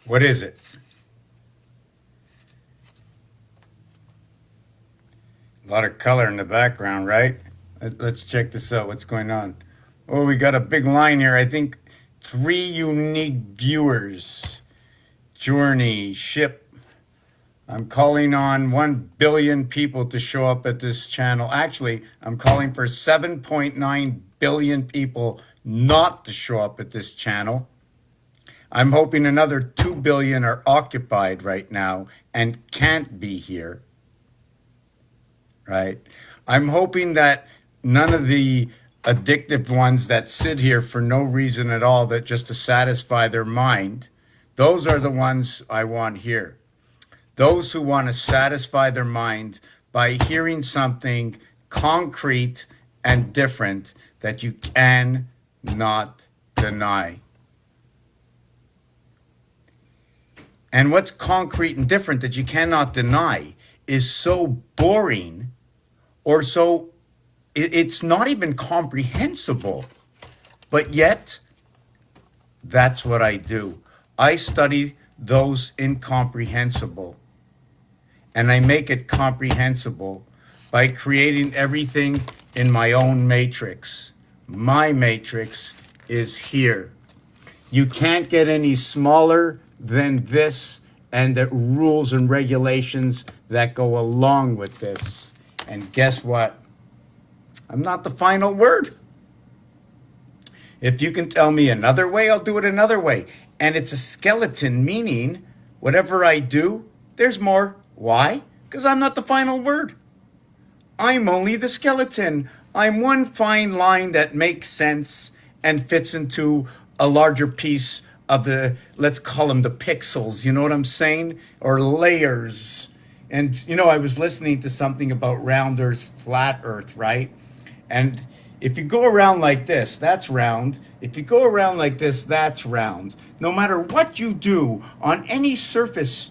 What is it? A lot of color in the background, right? Let's check this out. What's going on? Oh, we got a big line here. I think 3 unique viewers. Journey, ship. I'm calling on 1 billion people to show up at this channel. Actually, I'm calling for 7.9 billion people not to show up at this channel. I'm hoping another 2 billion are occupied right now and can't be here. Right? I'm hoping that none of the addictive ones that sit here for no reason at all, that just to satisfy their mind, those are the ones I want here. Those who want to satisfy their mind by hearing something concrete and different that you cannot deny. And what's concrete and different that you cannot deny is so boring, or so it's not even comprehensible. But yet, that's what I do. I study those incomprehensible, and I make it comprehensible by creating everything in my own matrix. My matrix is here. You can't get any smaller than this and the rules and regulations that go along with this. And guess what? I'm not the final word. If you can tell me another way, I'll do it another way. And it's a skeleton, meaning whatever I do, there's more. Why? Because I'm not the final word. I'm only the skeleton. I'm one fine line that makes sense and fits into a larger piece of the, let's call them the pixels, you know what I'm saying? Or layers. And, you know, I was listening to something about Rounder's flat earth, right? And if you go around like this, that's round. If you go around like this, that's round. No matter what you do on any surface,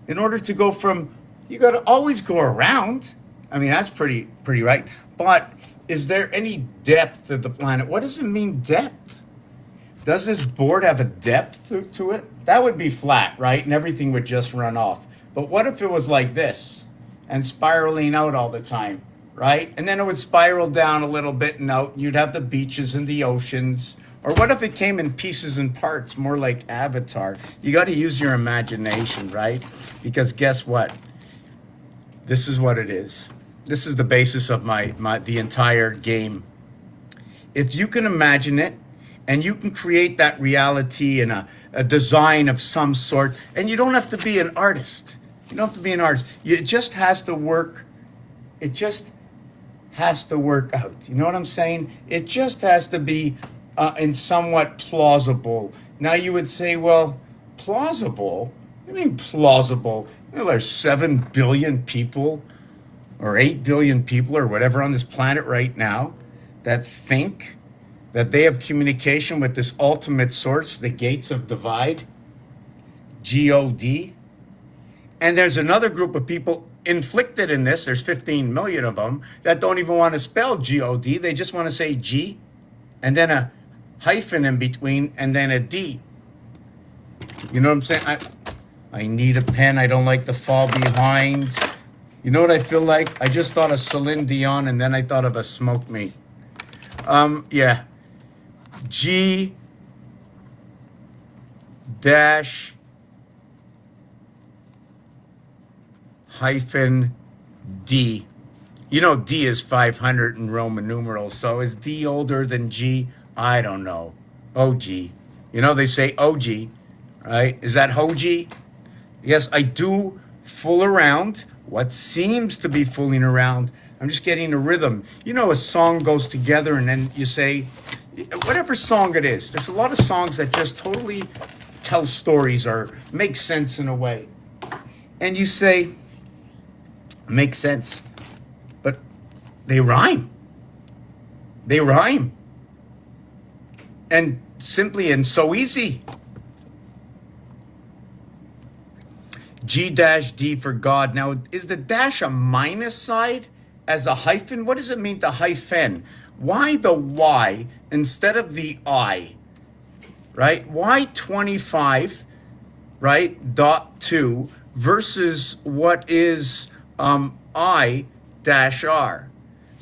in order to go from, you got to always go around. I mean, that's pretty right. But is there any depth of the planet? What does it mean, depth? Does this board have a depth to it? That would be flat, right? And everything would just run off. But what if it was like this and spiraling out all the time, right? And then it would spiral down a little bit and out. And you'd have the beaches and the oceans. Or what if it came in pieces and parts, more like Avatar? You got to use your imagination, right? Because guess what? This is what it is. This is the basis of the entire game. If you can imagine it, and you can create that reality in a design of some sort, and you don't have to be an artist. You don't have to be an artist. It just has to work. It just has to work out. You know what I'm saying? It just has to be in somewhat plausible. Now you would say, well, plausible? What do you mean plausible? You know, there's 7 billion people or 8 billion people or whatever on this planet right now that think that they have communication with this ultimate source, the gates of divide, G-O-D. And there's another group of people inflicted in this, there's 15 million of them, that don't even want to spell G-O-D. They just want to say G, and then a hyphen in between, and then a D. You know what I'm saying? I need a pen. I don't like to fall behind. You know what I feel like? I just thought of Celine Dion, and then I thought of a smoke meat. Yeah. G dash hyphen D. You know, D is 500 in Roman numerals. So is D older than G? I don't know. OG. You know, they say OG, right? Is that Hoji? Yes, I do fool around. What seems to be fooling around, I'm just getting a rhythm. You know, a song goes together and then you say, whatever song it is, there's a lot of songs that just totally tell stories or make sense in a way. And you say, make sense, but they rhyme. They rhyme. And simply and so easy. G-D for God. Now, is the dash a minus side as a hyphen? What does it mean to hyphen? Why the Y instead of the I? Right? Why 25 right? Dot 2 versus what is I dash R.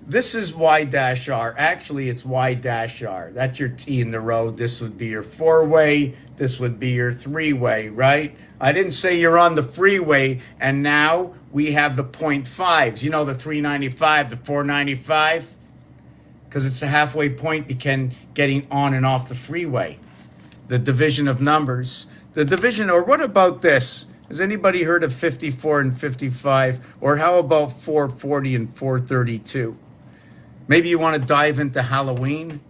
This is Y dash R. Actually, it's Y dash R. That's your T in the road. This would be your four-way. This would be your three-way, right? I didn't say you're on the freeway, and now we have the 0.5s. You know, the 395, the 495? Because it's a halfway point between getting on and off the freeway. The division of numbers. The division, or what about this? Has anybody heard of 54 and 55? Or how about 440 and 432? Maybe you want to dive into Halloween.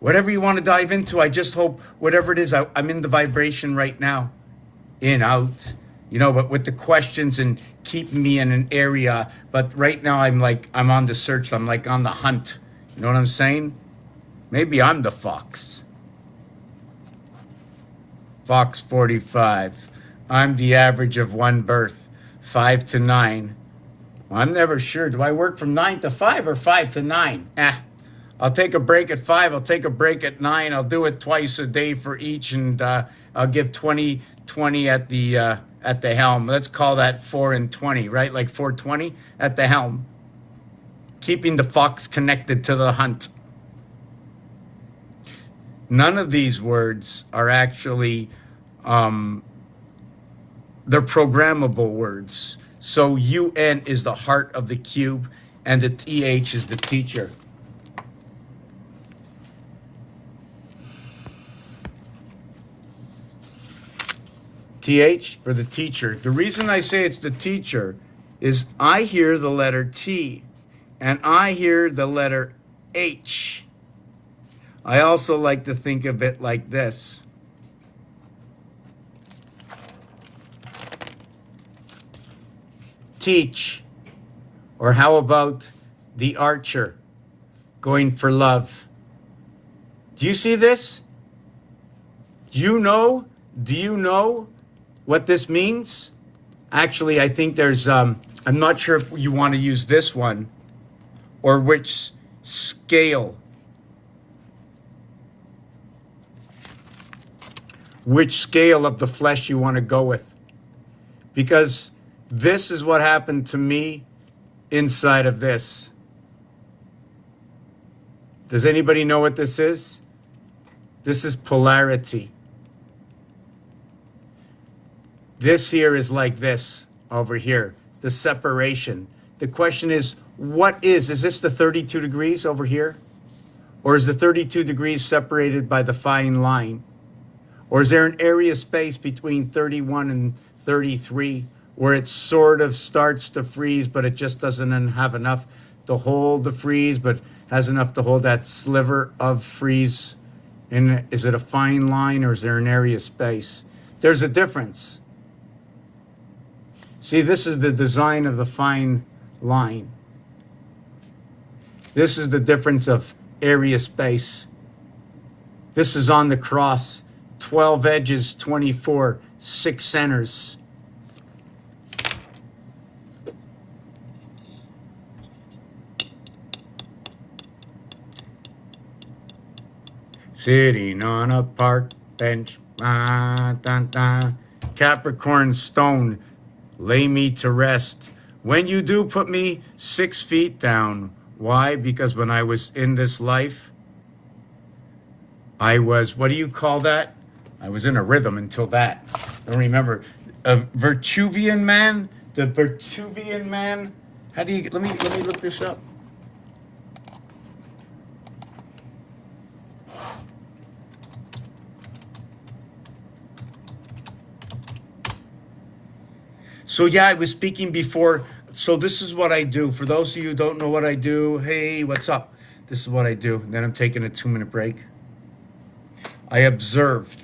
Whatever you want to dive into, I just hope whatever it is, I'm in the vibration right now. In, out, but with the questions and keeping me in an area. But right now I'm on the search. I'm like on the hunt. You know what I'm saying? Maybe I'm the fox. Fox 45. I'm the average of one birth, 5 to 9. Well, I'm never sure. Do I work from 9 to 5 or 5 to 9? I'll take a break at 5. I'll take a break at 9. I'll do it twice a day for each, and I'll give 20 at the helm. Let's call that 4 and 20, right? Like 420 at the helm. Keeping the fox connected to the hunt. None of these words are actually, they're programmable words. So UN is the heart of the cube, and the TH is the teacher. TH for the teacher. The reason I say it's the teacher is I hear the letter T and I hear the letter H. I also like to think of it like this. Teach. Or how about the archer going for love? Do you see this? Do you know what this means? Actually, I think there's, I'm not sure if you want to use this one or which scale. Which scale of the flesh you want to go with. Because this is what happened to me inside of this. Does anybody know what this is? This is polarity. This here is like this over here, the separation. The question is, what is this the 32 degrees over here? Or is the 32 degrees separated by the fine line? Or is there an area space between 31 and 33 where it sort of starts to freeze, but it just doesn't have enough to hold the freeze, but has enough to hold that sliver of freeze? And is it a fine line or is there an area space? There's a difference. See, this is the design of the fine line. This is the difference of area space. This is on the cross. 12 edges, 24, 6 centers. Sitting on a park bench, Capricorn stone, lay me to rest. When you do put me 6 feet down. Why? Because when I was in this life, I was, what do you call that? I was in a rhythm until that. I don't remember. A Vitruvian man? The Vitruvian man? How do you, let me look this up. So yeah, I was speaking before. So this is what I do. For those of you who don't know what I do, hey, what's up? This is what I do. And then I'm taking a 2-minute break. I observed.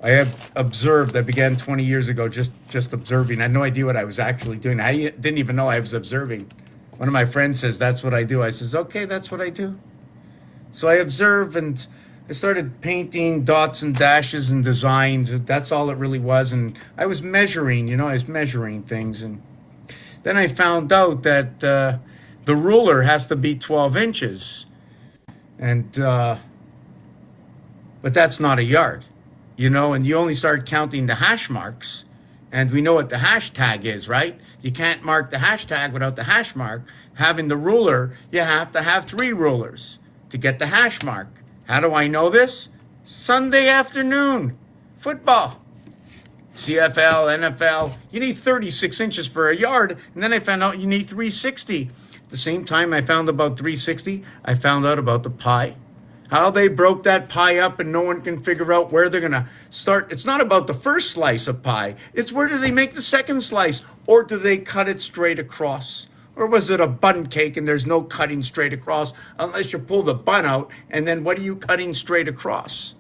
I have observed. I began 20 years ago just observing. I had no idea what I was actually doing. I didn't even know I was observing. One of my friends says, that's what I do. I says, okay, that's what I do. So I observe and I started painting dots and dashes and designs. That's all it really was. And I was measuring, I was measuring things. And then I found out that the ruler has to be 12 inches. And, but that's not a yard. and you only start counting the hash marks. And we know what the hashtag is, right? You can't mark the hashtag without the hash mark. Having the ruler, you have to have 3 rulers to get the hash mark. How do I know this? Sunday afternoon, football. CFL, NFL, you need 36 inches for a yard. And then I found out you need 360. At the same time I found about 360, I found out about the pie. How they broke that pie up and no one can figure out where they're going to start. It's not about the first slice of pie. It's where do they make the second slice? Or do they cut it straight across? Or was it a bun cake and there's no cutting straight across unless you pull the bun out, and then what are you cutting straight across?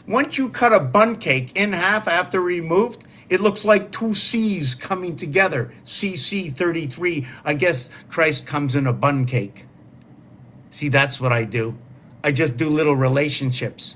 Once you cut a bun cake in half after removed, it looks like 2 C's coming together. CC 33. I guess Christ comes in a bun cake. See, that's what I do. I just do little relationships.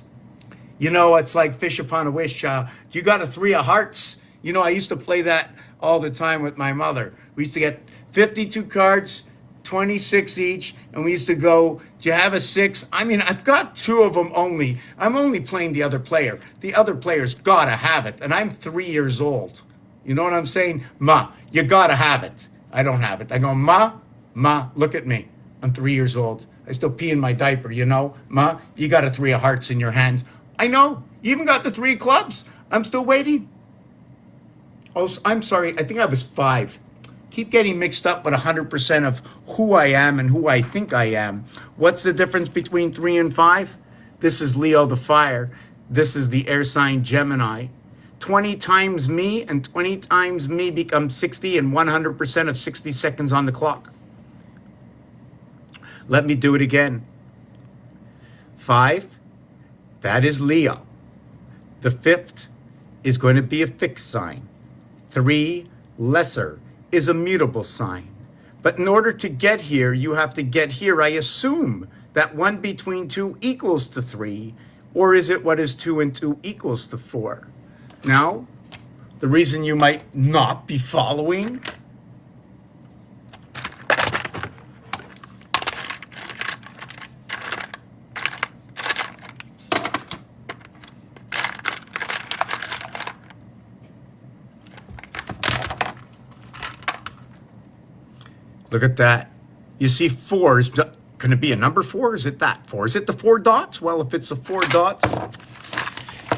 It's like fish upon a wish. You got a 3 of hearts. I used to play that all the time with my mother. We used to get 52 cards, 26 each, and we used to go, do you have a 6? I mean, I've got 2 of them only. I'm only playing the other player. The other player's got to have it, and I'm 3 years old. You know what I'm saying? Ma, you got to have it. I don't have it. I go, Ma, look at me. I'm 3 years old. I still pee in my diaper, Ma, you got a 3 of hearts in your hands. I know. You even got the 3 clubs. I'm still waiting. Oh, I'm sorry. I think I was 5. Keep getting mixed up with 100% of who I am and who I think I am. What's the difference between 3 and 5? This is Leo the fire. This is the air sign Gemini. 20 times me and 20 times me becomes 60, and 100% of 60 seconds on the clock. Let me do it again. 5, that is Leo. The 5th is going to be a fixed sign. 3, lesser, is a mutable sign. But in order to get here, you have to get here. I assume that 1 between 2 equals to 3, or is it what is 2 and 2 equals to 4? Now, the reason you might not be following, look at that. You see 4 is going to be a number 4? Is it that 4? Is it the 4 dots? Well, if it's the 4 dots,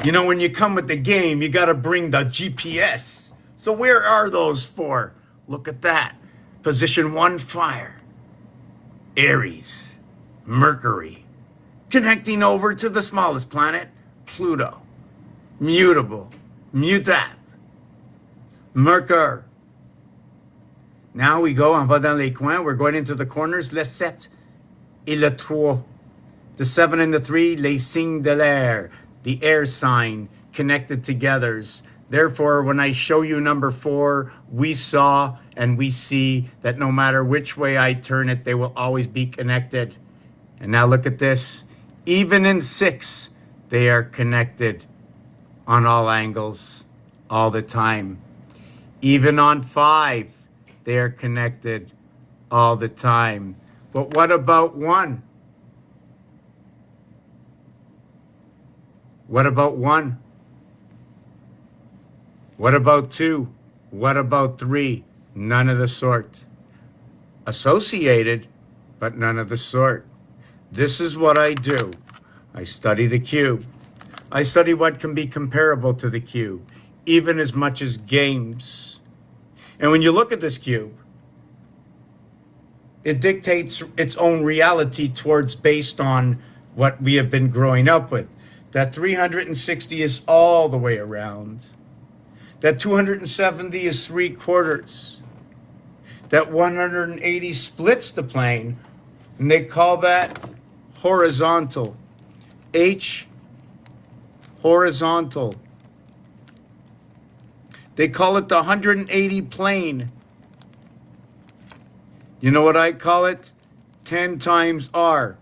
when you come with the game, you got to bring the GPS. So where are those 4? Look at that. Position 1, fire. Aries, Mercury. Connecting over to the smallest planet, Pluto. Mutable, Mutap, Mercury. Now we go, on va dans les coins. We're going into the corners. Le 7 et le 3. The 7 and the 3, les signes de l'air. The air sign connected together. Therefore, when I show you number 4, we saw and we see that no matter which way I turn it, they will always be connected. And now look at this. Even in 6, they are connected on all angles all the time. Even on 5, they are connected all the time. But what about 1? What about 1? What about 2? What about 3? None of the sort. Associated, but none of the sort. This is what I do. I study the cube. I study what can be comparable to the cube, even as much as games. And when you look at this cube, it dictates its own reality based on what we have been growing up with. That 360 is all the way around. That 270 is 3/4. That 180 splits the plane, and they call that horizontal. H, horizontal. They call it the 180 plane. You know what I call it? 10 times R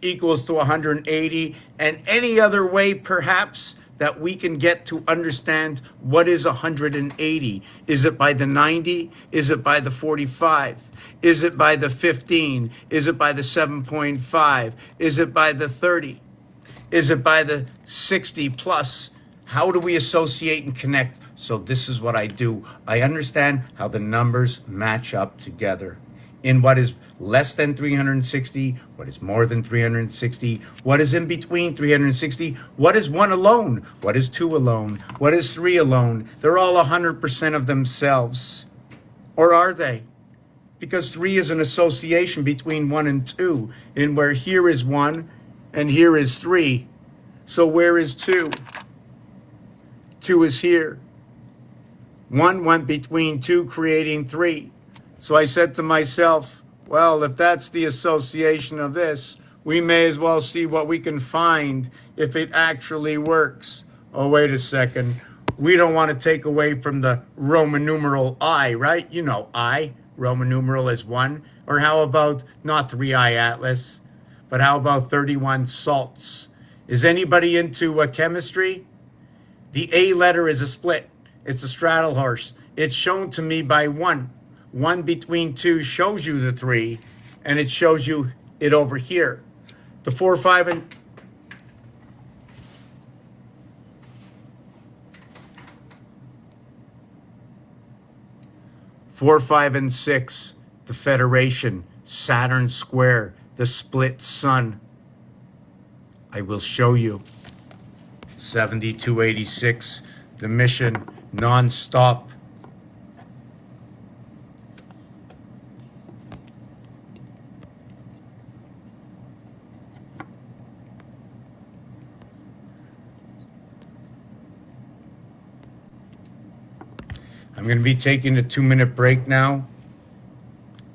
equals to 180, and any other way perhaps that we can get to understand what is 180. Is it by the 90? Is it by the 45? Is it by the 15? Is it by the 7.5? Is it by the 30? Is it by the 60 plus How do we associate and connect? So this is what I do. I understand how the numbers match up together in what is less than 360, what is more than 360, what is in between 360, what is one alone, what is two alone, what is three alone. They're all 100% of themselves. Or are they? Because three is an association between one and two, in where here is one and here is three. So where is two? Two is here. One went between two, creating three. So I said to myself, well, if that's the association of this, we may as well see what we can find if it actually works. Oh, wait a second. We don't want to take away from the Roman numeral I, right? You know, I, Roman numeral is 1. Or how about not 3i Atlas, but how about 31 salts? Is anybody into chemistry? The A letter is a split. It's a straddle horse. It's shown to me by 1. 1 between 2 shows you the 3, and it shows you it over here. The 4, 5, and 4, 5, and 6, the Federation, Saturn square, the split sun. I will show you. 7286, the mission, non-stop. I'm going to be taking a 2-minute break now.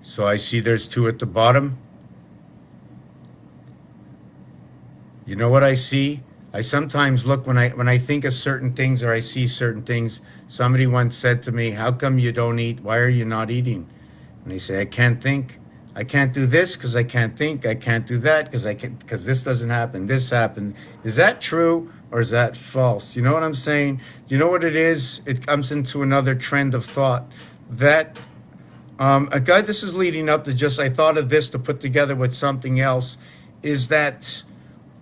So I see there's 2 at the bottom. You know what I see? I sometimes look when I think of certain things or I see certain things. Somebody once said to me, how come you don't eat? Why are you not eating? And they say, I can't think. I can't do this because I can't think. I can't do that because this doesn't happen. This happened. Is that true or is that false? You know what I'm saying? You know what it is? It comes into another trend of thought. That a guy, this is leading up to just, I thought of this to put together with something else, is that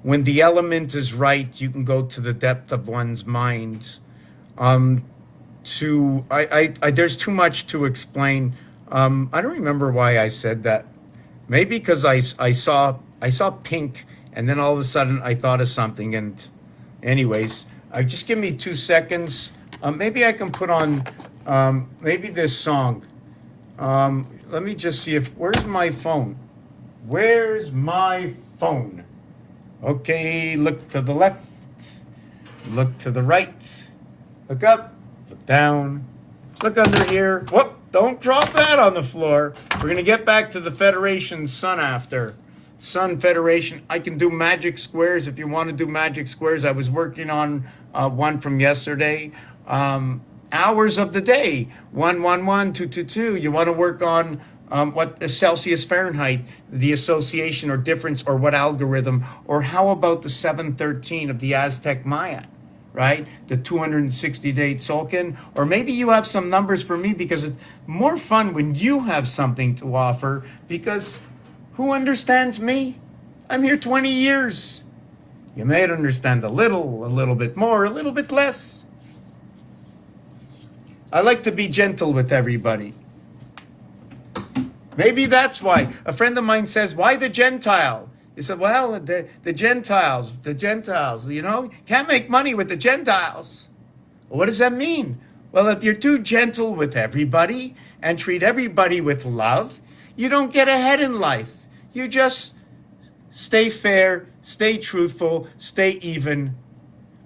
when the element is right, you can go to the depth of one's mind. There's too much to explain. I don't remember why I said that. Maybe because I saw pink, and then all of a sudden I thought of something. And anyways, just give me 2 seconds. Maybe I can put on maybe this song. Let me just see where's my phone? Where's my phone? Okay, look to the left, look to the right, look up, look down, look under here. Whoop, don't drop that on the floor. We're going to get back to the Federation Sun after. Sun Federation. I can do magic squares if you want to do magic squares. I was working on one from yesterday. Hours of the day, 1, 1, 1, 2, 2, 2. You want to work on what the Celsius Fahrenheit, the association or difference, or what algorithm, or how about the 713 of the Aztec Maya, right? The 260-day Tzolk'in, or maybe you have some numbers for me because it's more fun when you have something to offer, because who understands me? I'm here 20 years. You may understand a little bit more, a little bit less. I like to be gentle with everybody. Maybe that's why. A friend of mine says, why the Gentile? He said, well, the Gentiles, you know, can't make money with the Gentiles. Well, what does that mean? Well, if you're too gentle with everybody and treat everybody with love, you don't get ahead in life. You just stay fair, stay truthful, stay even.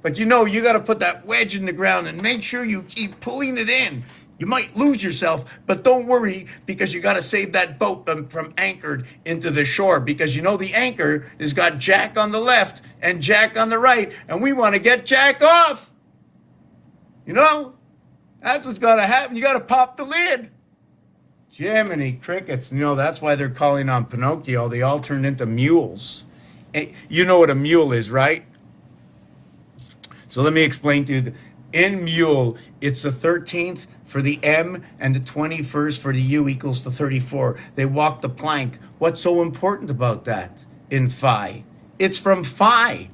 But you know, you got to put that wedge in the ground and make sure you keep pulling it in. You might lose yourself, but don't worry, because you got to save that boat from anchored into the shore, because you know the anchor has got Jack on the left and Jack on the right, and we want to get Jack off. You know, that's what's got to happen. You got to pop the lid. Jiminy crickets. You know, that's why they're calling on Pinocchio. They all turned into mules. You know what a mule is, right? So let me explain to you. In mule, it's the 13th for the M and the 21st for the U equals the 34. They walk the plank. What's so important about that in Phi? It's from Phi.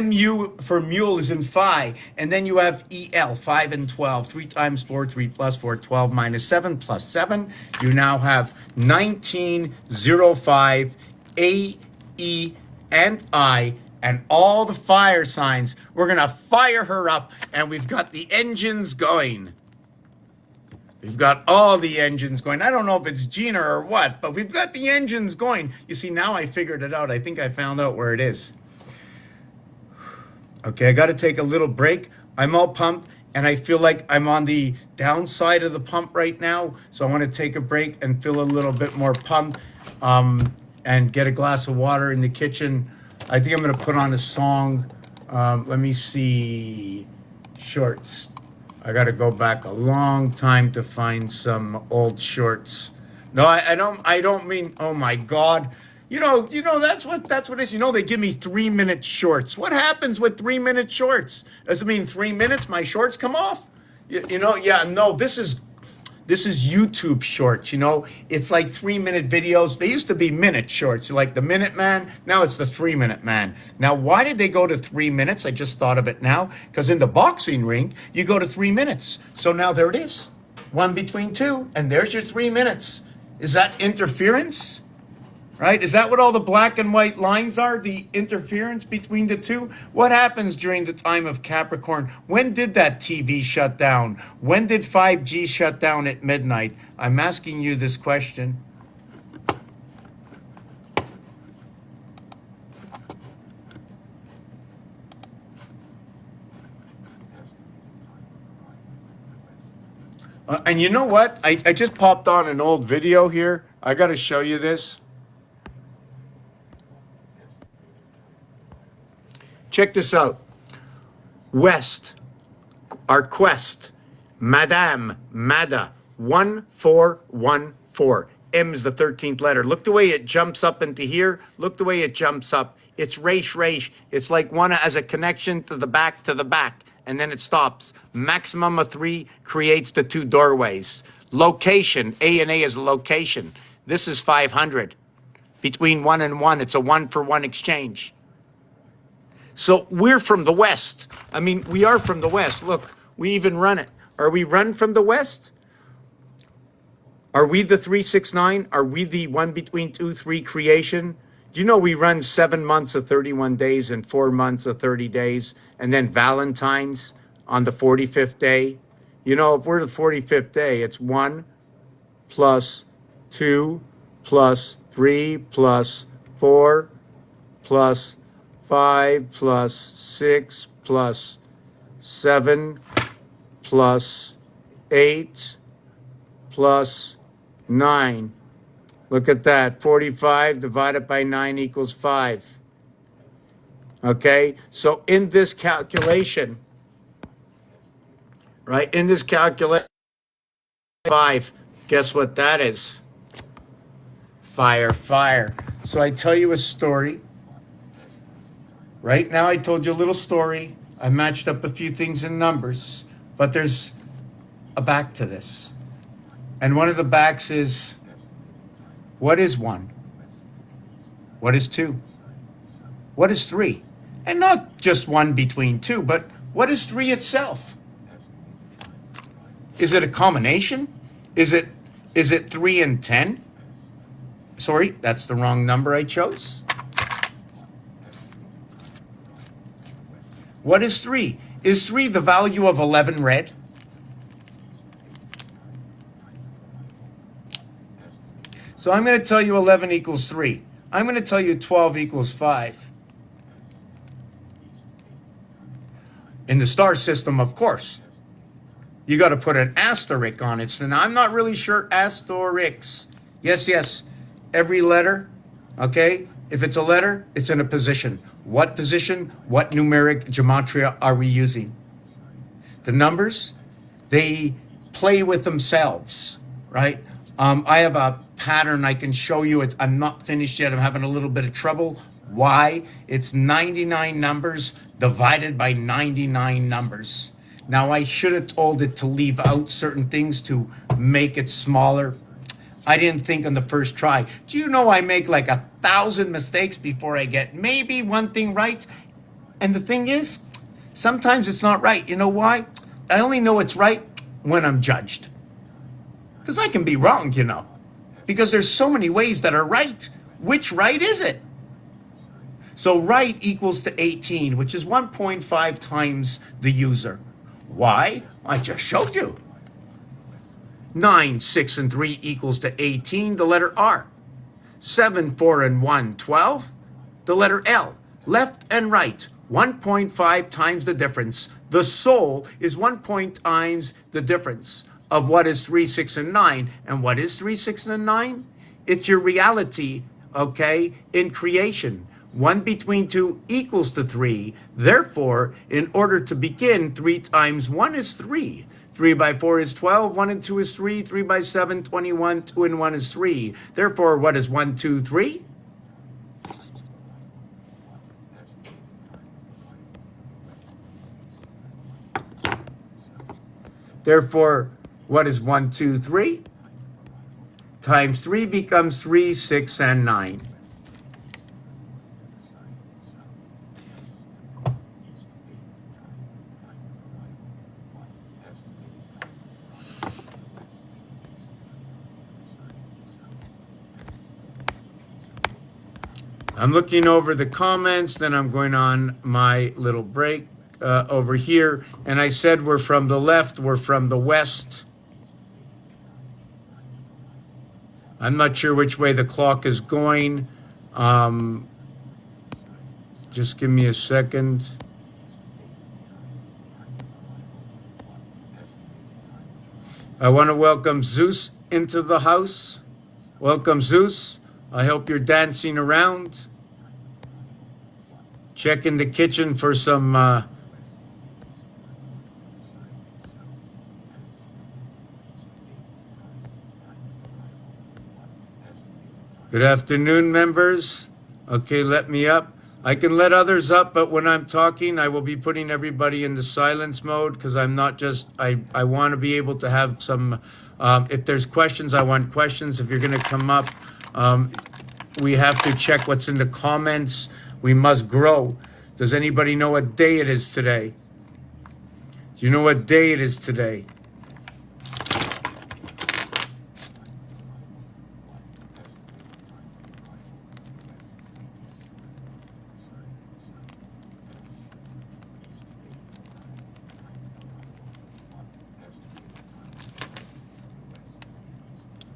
MU for mule is in phi. And then you have EL, 5 and 12. 3 times 4, 3 plus 4, 12 minus 7 plus 7. You now have 1905 A, E, and I, and all the fire signs. We're going to fire her up, and we've got the engines going. We've got all the engines going. I don't know if it's Gina or what, but we've got the engines going. You see, now I figured it out. I think I found out where it is. Okay, I got to take a little break. I'm all pumped, and I feel like I'm on the downside of the pump right now. So I want to take a break and feel a little bit more pumped, and get a glass of water in the kitchen. I think I'm going to put on a song. Let me see. Shorts. I got to go back a long time to find some old shorts. No, I don't mean, oh my God. That's what it is. They give me 3-minute shorts. What happens with 3-minute shorts? Does it mean 3 minutes my shorts come off? Yeah, no, this is YouTube shorts, It's like 3-minute videos. They used to be minute shorts, like the Minute Man. Now it's the 3-minute man. Now, why did they go to 3 minutes? I just thought of it now. Because in the boxing ring, you go to 3 minutes. So now there it is. One between two, and there's your 3 minutes. Is that interference? Right? Is that what all the black and white lines are? The interference between the two? What happens during the time of Capricorn? When did that TV shut down? When did 5G shut down at midnight? I'm asking you this question. And you know what? I just popped on an old video here. I got to show you this. Check this out. West, our quest, Madame, Mada, 1414. M is the 13th letter. Look the way it jumps up into here. Look the way it jumps up. It's Reish. It's like one as a connection to the back, and then it stops. Maximum of 3 creates the 2 doorways. Location, A and A is a location. This is 500. Between 1 and 1, it's a 1-for-1 exchange. So we're from the West. I mean, we are from the West. Look, we even run it. Are we run from the West? Are we the 369? Are we the 1 between 2, 3 creation? Do you know we run 7 months of 31 days and 4 months of 30 days, and then Valentine's on the 45th day? If we're the 45th day, it's 1 plus 2 plus 3 plus 4 plus 5 plus 6 plus 7 plus 8 plus 9. Look at that. 45 divided by 9 equals 5. Okay? So in this calculation, right? In this calculation, 5, guess what that is? Fire. So I tell you a story. Right now I told you a little story. I matched up a few things in numbers, but there's a back to this. And one of the backs is, what is 1? What is 2? What is 3? And not just 1 between 2, but what is 3 itself? Is it a combination? Is it 3 and 10? Sorry, that's the wrong number I chose. What is 3? Is 3 the value of 11 red? So I'm going to tell you 11 equals 3. I'm going to tell you 12 equals 5. In the star system, of course, you got to put an asterisk on it. So now I'm not really sure asterisks. Yes. Every letter, okay? If it's a letter, it's in a position. What position? What numeric gematria are we using? The numbers, they play with themselves, right? I have a pattern I can show you. I'm not finished yet. I'm having a little bit of trouble. Why? It's 99 numbers divided by 99 numbers. Now, I should have told it to leave out certain things to make it smaller. I didn't think on the first try. Do you know I make like 1,000 mistakes before I get maybe one thing right? And the thing is, sometimes it's not right. You know why? I only know it's right when I'm judged. Because I can be wrong, you know. Because there's so many ways that are right. Which right is it? So right equals to 18, which is 1.5 times the user. Why? I just showed you. 9, 6, and 3 equals to 18, the letter R. 7, 4, and 1, 12, the letter L. Left and right, 1.5 times the difference. The soul is 1 point times the difference of what is 3, 6, and 9. And what is 3, 6, and 9? It's your reality, okay, in creation. 1 between 2 equals to 3. Therefore, in order to begin, 3 times 1 is 3. 3 by 4 is 12, 1 and 2 is 3, 3 by 7, 21, 2 and 1 is 3. Therefore, what is 1, 2, 3? Therefore, what is 1, 2, 3? Times 3 becomes 3, 6, and 9. I'm looking over the comments, then I'm going on my little break over here. And I said we're from the left, we're from the west. I'm not sure which way the clock is going. Just give me a second. I want to welcome Zeus into the house. Welcome, Zeus. I hope you're dancing around. Check in the kitchen for some good afternoon, members. Okay, let me up. I can let others up, but when I'm talking, I will be putting everybody in the silence mode because I'm not just, I want to be able to have some, if there's questions, I want questions. If you're going to come up, we have to check what's in the comments. We must grow. Does anybody know what day it is today? Do you know what day it is today?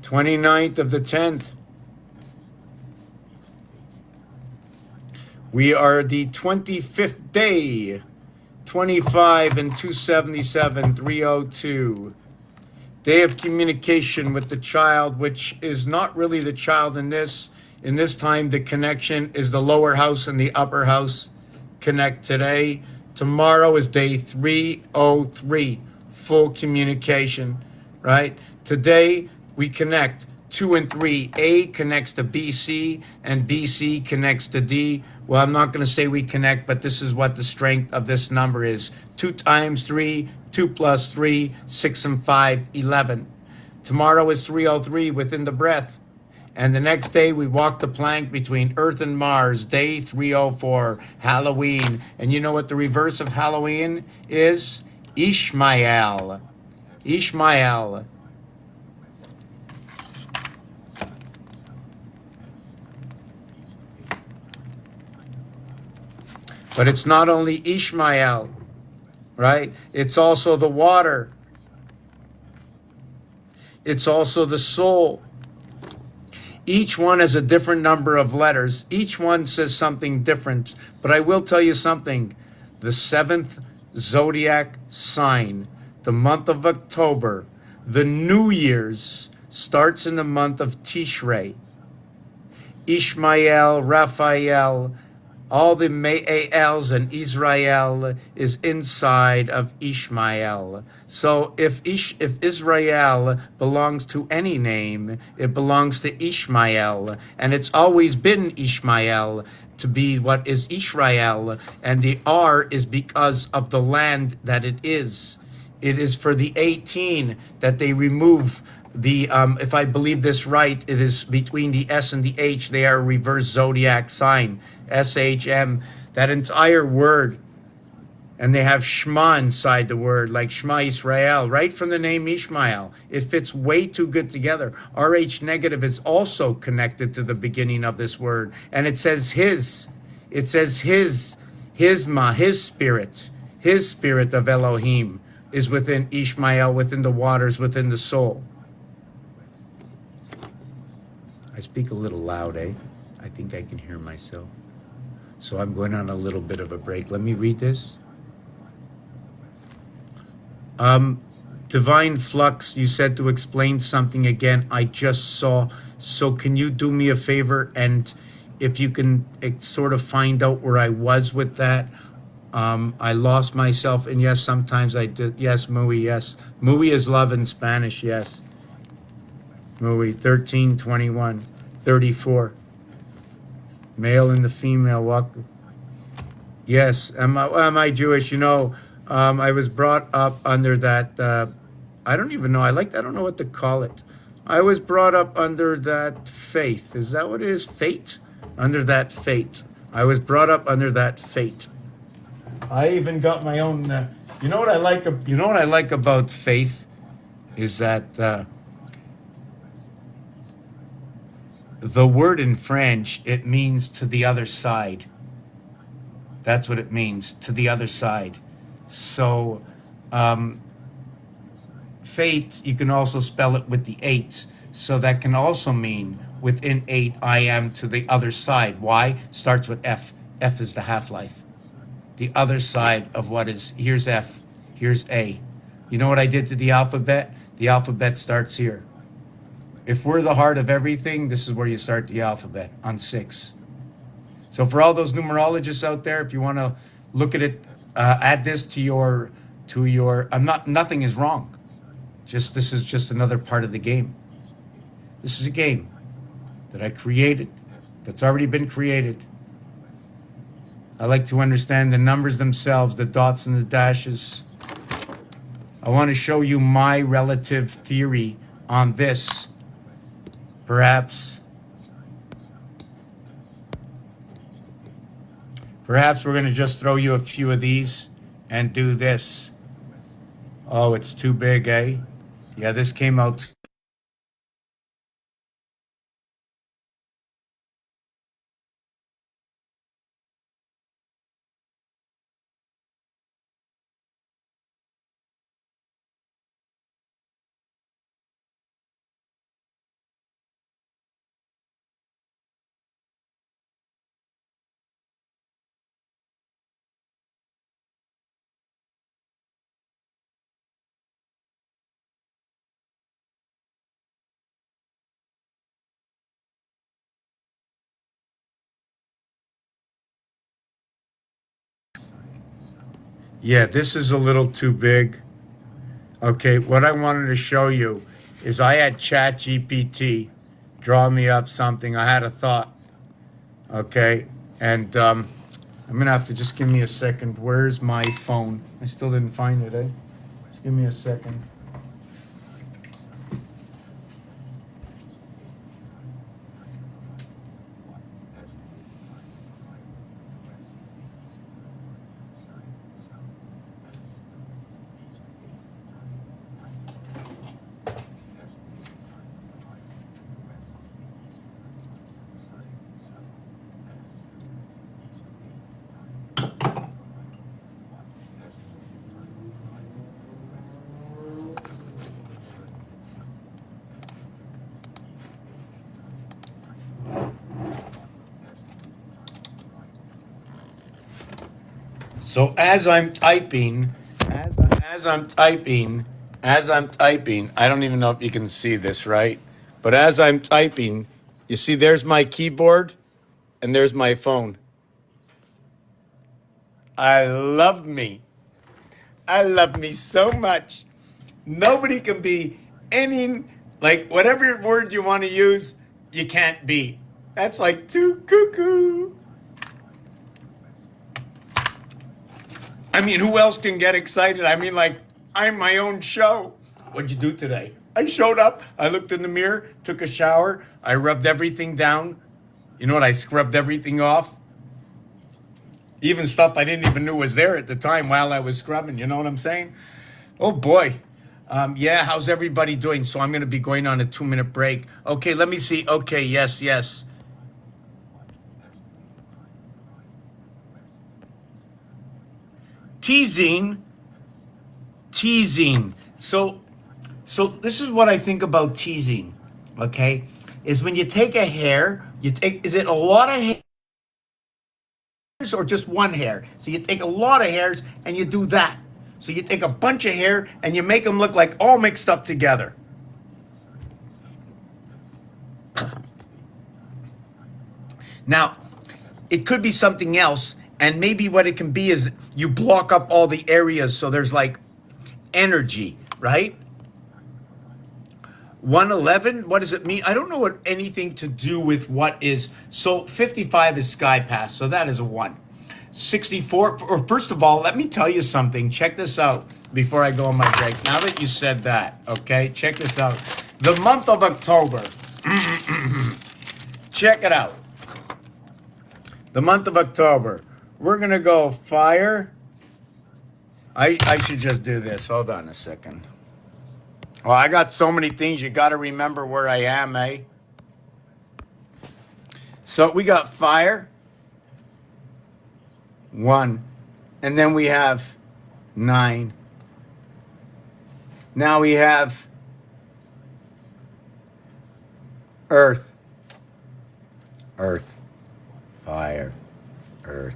Twenty-ninth of the 10th. We are the 25th day, 25 and 277, 302. Day of communication with the child, which is not really the child in this. In this time, the connection is the lower house and the upper house connect today. Tomorrow is day 303, full communication, right? Today, we connect 2 and 3. A connects to BC and BC connects to D. Well, I'm not going to say we connect, but this is what the strength of this number is. 2 times 3, 2 plus 3, 6 and 5, 11. Tomorrow is 303 within the breath. And the next day we walk the plank between Earth and Mars, day 304, Halloween. And you know what the reverse of Halloween is? Ishmael. Ishmael. But it's not only Ishmael, right? It's also the water. It's also the soul. Each one has a different number of letters. Each one says something different. But I will tell you something. The 7th zodiac sign, the month of October, the New Year's, starts in the month of Tishrei. Ishmael, Raphael, all the Me'els and Israel is inside of Ishmael. So if Israel belongs to any name, it belongs to Ishmael. And it's always been Ishmael to be what is Israel. And the R is because of the land that it is. It is for the 18 that they remove the, if I believe this right, it is between the S and the H. They are a reverse zodiac sign. SHM. that entire word. And they have Shema inside the word, like Shema Israel, right from the name Ishmael. It fits way too good together. RH negative is also connected to the beginning of this word. And it says his. It says his ma, his spirit of Elohim is within Ishmael, within the waters, within the soul. I speak a little loud, eh? I think I can hear myself. So I'm going on a little bit of a break. Let me read this. Divine Flux, you said to explain something again. I just saw. So can you do me a favor? And if you can sort of find out where I was with that. I lost myself. And yes, sometimes I did. Yes, muy, yes. Muy is love in Spanish, yes. Muy, 13, 21, 34. Male and the female walk. Yes. Am I Jewish? You know, I was brought up under that. I don't even know. I don't know what to call it. I was brought up under that faith. Is that what it is? Fate? Under that fate. I was brought up under that fate. I even got my own. You know what I like? You know what I like about faith is that the word in French, it means to the other side. That's what it means, to the other side. So, fate, you can also spell it with the 8. So that can also mean within 8, I am to the other side. Why? Starts with F. F is the half-life. The other side of what is, here's F, here's A. You know what I did to the alphabet? The alphabet starts here. If we're the heart of everything, this is where you start the alphabet, on 6. So for all those numerologists out there, if you want to look at it, add this to your, nothing is wrong. This is just another part of the game. This is a game that I created, that's already been created. I like to understand the numbers themselves, the dots and the dashes. I want to show you my relative theory on this. Perhaps we're going to just throw you a few of these and do this. Oh, it's too big, eh? Yeah, this came out. Yeah, this is a little too big. Okay, what I wanted to show you is I had ChatGPT draw me up something. I had a thought. Okay, and I'm gonna have to just give me a second. Where's my phone? I still didn't find it, eh? Just give me a second. So as I'm typing, I don't even know if you can see this, right? But as I'm typing, you see there's my keyboard and there's my phone. I love me. I love me so much. Nobody can be any, like, whatever word you want to use, you can't be. That's like too cuckoo. I mean, who else can get excited? I mean, like, I'm my own show. What'd you do today? I showed up. I looked in the mirror, took a shower. I rubbed everything down. You know what? I scrubbed everything off. Even stuff I didn't even know was there at the time while I was scrubbing. You know what I'm saying? Oh boy. Yeah, how's everybody doing? So I'm going to be going on a 2-minute break. Okay, let me see. Okay, yes, yes. Teasing, teasing. So this is what I think about teasing. Okay, is when you take a hair, you take. Is it a lot of hairs or just one hair? So you take a lot of hairs and you do that. So you take a bunch of hair and you make them look like all mixed up together. Now, it could be something else, and maybe what it can be is you block up all the areas so there's like energy, right? 111, what does it mean? I don't know what anything to do with what is. So 55 is sky pass, so that is a 1. 64, or first of all, let me tell you something. Check this out before I go on my break. Now that you said that, okay, check this out. The month of October, check it out. The month of October, we're going to go fire. I should just do this. Hold on a second. Oh, I got so many things. You got to remember where I am, eh? So we got fire. 1. And then we have 9. Now we have earth. Earth. Fire. Earth.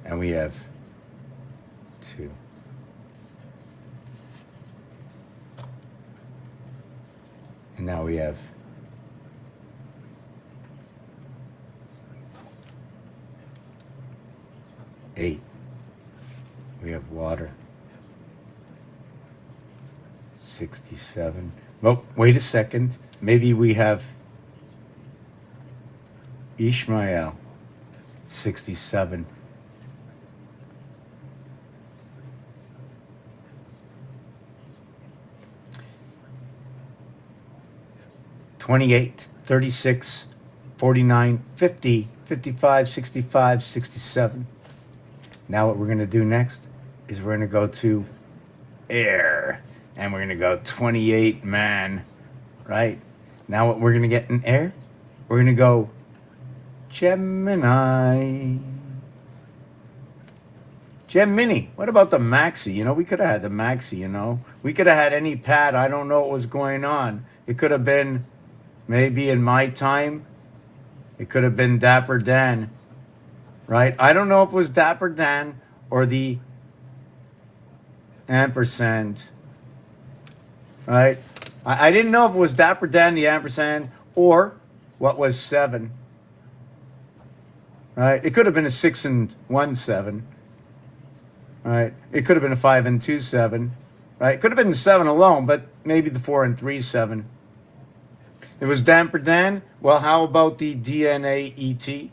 And we have 2. And now we have 8. We have water. 67. Well, wait a second. Maybe we have Ishmael. 67. $28, $36, $49, $50, $55, $65, $67. Now what we're going to do next is we're going to go to air. And we're going to go 28, man. Right? Now what we're going to get in air, we're going to go Gemini. Gemini. What about the Maxi? You know, we could have had the Maxi, you know. We could have had any pad. I don't know what was going on. It could have been, maybe in my time, it could have been Dapper Dan. Right? I don't know if it was Dapper Dan or the ampersand. Right? I didn't know if it was Dapper Dan, the ampersand, or what was 7. Right? It could have been a 6 and 1 7. Right? It could have been a 5 and 2 7. Right? It could have been the 7 alone, but maybe the 4 and 3 7. It was Dapper Dan. Well, how about the DNA ET?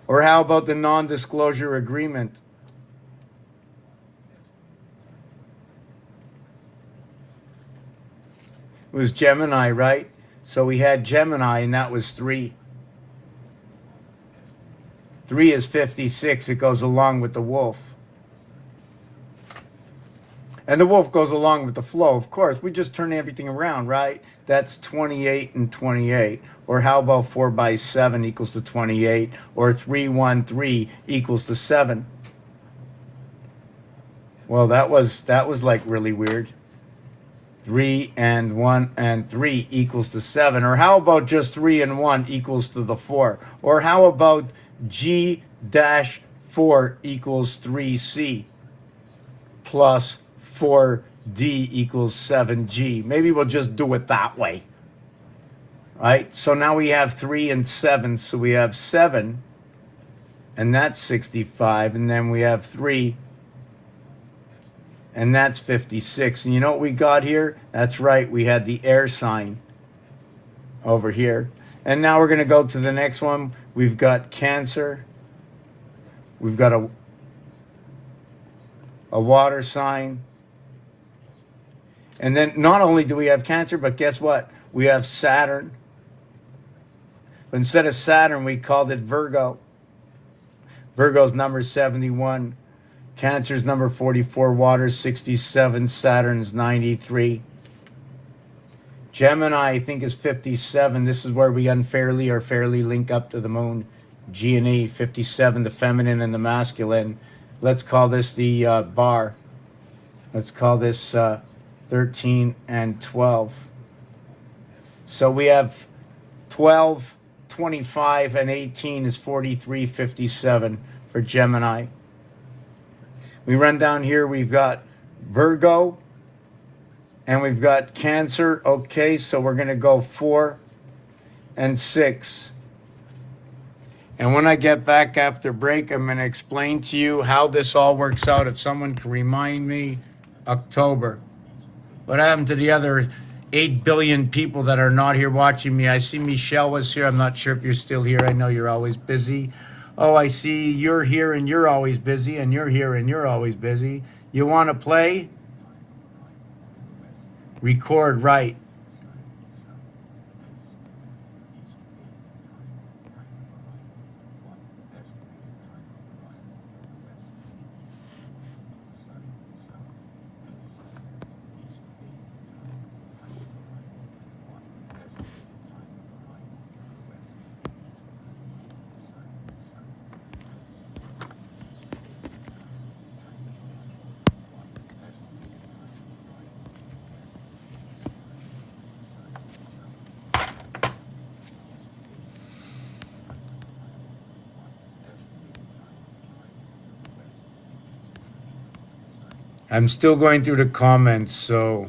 Or how about the non-disclosure agreement? It was Gemini, right? So we had Gemini, and that was 3. 3 is 56. It goes along with the wolf. And the wolf goes along with the flow, of course. We just turn everything around, right? That's 28 and 28. Or how about 4 by 7 equals to 28? Or 313 equals to 7? Well, that was like really weird. 3 and 1 and 3 equals to 7. Or how about just 3 and 1 equals to the 4? Or how about G-4 equals 3C plus 4D equals 7G. Maybe we'll just do it that way. Right? So now we have 3 and 7. So we have 7. And that's 65. And then we have 3. And that's 56. And you know what we got here? That's right. We had the air sign over here. And now we're going to go to the next one. We've got Cancer. We've got a water sign. And then not only do we have Cancer, but guess what? We have Saturn. But instead of Saturn, we called it Virgo. Virgo's number 71. Cancer's number 44. Water's 67. Saturn's 93. Gemini, I think, is 57. This is where we unfairly or fairly link up to the moon. G and E, 57, the feminine and the masculine. Let's call this the bar. Let's call this 13 and 12. So we have 12, 25, and 18 is 43, 57 for Gemini. We run down here, we've got Virgo, and we've got Cancer. Okay, so we're going to go 4 and 6. And when I get back after break, I'm going to explain to you how this all works out. If someone can remind me, October. What happened to the other 8 billion people that are not here watching me? I see Michelle was here. I'm not sure if you're still here. I know you're always busy. Oh, I see you're here and you're always busy, and you're here and you're always busy. You want to play? Record right. I'm still going through the comments, so.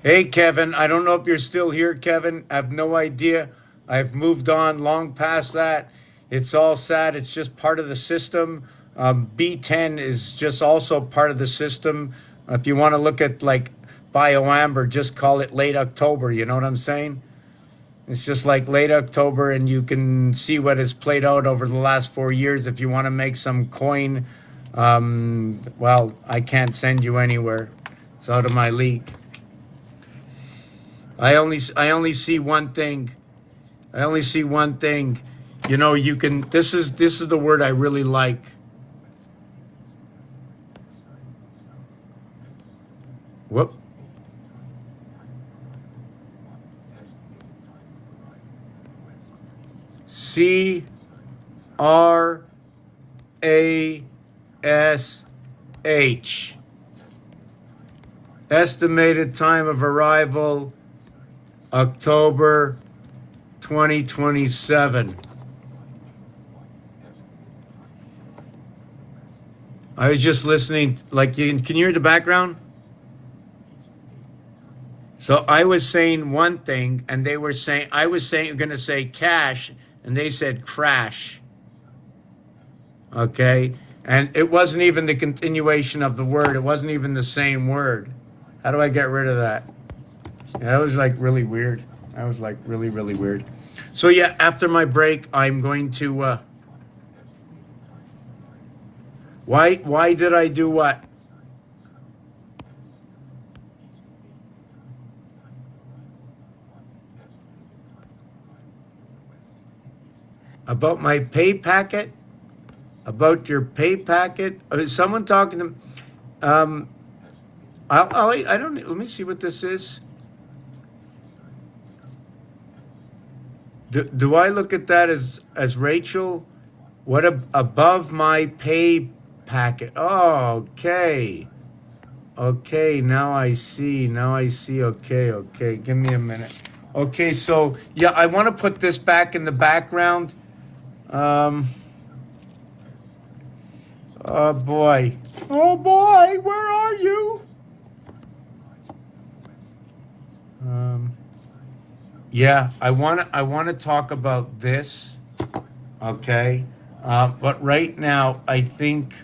Hey, Kevin, I don't know if you're still here, Kevin. I have no idea. I've moved on long past that. It's all sad. It's just part of the system. B10 is just also part of the system. If you want to look at like BioAmber, just call it late October. You know what I'm saying? It's just like late October, and you can see what has played out over the last 4 years. If you want to make some coin, well, I can't send you anywhere. It's out of my league. I only see one thing. I only see one thing. You know, you can. This is the word I really like. Whoop. CRASH. Estimated time of arrival, October 2027. I was just listening, like, can you hear the background? So I was saying one thing, and they were saying, I was saying, going to say cash, and they said crash. Okay? And it wasn't even the continuation of the word. It wasn't even the same word. How do I get rid of that? Yeah, that was like really weird. That was like really, really weird. So yeah, after my break, I'm going to, why did I do what? About my pay packet? About your pay packet? Is someone talking to? I don't. Let me see what this is. Do I look at that as Rachel? What above my pay packet? Oh, okay. Okay, now I see. Now I see. Okay, okay. Give me a minute. Okay, so yeah, I want to put this back in the background. Oh boy. Oh boy, where are you? Yeah, I want to talk about this. Okay. But right now I think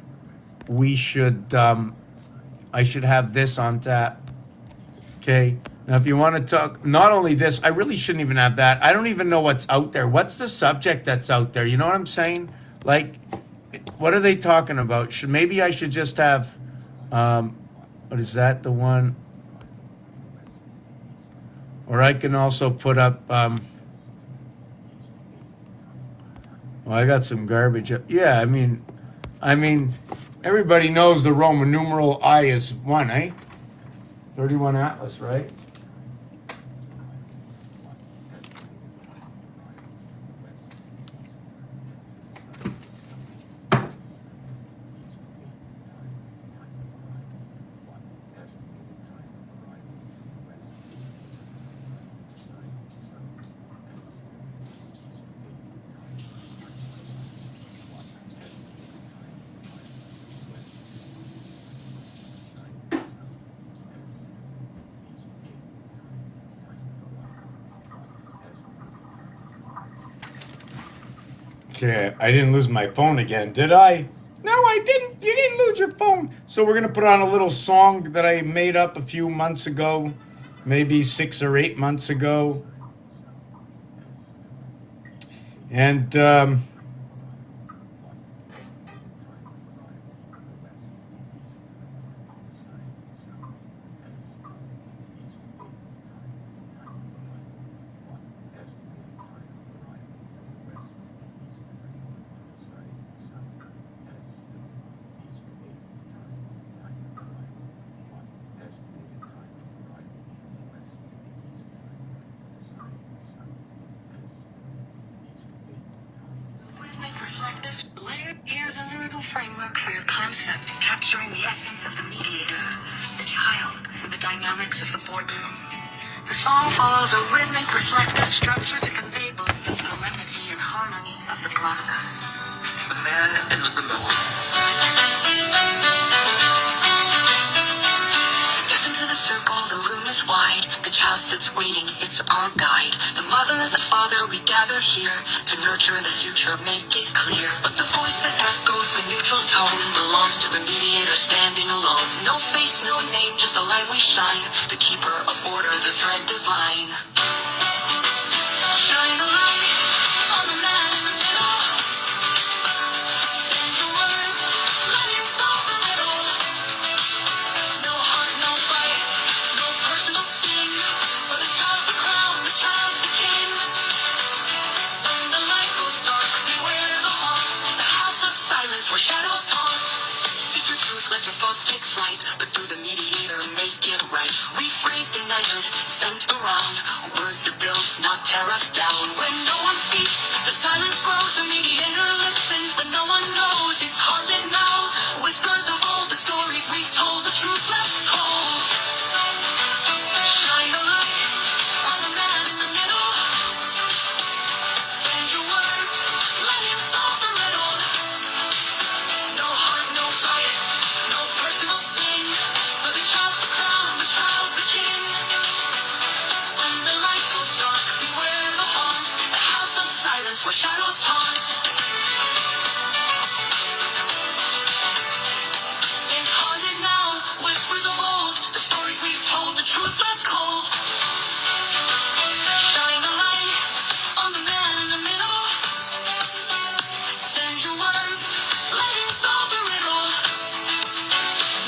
we should I should have this on tap. Okay. Now, if you want to talk, not only this, I really shouldn't even have that. I don't even know what's out there. What's the subject that's out there? You know what I'm saying? Like, what are they talking about? Maybe I should just have, what is that? The one? Or I can also put up, well, I got some garbage up. Yeah, I mean, everybody knows the Roman numeral I is 1, eh? 31 Atlas, right? Okay, I didn't lose my phone again, did I? No, I didn't. You didn't lose your phone. So we're gonna put on a little song that I made up a few months ago, maybe 6 or 8 months ago, and Here's a lyrical framework for your concept, capturing the essence of the mediator, the child, and the dynamics of the boardroom. The song follows a rhythmic, reflective structure to convey both the solemnity and harmony of the process. The man in the middle. Step into the circle, the room is wide. The child sits waiting, it's our guide. The mother, the father, we gather here to nurture the future, make it clear. But the voice that echoes the neutral tone belongs to the mediator standing alone. No face, no name, just the light we shine. The keeper of order, the thread divine. Shine the light on the man in the middle. Send your words, let him solve the riddle. No heart, no vice, no personal sting. For the child's the crown, the child's the king. When the light goes dark, beware the haunt. The house of silence where shadows haunt. Speak your truth, let your thoughts take flight. But through the mediator, make it right. Rephrased, ignited, sent around. Words that build, not tear us down. When no one speaks, the silence grows. The mediator listens, but no one knows. It's haunted now. Whispers of all the stories we've told. The truth left cold. Shine the light on the man in the middle. Send your words, let him solve the riddle. No heart, no bias, no personal sting. For the child's the crown, the child's the king. When the light goes dark, beware the haunt. The house of silence where shadows taunt. It's haunted now, whispers of old. The stories we've told, the truth left cold. Shine the light on the man in the middle. Send your words, let him solve the riddle.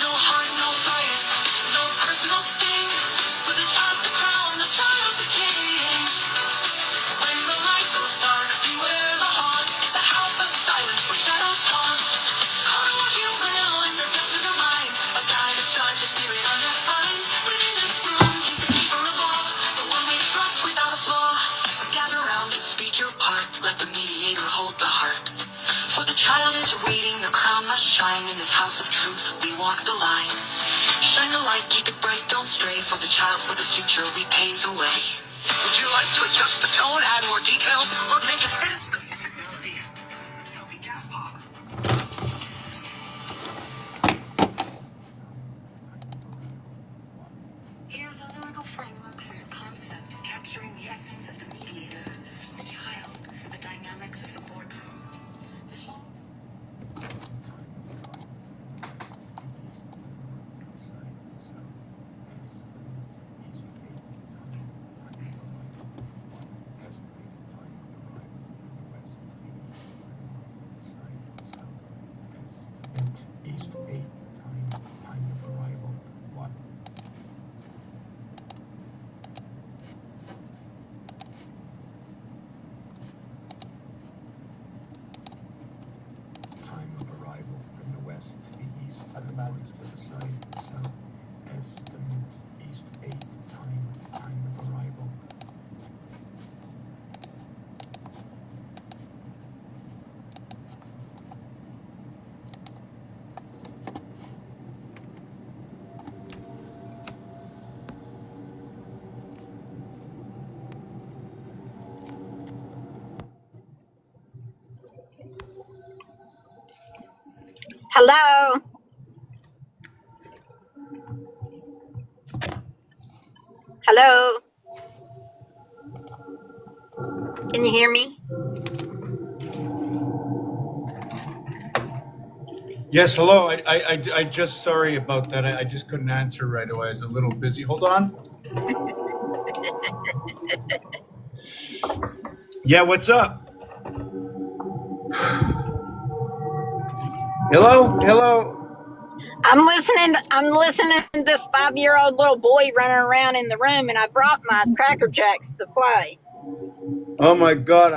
No heart, no bias, no personal sting. For the child's the crown, the child's the king. When the light goes dark, beware the haunt. The house of silence where shadows haunt. Calling a human now in the depths of your mind. A guide, a judge, a spirit undefined. Within this room, he's the keeper of all. The one we trust without a flaw. So gather round and speak your part. Let the mediator hold the heart. For the child is waiting, the crown must shine. In this house of truth, we walk the line. Shine the light, keep it bright, don't stray. For the child, for the future, we pave the way. Would you like to adjust the tone, add more details, or make it fit a specific melody? So we gas pop. Here's a lyrical framework for your concept, capturing the essence of the mediator, the child, the dynamics of the boardroom. The song Hello? Hello? Can you hear me? Yes, hello. I just sorry about that. I just couldn't answer right away. I was a little busy. Hold on. Yeah, what's up? Hello, hello. I'm listening to this 5-year-old little boy running around in the room, and I brought my Cracker Jacks to play. Oh my God!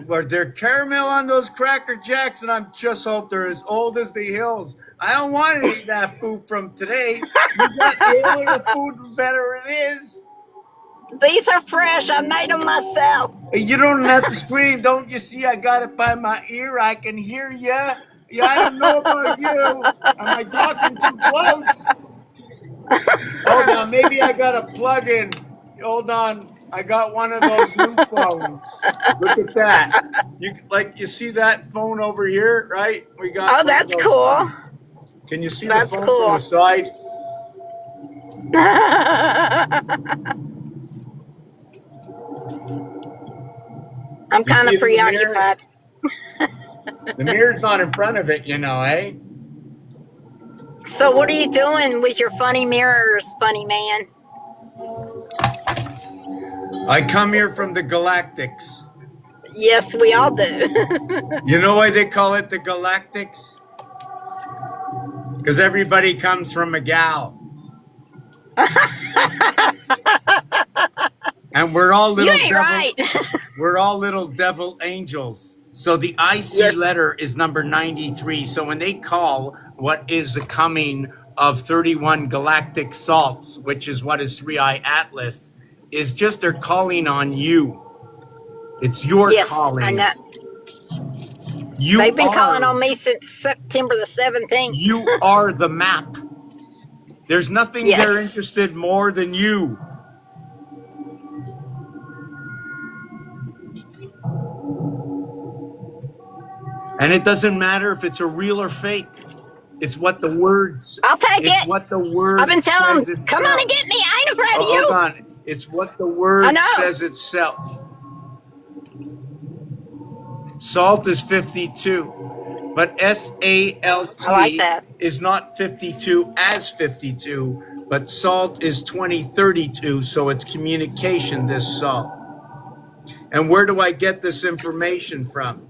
Are there caramel on those Cracker Jacks? And I'm just hope they're as old as the hills. I don't want to eat that food from today. You got the older the food, the better it is. These are fresh. I made them myself. You don't have to scream. Don't you see? I got it by my ear. I can hear you. Yeah, I don't know about you. Am I talking too close? Oh, now maybe I got a plug in. Hold on. I got one of those new phones. Look at that. You see that phone over here, right? We got. Oh, that's cool. Can you see That's the phone cool. from the side? I'm kind see of it in the mirror? preoccupied. The mirror's not in front of it, eh? So what are you doing with your funny mirrors, funny man? I come here from the Galactics. Yes, we all do. You know why they call it the Galactics? Because everybody comes from a gal. And we're all little You ain't devil, right. We're all little devil angels. So the IC Yes. letter is number 93. So when they call what is the coming of 31 galactic salts, which is what is 3i Atlas, is just they're calling on you. It's your Yes, calling. I know. You They've been are, calling on me since September the 17th. You are the map. There's nothing Yes. they're interested more than you. And it doesn't matter if it's a real or fake. It's what the words. I'll take It's it. what the word I've been telling says them, come on and itself. get me. I ain't afraid of Oh, you. hold on. It's what the word I know. says itself. Salt is 52, but SALT I like that. is not 52 as 52, but salt is 2032, so it's communication, this salt. And where do I get this information from?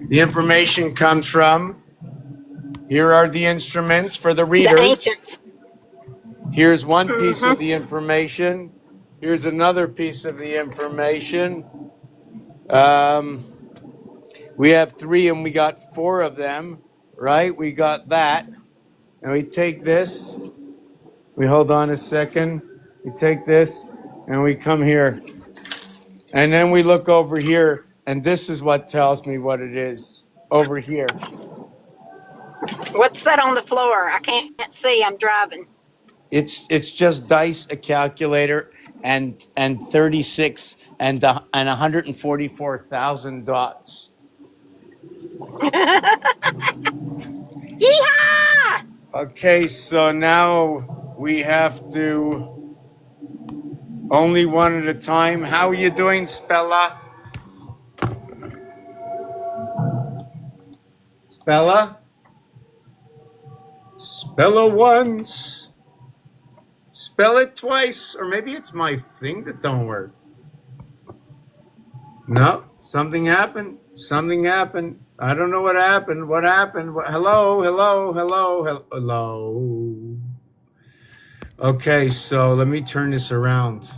The information comes from, here are the instruments for the The readers. ancients. Here's one piece of the information. Here's another piece of the information. We have 3 and we got 4 of them, right? We got that. And we take this. We hold on a second. We take this and we come here. And then we look over here. And this is what tells me what it is over here. What's that on the floor? I can't see. I'm driving. It's just dice, a calculator, and 36 and 144,000 dots. Yeehaw! Okay, so now we have to only one at a time. How are you doing, Spella? Spella? Spella once. Spell it twice, or maybe it's my thing that don't work. No, something happened. Something happened. I don't know what happened. What happened? Hello, hello, hello, hello. Okay, so let me turn this around.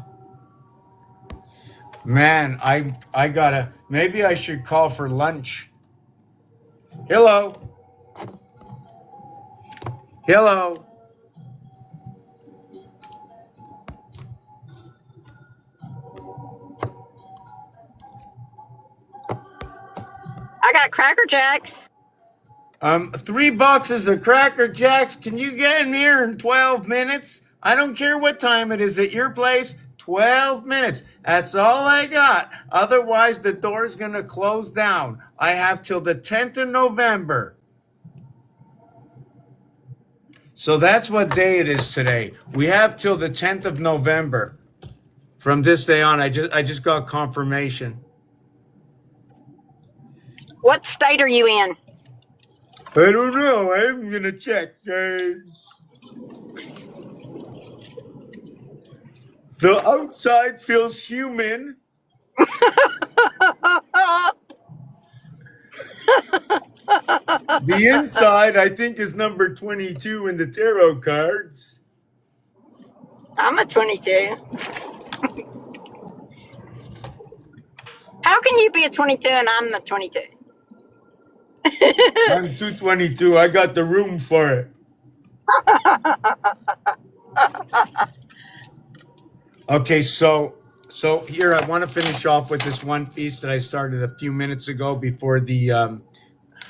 Man, I gotta. Maybe I should call for lunch. Hello. Hello. I got Cracker Jacks. 3 boxes of Cracker Jacks. Can you get in here in 12 minutes? I don't care what time it is at your place. 12 minutes. That's all I got. Otherwise, the door's going to close down. I have till the 10th of November. So that's what day it is today. We have till the 10th of November. From this day on, I just got confirmation. What state are you in? I don't know. I'm going to check. The outside feels human. The inside, I think, is number 22 in the tarot cards. I'm a 22. How can you be a 22 and I'm the 22? I'm 222. I got the room for it. Okay, so here I want to finish off with this one piece that I started a few minutes ago before the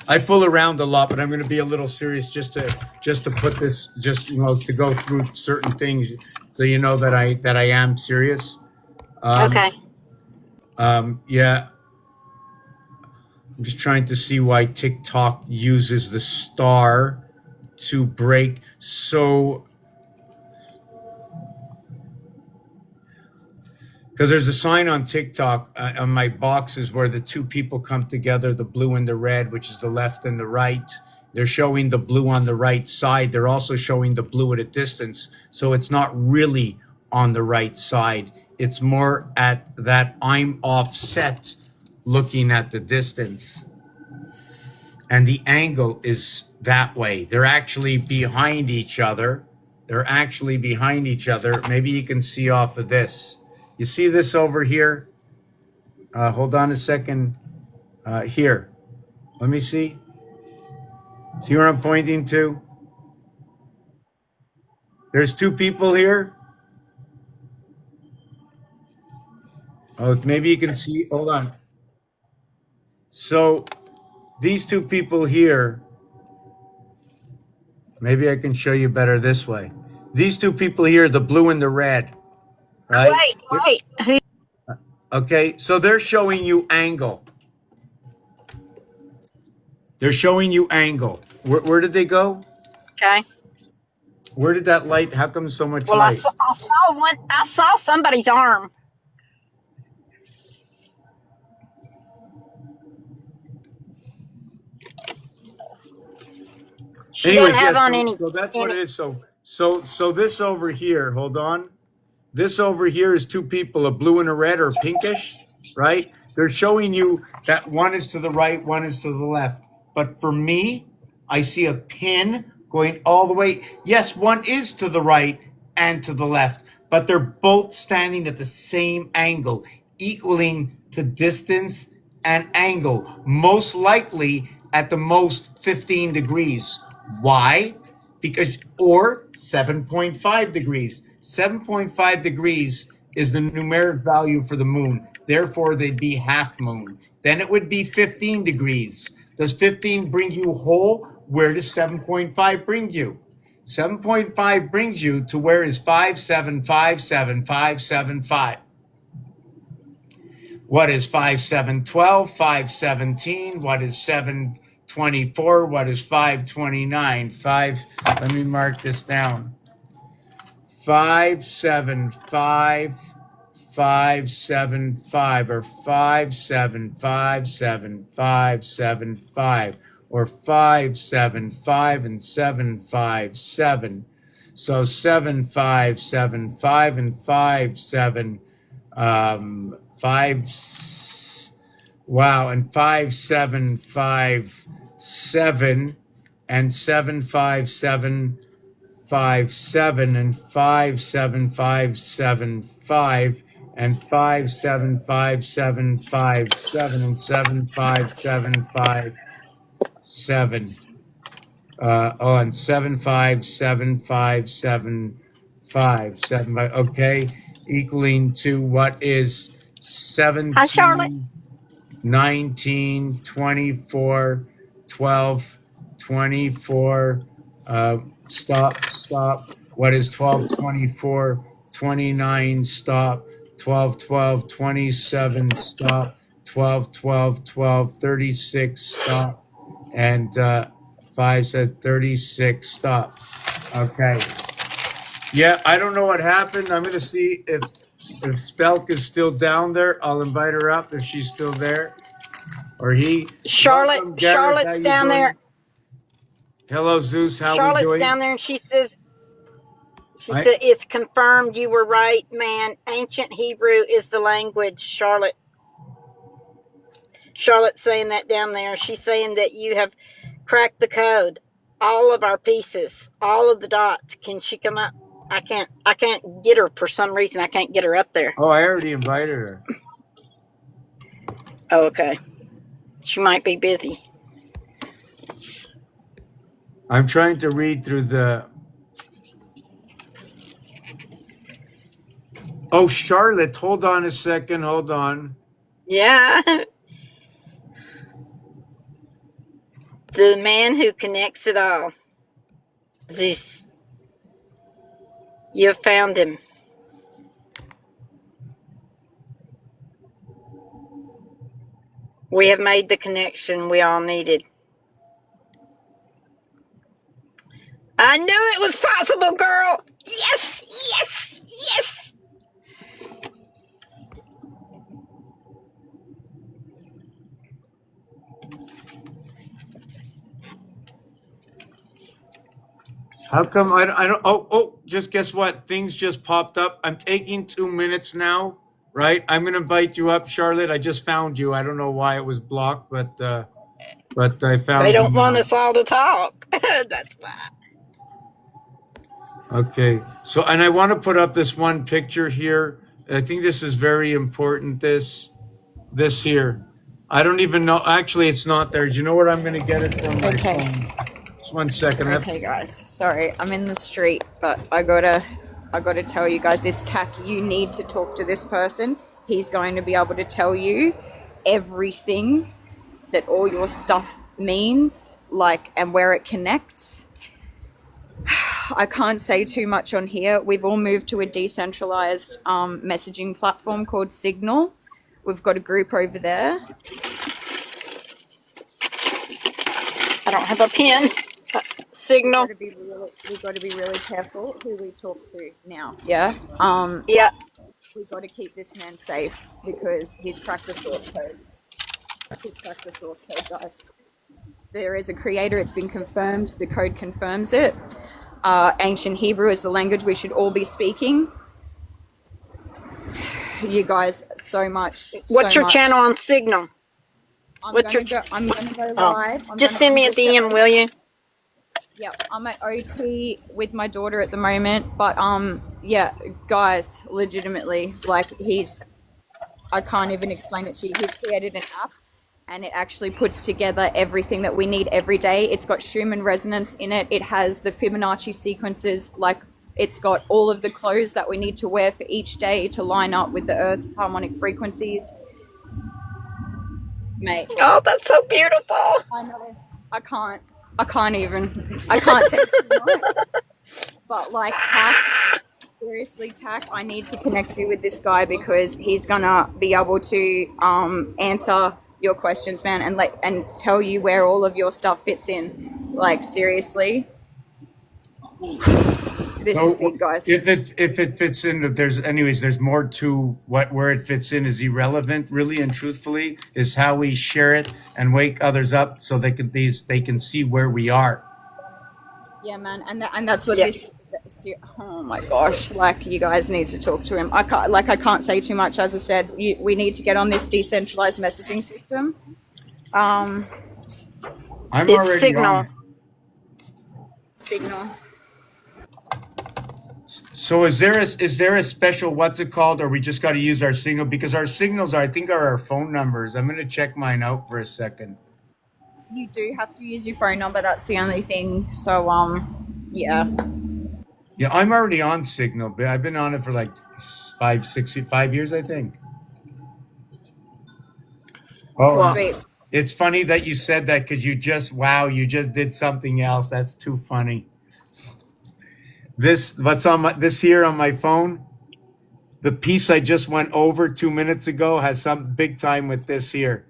I fool around a lot, but I'm going to be a little serious just to put this, just to go through certain things so you know that I am serious. Okay. Yeah. I'm just trying to see why TikTok uses the star to break. So, because there's a sign on TikTok on my boxes where the two people come together, the blue and the red, which is the left and the right. They're showing the blue on the right side. They're also showing the blue at a distance. So it's not really on the right side. It's more at that I'm offset looking at the distance. And the angle is that way. They're actually behind each other. They're actually behind each other. Maybe you can see off of this. You see this over here? Hold on a second. Here. Let me see. See where I'm pointing to? There's two people here. Oh, maybe you can see. Hold on. So these two people here, maybe I can show you better this way. These two people here, the blue and the red, right? Wait. Okay, so they're showing you angle. They're showing you angle. Where did they go? Okay. Where did that light? How come so much Well, light? I saw one. I saw somebody's arm. She Anyways, doesn't have yeah, on any. so that's what it is. So this over here, hold on. This over here is two people, a blue and a red or pinkish, right? They're showing you that one is to the right, one is to the left. But for me, I see a pin going all the way. Yes, one is to the right and to the left, but they're both standing at the same angle, equaling to distance and angle, most likely at the most 15 degrees. Why? Because, or 7.5 degrees. 7.5 degrees is the numeric value for the moon. Therefore, they'd be half moon. Then it would be 15 degrees. Does 15 bring you whole? Where does 7.5 bring you? 7.5 brings you to where is 5757575. What is 5712? 517. What is 724? What is 529? Let me mark this down. 575 575 or 5757575 or 575 and 757. So 7575 and 57 5 wow, and 5757 and 75757 and 57575 and 57557 and 75757 and 75757 okay, equaling to what is 17 Hi, Charlotte. 19 24 12 24 stop what is 12 24 29, stop. 12, 12, 27, stop. 12, 12, 12, 36, stop. And 5 said 36, stop. Okay. Yeah, I don't know what happened. I'm going to see if Spelk is still down there. I'll invite her up if she's still there. Or he. Welcome, Gareth. How Charlotte's you down doing? there. Hello, Zeus. How we Charlotte's doing? down there, and she said I- it's confirmed. You were right, man. Ancient Hebrew is the language. Charlotte's saying that down there. She's saying that you have cracked the code. All of our pieces, all of the dots. Can she come up? I can't get her for some reason. I can't get her up there. Oh, I already invited her. Oh, okay. She might be busy. I'm trying to read through the. Oh, Charlotte, hold on a second. Hold on. Yeah. The man who connects it all. Zeus. You have found him. We have made the connection we all needed. I knew it was possible, girl. Yes, yes, yes. How come I don't oh, just guess what? Things just popped up. I'm taking 2 minutes now, right? I'm gonna invite you up, Charlotte. I just found you. I don't know why it was blocked, but I found They you don't want now. us all to talk. That's why. Okay. So, and I want to put up this one picture here. I think this is very important. This here. I don't even know. Actually, it's not there. Do you know where I'm going to get it from my Okay. phone? Just 1 second. Okay, guys. Sorry, I'm in the street, but I gotta tell you guys this. Tack, you need to talk to this person. He's going to be able to tell you everything that all your stuff means, like, and where it connects. I can't say too much on here. We've all moved to a decentralized messaging platform called Signal. We've got a group over there. I don't have a pen. Signal. We've got to be really careful who we talk to now. Yeah. Yeah. We got to keep this man safe because he's cracked the source code. He's cracked the source code, guys. There is a creator. It's been confirmed. The code confirms it. Ancient Hebrew is the language we should all be speaking. You guys, so much. What's so your much. channel on Signal? I'm what's gonna your go. I'm gonna go Oh. live. Just send me a DM, will you? Yeah, I'm at OT with my daughter at the moment, but yeah, guys, legitimately, like I can't even explain it to you. He's created an app, and it actually puts together everything that we need every day. It's got Schumann resonance in it. It has the Fibonacci sequences, like it's got all of the clothes that we need to wear for each day to line up with the Earth's harmonic frequencies. Mate, Oh, that's so beautiful. I know. I can't say too much. But like Tack, seriously, Tack, I need to connect you with this guy because he's gonna be able to answer your questions, man, and tell you where all of your stuff fits in. Like seriously. This is big, guys. If it fits in, there's more to where it fits in is irrelevant, really and truthfully, is how we share it and wake others up so they can see where we are. Yeah, man, and that's what Yeah. this. Oh my gosh! Like you guys need to talk to him. I can't say too much. As I said, we need to get on this decentralized messaging system. I'm It's already Signal. on it. Signal. So is there a special, what's it called, or we just got to use our signal? Because our signals I think are our phone numbers. I'm going to check mine out for a second. You do have to use your phone number. That's the only thing. So yeah. Yeah, I'm already on Signal, but I've been on it for like 5 years, I think. Oh, Well, Sweet. it's funny that you said that because you just did something else. That's too funny. This here on my phone. The piece I just went over 2 minutes ago has some big time with this here.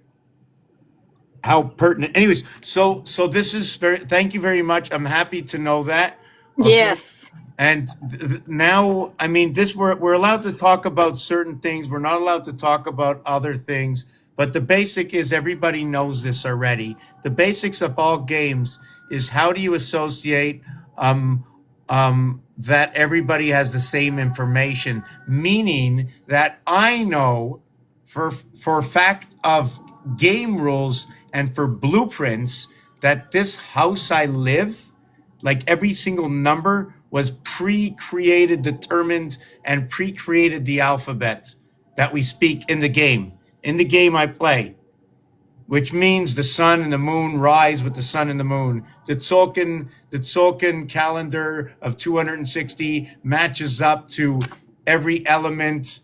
How pertinent. Anyways, so this is very. Thank you very much. I'm happy to know that. Okay. Yes. And now, I mean, this we're allowed to talk about certain things. We're not allowed to talk about other things. But the basic is everybody knows this already. The basics of all games is how do you associate that everybody has the same information, meaning that I know for a fact of game rules and for blueprints that this house I live, like every single number was pre-created, determined, and pre-created the alphabet that we speak in the game. In the game I play, which means the sun and the moon rise with the sun and the moon. The Tzolk'in calendar of 260 matches up to every element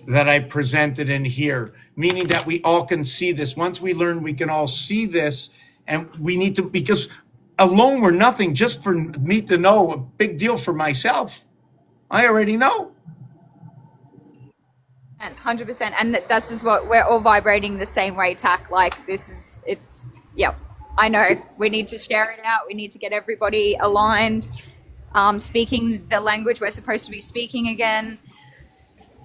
that I presented in here, meaning that we all can see this. Once we learn, we can all see this, and we need to, because alone we're nothing. Just for me to know, a big deal for myself. I already know. And 100%, and this is what we're all vibrating the same way, Tack. Like this is, it's, yep. I know we need to share it out. We need to get everybody aligned, speaking the language we're supposed to be speaking again.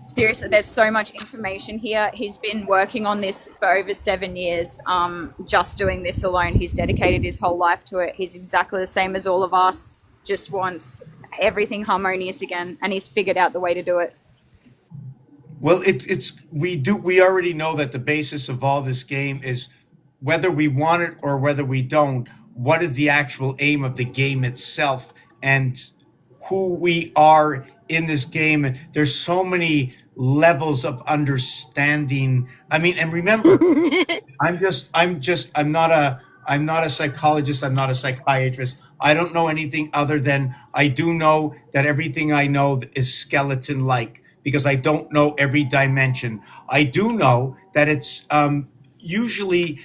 Seriously, there's so much information here. He's been working on this for over 7 years, just doing this alone. He's dedicated his whole life to it. He's exactly the same as all of us, just wants everything harmonious again, and he's figured out the way to do it. Well, we already know that the basis of all this game is whether we want it or whether we don't, what is the actual aim of the game itself and who we are in this game. And there's so many levels of understanding. I mean, and remember, I'm not a psychologist. I'm not a psychiatrist. I don't know anything other than I do know that everything I know is skeleton-like because I don't know every dimension. I do know that it's usually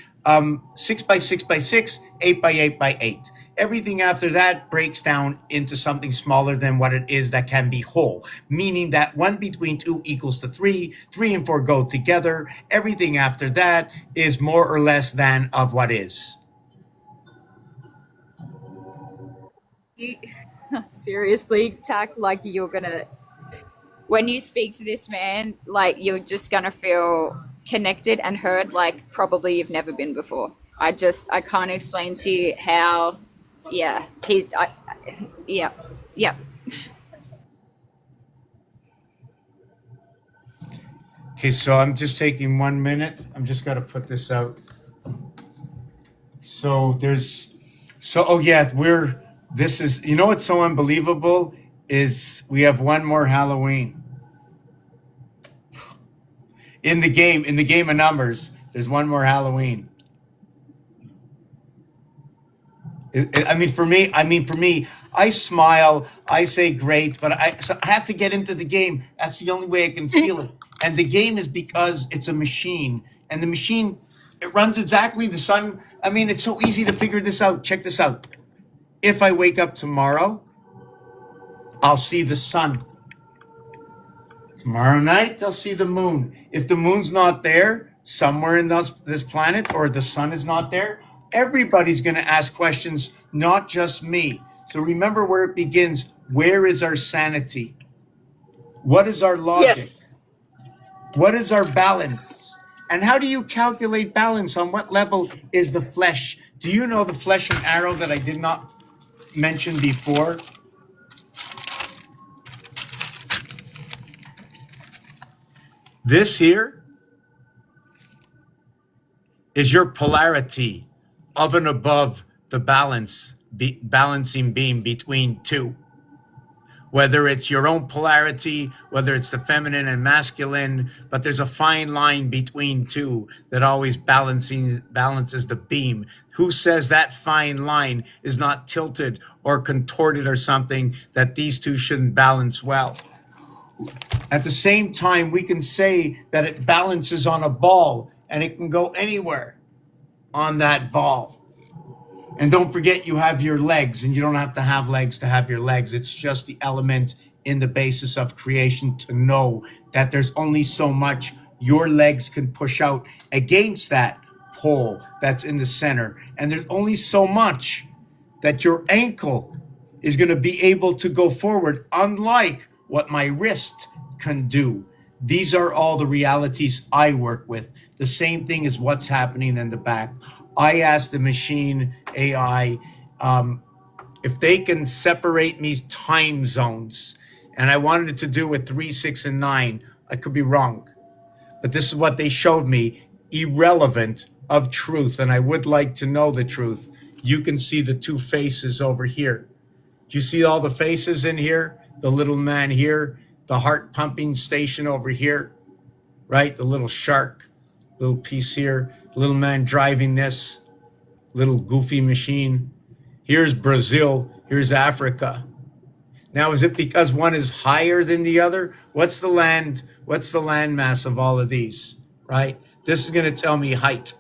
6 by 6 by 6, 8 by 8 by 8. Everything after that breaks down into something smaller than what it is that can be whole, meaning that 1 between 2 equals to 3, 3 and 4 go together. Everything after that is more or less than of what is. You, seriously, Tack, like you're gonna, when you speak to this man, like you're just gonna feel connected and heard like probably you've never been before. I can't explain to you how, yeah, yeah. Okay, so I'm just taking 1 minute. I'm just gonna put this out. So this is, you know what's so unbelievable is we have one more Halloween. In the game of numbers, there's one more Halloween. I mean, for me, I smile, I say great, but I have to get into the game. That's the only way I can feel it. And the game is because it's a machine. And the machine, it runs exactly the sun. I mean, it's so easy to figure this out. Check this out. If I wake up tomorrow, I'll see the sun. Tomorrow night, I'll see the moon. If the moon's not there, somewhere in this planet, or the sun is not there, everybody's going to ask questions, not just me. So remember where it begins. Where is our sanity? What is our logic? Yes. What is our balance? And how do you calculate balance? On what level is the flesh? Do you know the flesh and arrow that I did not mention before? This here is your polarity of and above the balancing beam between two. Whether it's your own polarity, whether it's the feminine and masculine, but there's a fine line between two that always balances the beam. Who says that fine line is not tilted or contorted or something that these two shouldn't balance well? At the same time, we can say that it balances on a ball and it can go anywhere on that ball. And don't forget, you have your legs, and you don't have to have legs to have your legs. It's just the element in the basis of creation to know that there's only so much your legs can push out against that pole that's in the center. And there's only so much that your ankle is going to be able to go forward, unlike what my wrist can do. These are all the realities I work with. The same thing is what's happening in the back. I asked the machine AI if they can separate me time zones, and I wanted it to do with 3, 6, and 9. I could be wrong, but this is what they showed me, irrelevant of truth, and I would like to know the truth. You can see the two faces over here. Do you see all the faces in here? The little man here, the heart pumping station over here, right? The little shark, little piece here, little man driving this little goofy machine. Here's Brazil, here's Africa. Now, is it because one is higher than the other? What's the land mass of all of these, right? This is going to tell me height.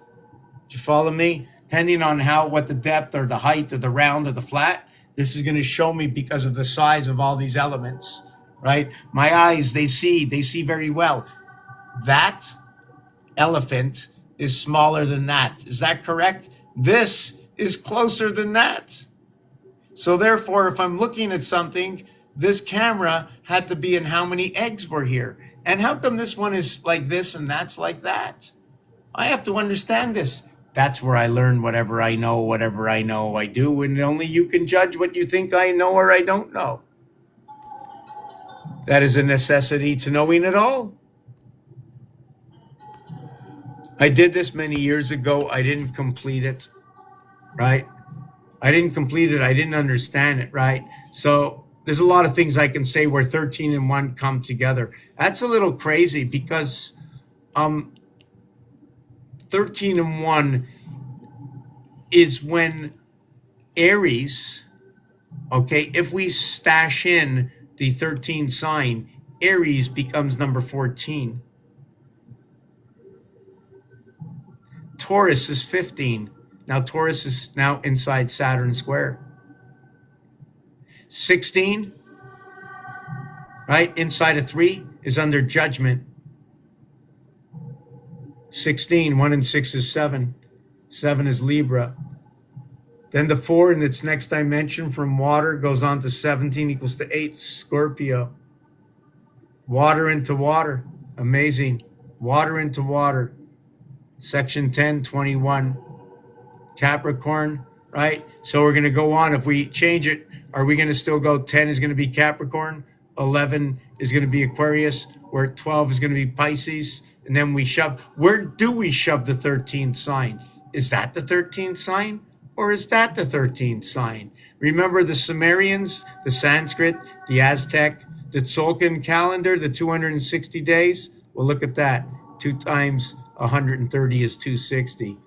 Do you follow me? Depending on what the depth or the height or the round or the flat, this is going to show me because of the size of all these elements, right? My eyes, they see very well. That elephant is smaller than that. Is that correct? This is closer than that. So therefore, if I'm looking at something, this camera had to be in how many eggs were here. And how come this one is like this and that's like that? I have to understand this. That's where I learn whatever I know I do, and only you can judge what you think I know or I don't know. That is a necessity to knowing it all. I did this many years ago. I didn't complete it, right? I didn't complete it. I didn't understand it, right? So there's a lot of things I can say where 13 and 1 come together. That's a little crazy because 13 and 1 is when Aries, okay, if we stash in the 13 sign, Aries becomes number 14. Taurus is 15. Now Taurus is now inside Saturn square. 16, right, inside of 3 is under judgment. 16, 1 and 6 is 7. 7 is Libra. Then the 4 in its next dimension from water goes on to 17 equals to 8, Scorpio. Water into water. Amazing. Water into water. Section 10, 21. Capricorn, right? So we're going to go on. If we change it, are we going to still go 10 is going to be Capricorn, 11 is going to be Aquarius, where 12 is going to be Pisces, and then we shove. Where do we shove the 13th sign? Is that the 13th sign, or is that the 13th sign? Remember the Sumerians, the Sanskrit, the Aztec, the Tzolk'in calendar, the 260 days? Well, look at that. 2 times 130 is 260.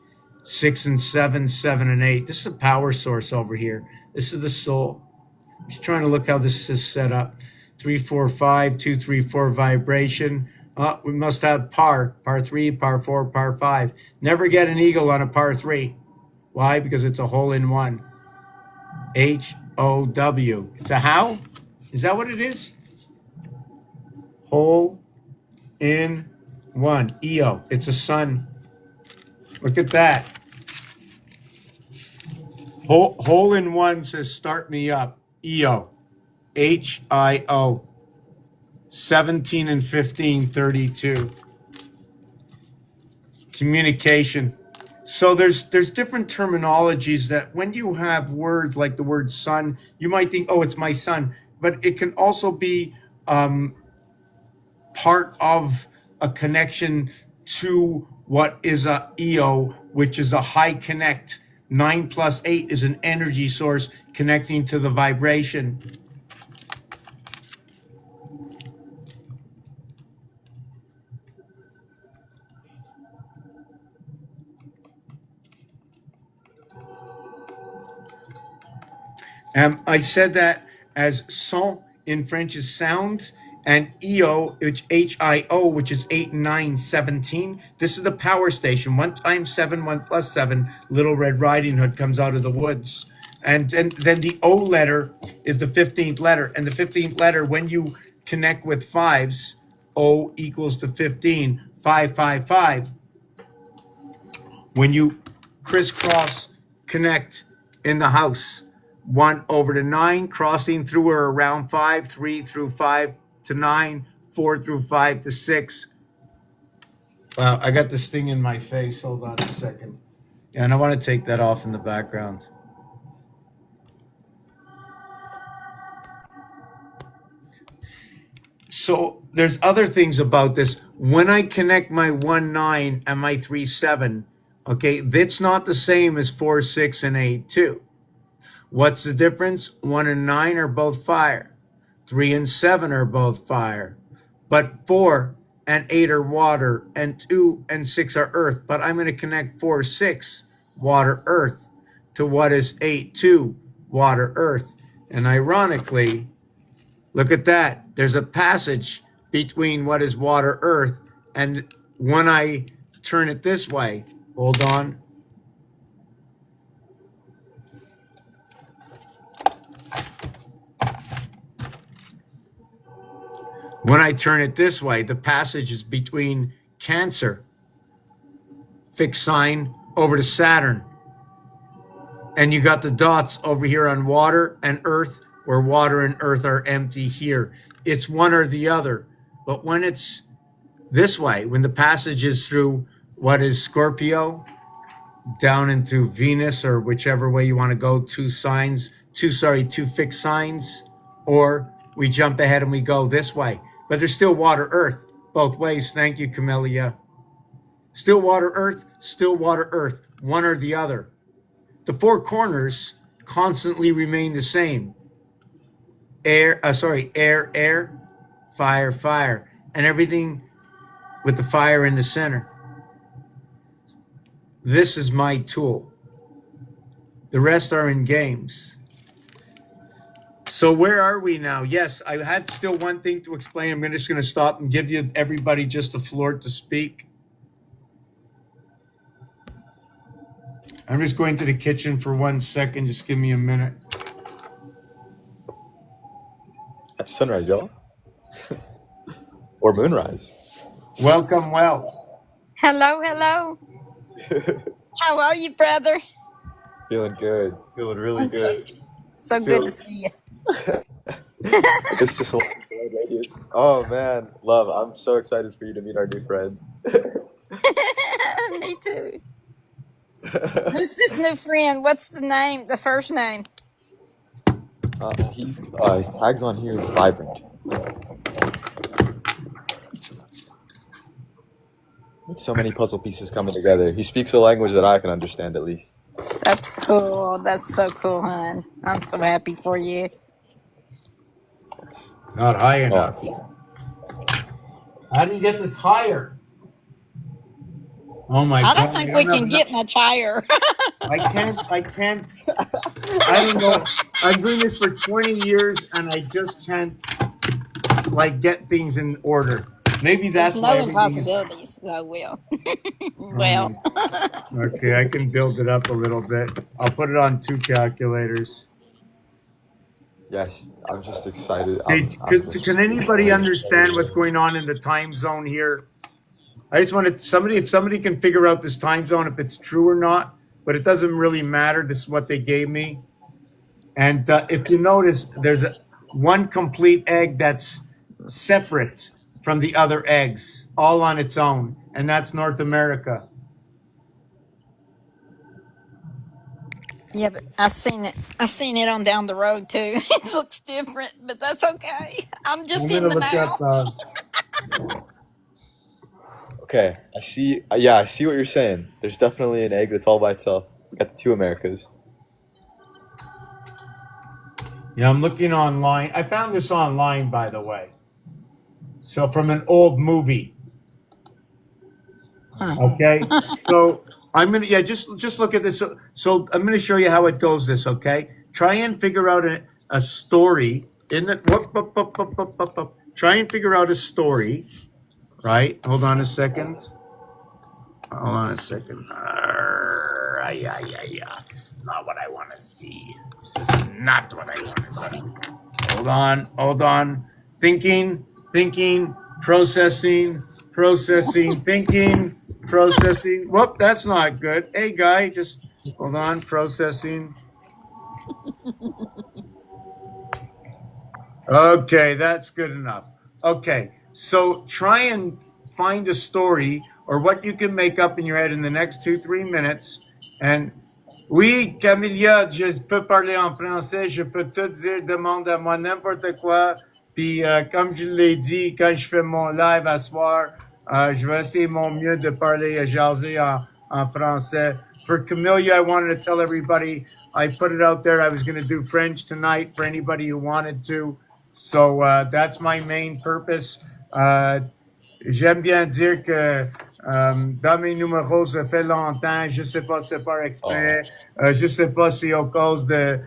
6 and 7, 7 and 8. This is a power source over here. This is the soul. I'm just trying to look how this is set up. 3, 4, 5, 2, 3, 4 vibration. We must have par 3, par 4, par 5. Never get an eagle on a par 3. Why? Because it's a hole in one. HOW. It's a how? Is that what it is? Hole in one. EO. It's a sun. Look at that. Hole in one says start me up. EO. HIO. 17 and 15, 32. Communication. So there's different terminologies that when you have words like the word sun, you might think, oh, it's my son. But it can also be part of a connection to what is a EO, which is a high connect. 9 plus 8 is an energy source connecting to the vibration. I said that as son in French is sound, and EO, which HIO, which is 8, 9, 17. This is the power station. 1 times 7, 1 plus 7. Little Red Riding Hood comes out of the woods. And then the O letter is the 15th letter. And the 15th letter, when you connect with fives, O equals to 15, 5, 5, 5. When you crisscross connect in the house, 1 over to 9, crossing through or around 5, 3 through 5 to 9, 4 through 5 to 6. Wow, I got this thing in my face. Hold on a second. Yeah, and I want to take that off in the background. So there's other things about this. When I connect my 1, 9 and my 3, 7, okay, that's not the same as 4, 6, and 8, 2. What's the difference? 1 and 9 are both fire. 3 and 7 are both fire. But 4 and 8 are water, and 2 and 6 are earth. But I'm going to connect 4, 6, water, earth, to what is 8, 2, water, earth. And ironically, look at that. There's a passage between what is water, earth, and when I turn it this way, hold on. When I turn it this way, the passage is between Cancer, fixed sign, over to Saturn. And you got the dots over here on water and earth, where water and earth are empty here. It's one or the other. But when it's this way, when the passage is through what is Scorpio, down into Venus, or whichever way you want to go, two fixed signs, or we jump ahead and we go this way. But there's still water, earth, both ways. Thank you, Camellia. Still water, earth, one or the other. The four corners constantly remain the same. Air, fire, fire, and everything with the fire in the center. This is my tool. The rest are in games. So where are we now? Yes, I had still one thing to explain. I'm just going to stop and give you everybody just the floor to speak. I'm just going to the kitchen for 1 second. Just give me a minute. Happy sunrise, y'all. Or moonrise. Welcome, well. Hello, hello. How are you, brother? Feeling good. Feeling really I'm good. so good to see you. It's just a radius. Oh man, love, I'm so excited for you to meet our new friend. Me too. Who's this new friend? What's the name? The first name? His tag's on here is Vibrant. With so many puzzle pieces coming together. He speaks a language that I can understand at least. That's cool. That's so cool, hon. I'm so happy for you. Not high enough. Oh, How do you get this higher? Oh my I God. don't think we can get much higher. I can't. I don't know. I've doing this for 20 years and I just can't get things in order. Maybe that's There's why no everything is. impossibilities, though, Will. Well, Okay, I can build it up a little bit. I'll put it on 2 calculators. yes, I'm just excited. Hey, can anybody understand what's going on in the time zone here? I just wanted if somebody can figure out this time zone, if it's true or not, but it doesn't really matter. This is what they gave me. And if you notice, there's one complete egg that's separate from the other eggs, all on its own, and that's North America. yeah, but I seen it. I seen it on down the road too. It looks different, but that's okay. I'm I'm just gonna in the look now. up. Okay, I see. Yeah, I see what you're saying. There's definitely an egg that's all by itself. We got the 2 Americas. Yeah, I'm looking online. I found this online, by the way. So from an old movie. Huh. Okay. So I'm gonna just look at this. So I'm gonna show you how it goes. This okay. Try and figure out a story in the. Try and figure out a story. Right. Hold on a second. All right. yeah. This is not what I want to see. This is not what I want to see. Hold on. Thinking, processing, thinking, processing. Whoop, that's not good. Hey, guy, just hold on, processing. Okay, that's good enough. Okay, so try and find a story or what you can make up in your head in the next 2-3 minutes. And oui, Camilla, je peux parler en français, je peux tout dire, demande à moi n'importe quoi. Puis, comme je l'ai dit, quand je fais mon live à soir, je vais essayer mon mieux de parler, jaser en français. For Camilla, I wanted to tell everybody, I put it out there, I was going to do French tonight for anybody who wanted to. So that's my main purpose. J'aime bien dire que dans mes numéros, ça fait longtemps. Je sais pas si c'est par exprès. Je sais pas si à cause de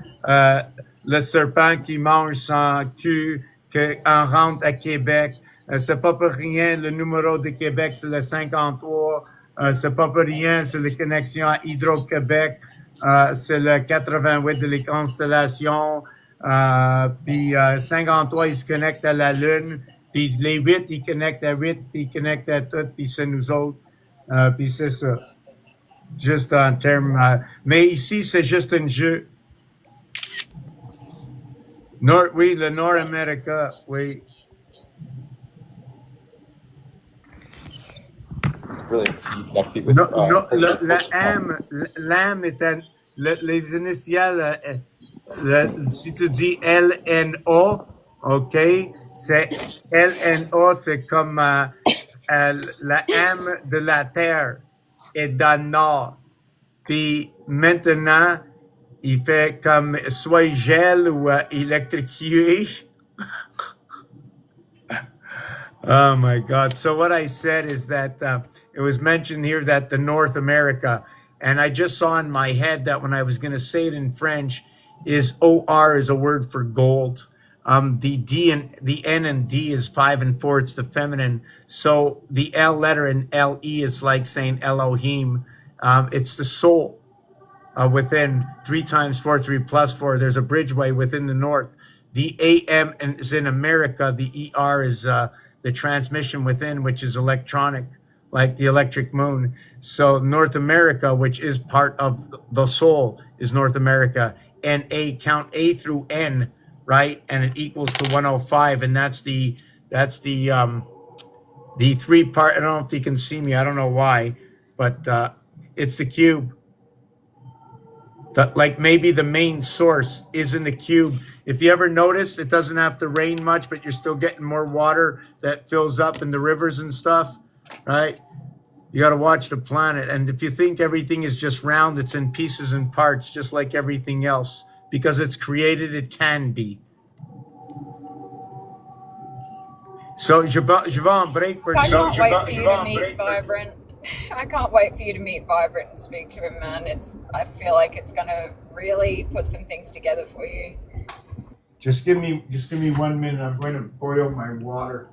le serpent qui mange son cul qu'on rentre à Québec. C'est pas pour rien. Le numéro de Québec, c'est le 53. C'est pas pour rien. C'est la connexion à Hydro-Québec. C'est le 88 de les constellations. Puis 53, il se connecte à la Lune. Puis les 8, ils connectent à 8, puis ils connectent à tout, puis c'est nous autres. Puis c'est ça. Juste en termes... mais ici, c'est juste un jeu. Oui, le Nord-Amérique, oui. Brilliant. So you connected with L'âme est les initiales, si tu dis LNO, OK, c'est LNO, c'est comme la âme de la Terre est dans le nord. Puis maintenant, il fait comme soit il gèle ou électrocuté. Oh my God. So what I said is that it was mentioned here that the North America, and I just saw in my head that when I was going to say it in French, is OR is a word for gold. The D and the N and D is 5 and 4. It's the feminine. So the L letter in LE is like saying Elohim. It's the soul within 3 times 4, 3 plus 4. There's a bridgeway within the North. The AM is in America. The ER is the transmission within, which is electronic, like the electric moon. So North America, which is part of the soul, is North America. And A, count A through N, right? And it equals to 105. And that's the 3 part. I don't know if you can see me. I don't know why, but it's the cube. Like maybe the main source is in the cube. If you ever notice, it doesn't have to rain much, but you're still getting more water that fills up in the rivers and stuff, right? You got to watch the planet. And if you think everything is just round, it's in pieces and parts, just like everything else. Because it's created, it can be. So, je vais en break for... I can't wait for you to meet Vibrant. I can't wait for you to meet Vibrant and speak to him, man. I feel like it's going to really put some things together for you. Just give me 1 minute. I'm going to boil my water.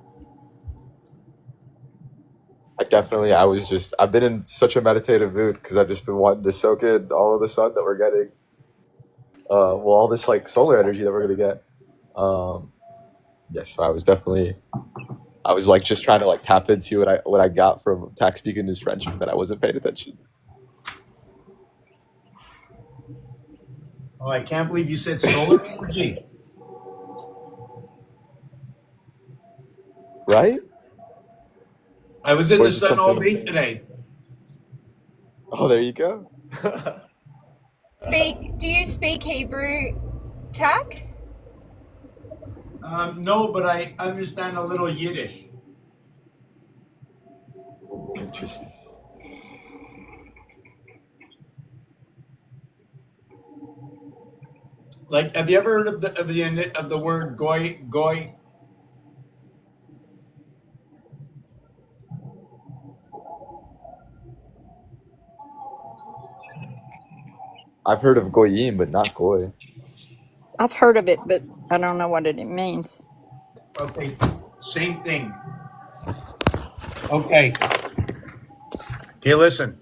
I've been in such a meditative mood because I've just been wanting to soak in all of the sun that we're getting. All this like solar energy that we're going to get. So I was like just trying to like tap into what I got from Tak speaking his French, but I wasn't paying attention. Oh, I can't believe you said solar energy. Right? I was in Or the is it sun all something- day today. Oh, there you go. Do you speak Hebrew, Tak? No, but I understand a little Yiddish. Interesting. Like, have you ever heard of the word goy? Goy. I've heard of Goyim, but not Goy. I've heard of it, but I don't know what it means. Okay, same thing. Okay. Okay, listen.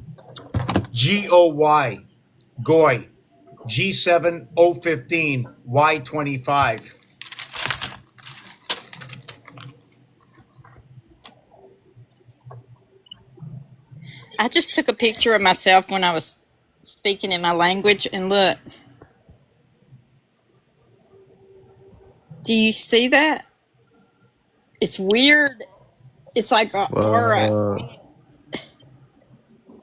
GOY. Goy, G7 015 Y25. I just took a picture of myself when I was speaking in my language, and look. Do you see that? It's weird. It's like an aura. Wow.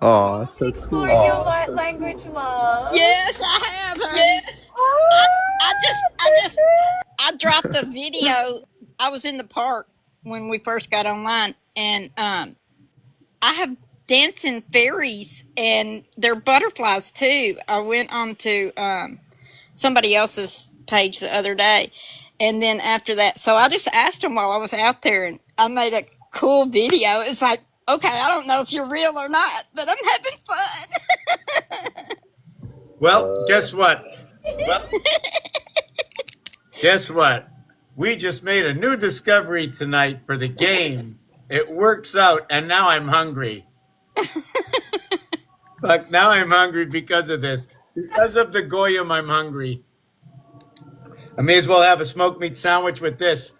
Oh, that's so Explore cool. your language, love. Yes, I have, honey. Yes. I dropped the video. I was in the park when we first got online, and I have dancing fairies, and they're butterflies too. I went on to somebody else's page the other day, and then after that, so I just asked them while I was out there, and I made a cool video. It's like, okay, I don't know if you're real or not, but I'm having fun. Well, guess what? Well, guess what? We just made a new discovery tonight for the game. It works out, and now I'm hungry. Fuck, now I'm hungry because of this. Because of the goyim, I'm hungry. I may as well have a smoked meat sandwich with this.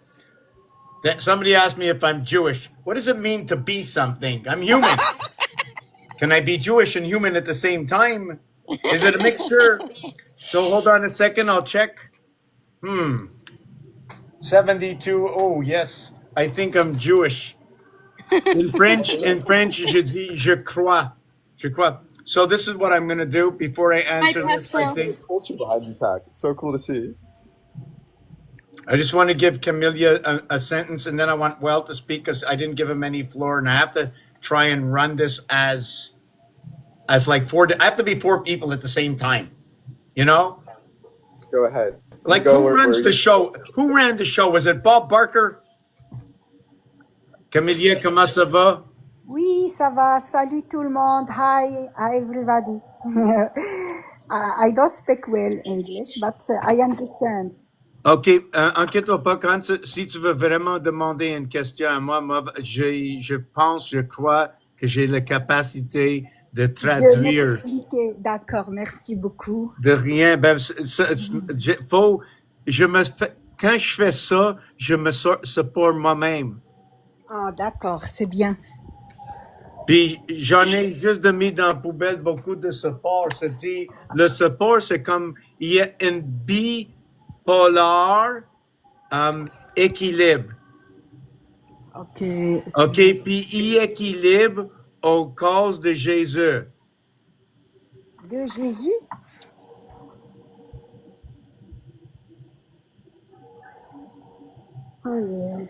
That somebody asked me if I'm Jewish. What does it mean to be something? I'm human. Can I be Jewish and human at the same time? Is it a mixture? So hold on a second, I'll check. 72. Oh yes, I think I'm Jewish. In French, je dis je crois. Je crois. So this is what I'm gonna do before I answer this. I think Culture behind you, Tack. It's so cool to see. I just want to give Camellia a sentence, and then I want Well to speak because I didn't give him any floor, and I have to try and run this as like four. I have to be four people at the same time. You know, Go ahead. like Go who where runs the you- show? Who ran the show? Was it Bob Barker? Camellia, comment ça va? Oui, ça va. Salut tout le monde. Hi, everybody. I don't speak well English, but I understand. OK, inquiète-toi pas, si tu veux vraiment demander une question à moi, je pense, je crois que j'ai la capacité de Je traduire. l'expliquer. D'accord, merci beaucoup. De rien. Ben, quand je fais ça, je me sors pour moi-même. Ah, d'accord, c'est bien. Puis j'en ai juste de mis dans la poubelle beaucoup de support. Le support, c'est comme il y a une bipolar équilibre. Ok. OK, puis équilibre au cause de Jésus. De Jésus? Oh, yeah.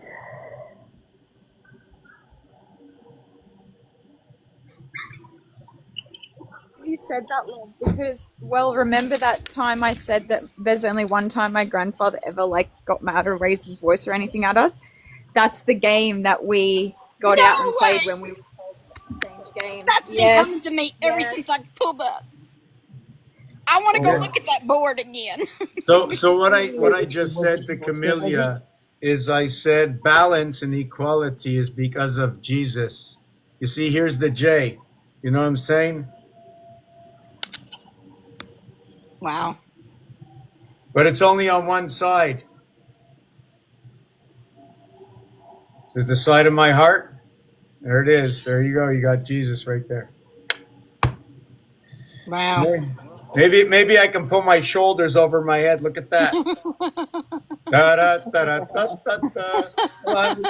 You said that, love, because, well, remember that time I said that there's only one time my grandfather ever like got mad or raised his voice or anything at us? That's the game that we got out and played when we changed games. That's been coming to me ever since I pulled up. I want to go look at that board again. So what I just said to Camellia is I said balance and equality is because of Jesus. You see, here's the J. You know what I'm saying? Wow. But it's only on one side. So the side of my heart. There it is. There you go. You got Jesus right there. Wow. Maybe I can pull my shoulders over my head. Look at that. Da-da-da-da-da-da-da.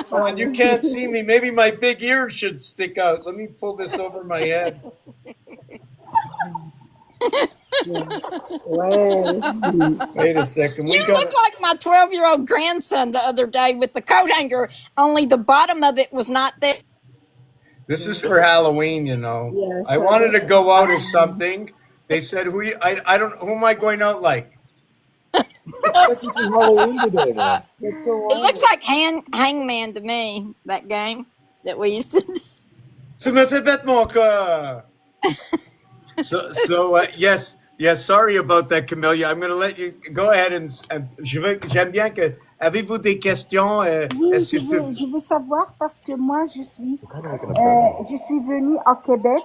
Come on, you can't see me. Maybe my big ears should stick out. Let me pull this over my head. Wait a second. You look like my 12-year-old grandson the other day with the coat hanger, only the bottom of it was not there. This is for Halloween, you know. Yes, I wanted to go out or something. They said, I don't. Who am I going out like? Halloween today, man. That's so It looks like Hangman to me, that game that we used to do. Tu me fais battre mon cœur. So yes. Sorry about that, Camellia. I'm going to let you go ahead and j'aime bien que. Avez-vous des questions? Oui, Est-ce que je veux savoir parce que moi, je suis venue au Québec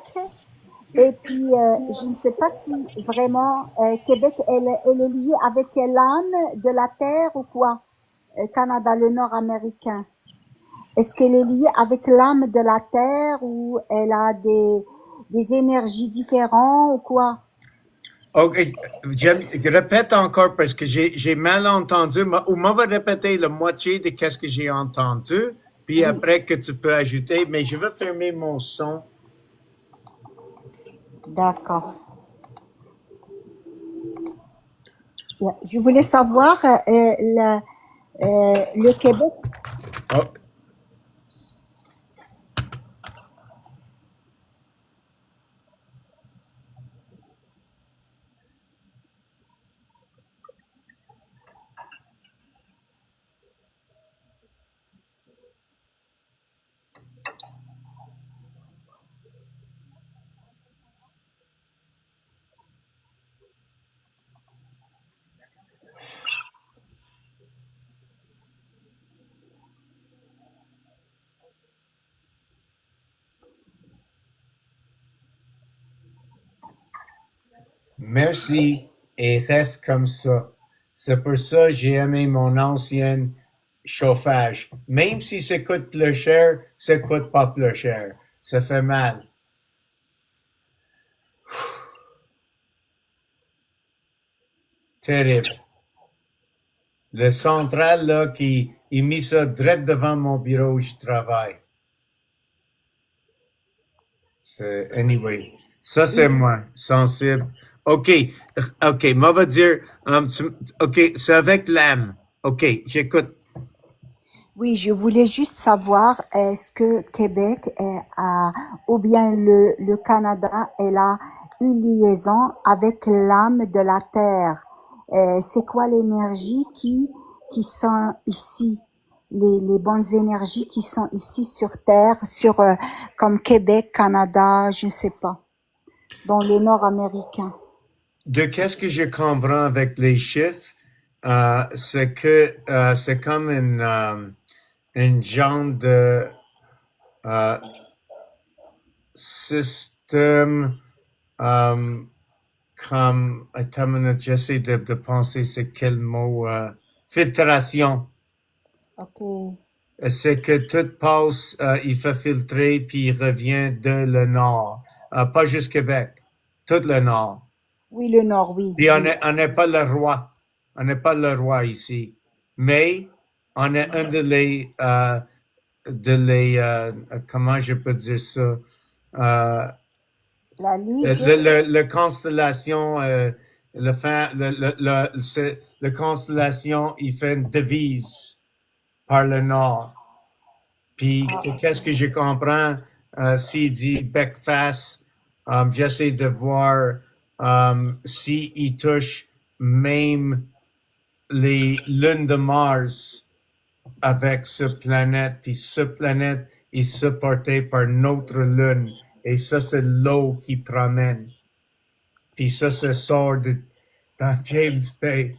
Et puis, je ne sais pas si vraiment Québec, elle est liée avec l'âme de la Terre ou quoi? Canada, le Nord-américain. Est-ce qu'elle est liée avec l'âme de la Terre ou elle a des énergies différentes ou quoi? OK, répète encore parce que j'ai mal entendu. Ou m'avait répété la moitié de qu'est-ce que j'ai entendu, puis Oui, après que tu peux ajouter, mais je vais fermer mon son. d'accord. Yeah. Je voulais savoir, le Québec, Oh, merci et reste comme ça. C'est pour ça que j'ai aimé mon ancien chauffage. Même si ça coûte plus cher, ça coûte pas plus cher. Ça fait mal. Terrible. Le central, là, qui il mis ça direct devant mon bureau où je travaille. Anyway, ça c'est moi, sensible. OK, OK, moi va dire, OK, c'est avec l'âme. OK, j'écoute. oui, je voulais juste savoir, est-ce que Québec ou bien le Canada, elle a une liaison avec l'âme de la Terre? C'est quoi l'énergie qui sont ici? Les bonnes énergies qui sont ici sur Terre, comme Québec, Canada, je ne sais pas, dans le Nord américain. De qu'est-ce que je comprends avec les chiffres, c'est que c'est comme une genre de système comme, attends une minute, j'essaie de penser c'est quel mot, filtration. Ok. C'est que tout passe, il fait filtrer puis il revient de le nord. Pas juste Québec, tout le nord. Oui, le Nord, oui, Puis oui. on n'est pas le roi. On n'est pas le roi ici. Mais on est un comment je peux dire ça? La Ligue, Le constellation, le constellation, il fait une devise par le nord. Puis, qu'est-ce que je comprends? S'il dit bec face, j'essaie de voir s'il touche même les lunes de Mars avec ce planète, puis ce planète est supporté par notre lune. Et ça, c'est l'eau qui promène. Puis ça sort dans James Bay.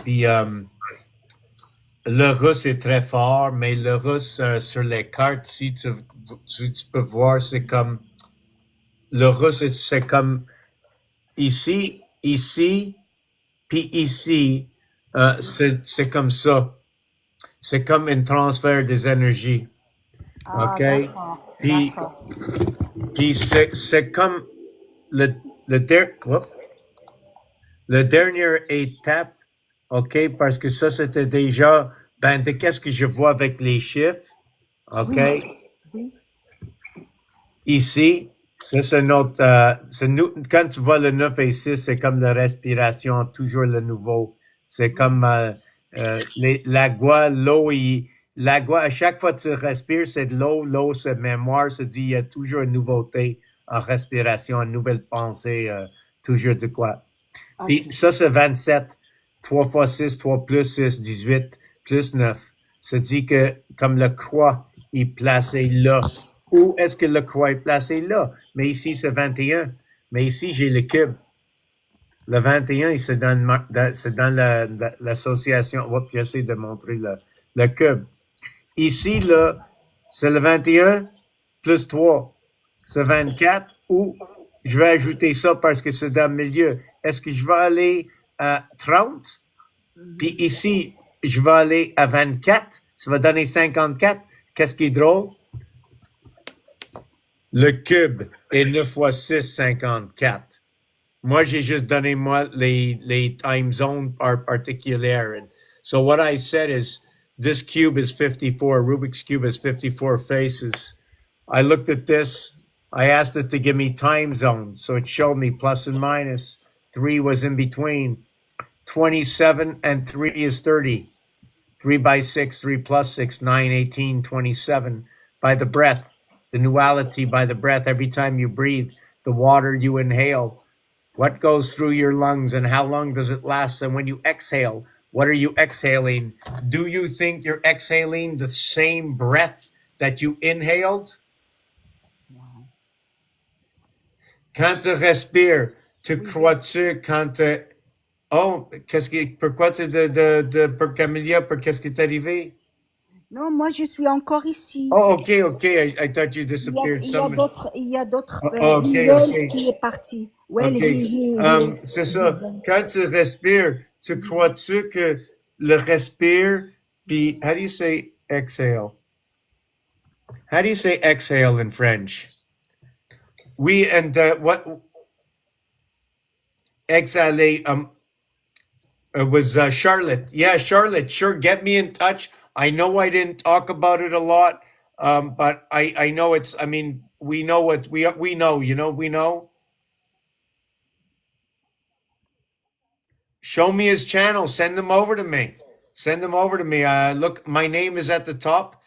Puis le russe est très fort, mais le russe, sur les cartes, si tu peux voir, c'est comme, le russe, c'est comme ici, puis ici, c'est comme ça. C'est comme un transfert des énergies. OK? d'accord, Puis, d'accord. puis c'est comme le, le, le dernière étape, OK? Parce que ça, c'était déjà, de qu'est-ce que je vois avec les chiffres, OK? Oui, oui. Ici, ça, c'est notre, quand tu vois le 9 et 6, c'est comme la respiration, toujours le nouveau. C'est comme l'agua, l'eau, l'agua, à chaque fois que tu respires, c'est de l'eau, l'eau, c'est mémoire, se dit, il y a toujours une nouveauté en respiration, une nouvelle pensée, toujours de quoi. Puis Ok. ça, c'est 27. 3 fois 6, 3 plus 6, 18, plus 9. ça dit que comme le croix est placé là. Où est-ce que le croix est placé là? Mais ici, c'est 21. Mais ici, j'ai le cube. Le 21, c'est dans l'association. Oups, j'essaie de montrer le cube. Ici, là, c'est le 21 plus 3. C'est 24. Ou je vais ajouter ça parce que c'est dans le milieu. Est-ce que je vais aller à 30? Puis ici, je vais aller à 24. Ça va donner 54. Qu'est-ce qui est drôle? Le cube est 9 fois 6, 54. Moi, j'ai juste donné les time zones particulières. And so what I said is this cube is 54. Rubik's Cube is 54 faces. I looked at this. I asked it to give me time zones. So it showed me plus and minus. 3 was in between. 27 and 3 is 30. 3 by 6, 3 plus 6, 9, 18, 27. By the breath, the nuality by the breath. Every time you breathe, the water you inhale, what goes through your lungs and how long does it last? And when you exhale, what are you exhaling? Do you think you're exhaling the same breath that you inhaled? Quand tu respires, tu crois-tu quand tu... Oh, pourquoi pour Camilla, qu'est-ce qui est arrivé? Non, moi, je suis encore ici. Oh, okay. I thought you disappeared. Il y a d'autres. Okay. Qui est parti. Okay. C'est ça. Quand tu respires, tu crois-tu que le respire, puis how do you say exhale? How do you say exhale in French? What exhale, it was Charlotte. Yeah, Charlotte, sure, get me in touch. I know I didn't talk about it a lot, but I know it's, I mean, we know what we know, we know. Show me his channel. Send them over to me. Look, my name is at the top,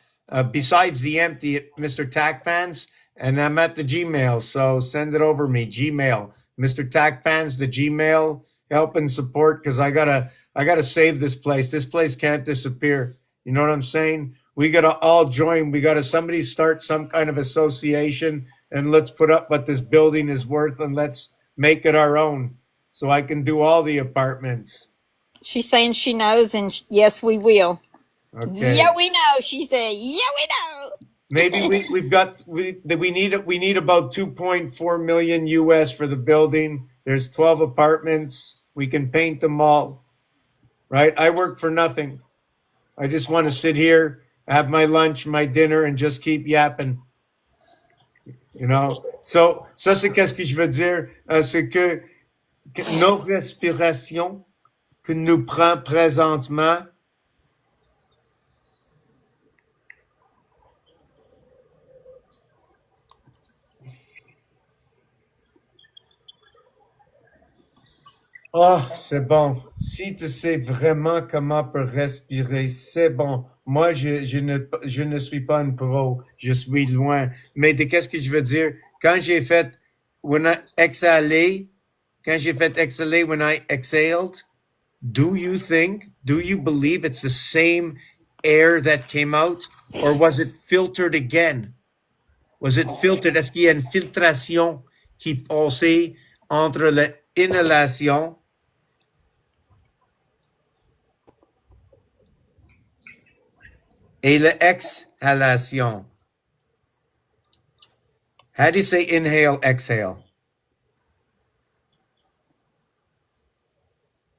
besides the empty Mr. Tackpans, and I'm at the Gmail, so send it over me. Gmail, Mr. Tackpans, the Gmail, help and support, because I gotta save this place. This place can't disappear. You know what I'm saying? We gotta all join. We gotta somebody start some kind of association, and let's put up what this building is worth, and let's make it our own, so I can do all the apartments. She's saying she knows, and yes, we will. Okay. Yeah, we know. She said, yeah, we know. Maybe we need about 2.4 million US for the building. There's 12 apartments. We can paint them all. Right? I work for nothing. I just want to sit here, have my lunch, my dinner, and just keep yapping. You know? So, ça c'est qu'est-ce que je veux dire, c'est que nos respirations que nous prenons présentement, oh, c'est bon. Si tu sais vraiment comment pour respirer, c'est bon. Moi, je ne suis pas un pro. Je suis loin. Mais de qu'est-ce que je veux dire? Quand j'ai fait when I exhaled, do you believe it's the same air that came out? Or was it filtered again? Was it filtered? Est-ce qu'il y a une filtration qui passait entre l'inhalation et l'exhalation? How do you say inhale, exhale?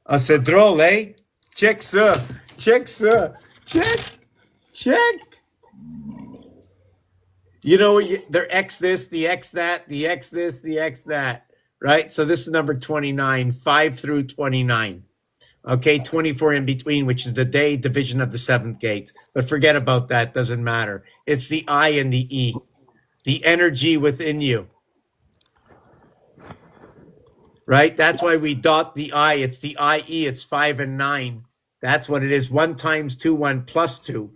Ah, c'est drôle, eh? Check ça. Check. You know, they're X this, the X that, the X this, the X that, right? So this is number 29, 5 through 29. Okay, 24 in between, which is the day division of the seventh gate. But forget about that, doesn't matter. It's the I and the E, the energy within you. Right? That's why we dot the I. It's the IE. It's 5 and 9. That's what it is. 1 times 2, 1 plus 2,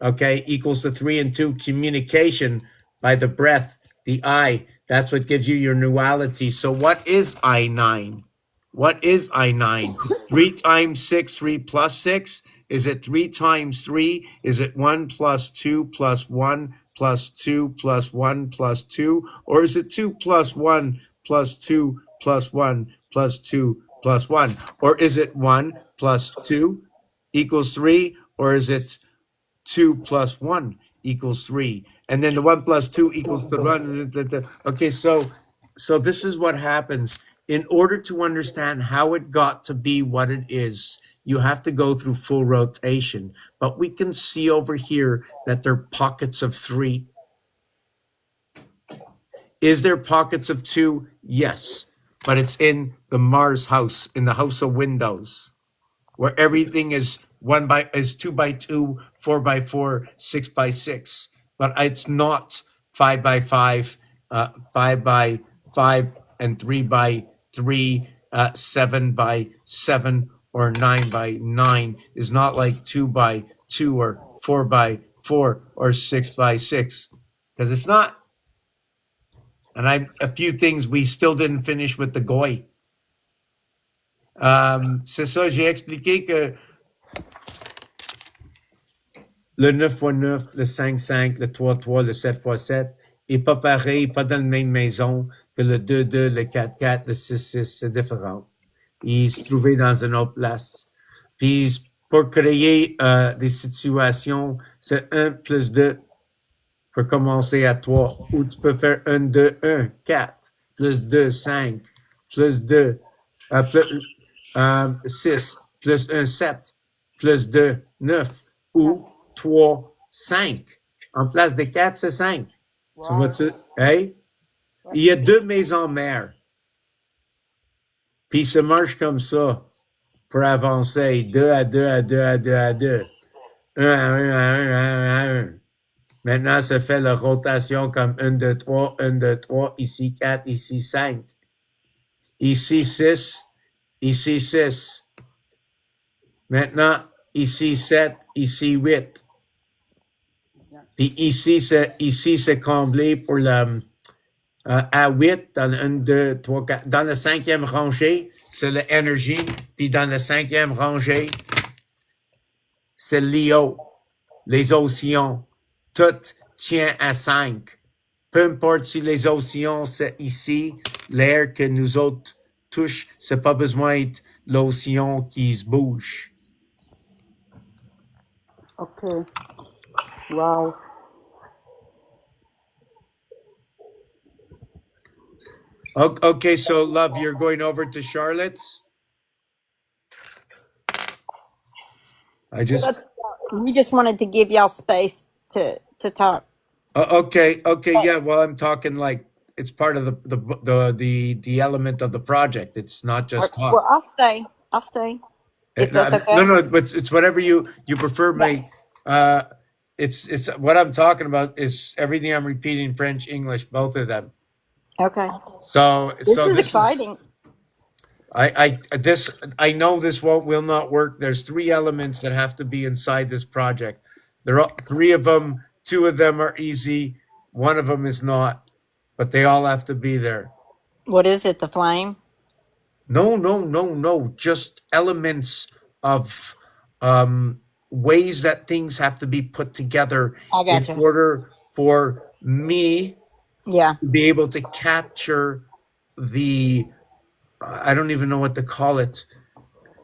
okay, equals the 3 and 2 communication by the breath, the I. That's what gives you your nuality. So what is I9? What is I9? 3 times 6, 3 plus 6 Is it 3 times 3? Is it 1 plus 2 plus 1 plus 2 plus 1 plus 2? Or is it 2 plus 1 plus 2 plus 1 plus 2 plus 1? Or is it 1 plus 2 equals 3? Or is it 2 plus 1 equals 3? And then the 1 plus 2 equals the 1. Okay, so this is what happens. In order to understand how it got to be what it is, you have to go through full rotation. But we can see over here that there are pockets of 3. Is there pockets of 2? Yes. But it's in the Mars house, in the house of windows, where everything is 2 by 2, 4 by 4, 6 by 6. But it's not 5 by 5, 5 by 5, and 3 by 3, 7 by 7, or 9 by 9. Is not like 2 by 2 or 4 by 4 or 6 by 6, because it's not. And a few things we still didn't finish with the goy. C'est ça, j'ai expliqué que le 9x9, le 5x5, le 3x3, le 7x7 est pas pareil, pas dans la même maison que le 2x2, le 4x4, le 6x6, c'est différent. Il se trouvait dans une autre place. Puis pour créer des situations, c'est 1 plus 2 pour commencer à 3. Ou tu peux faire 1, 2, 1, 4, plus 2, 5, plus 2, plus, 6, plus 1, 7, plus 2, 9, ou 3, 5. En place de 4, c'est 5. Wow. Tu vois-tu? Hey? Il y a 2 maisons mères. Puis ça marche comme ça pour avancer. 2 à 2 à 2 à 2 à 2. 1 à 1 à 1 à 1 à 1. Maintenant, ça fait la rotation comme 1, 2, 3, 1, 2, 3, ici 4, ici 5. Ici 6, ici 6. Maintenant, ici 7, ici 8. Puis ici, c'est comblé pour le à 8, dans le 1, 2, 3, 4. Dans la 5e rangée, c'est l'énergie. Puis dans la 5e rangée, c'est l'IO, les océans. Tout tient à 5. Peu importe si les océans, c'est ici, l'air que nous autres touchent, c'est pas besoin de l'océan qui se bouge. OK. Wow. Okay, so love, you're going over to Charlotte's? We just wanted to give y'all space to talk. Okay, yeah. Well, I'm talking like it's part of the element of the project. It's not just talk. Well, I'll stay. If that's okay. No, but it's whatever you prefer. It's what I'm talking about is everything I'm repeating, French, English, both of them. Okay. So this is exciting. I know this will not work. There's 3 elements that have to be inside this project. There are 3 of them. 2 of them are easy. 1 of them is not, but they all have to be there. What is it? The flame? No. Just elements of ways that things have to be put together in order for me to be able to capture the, I don't even know what to call it.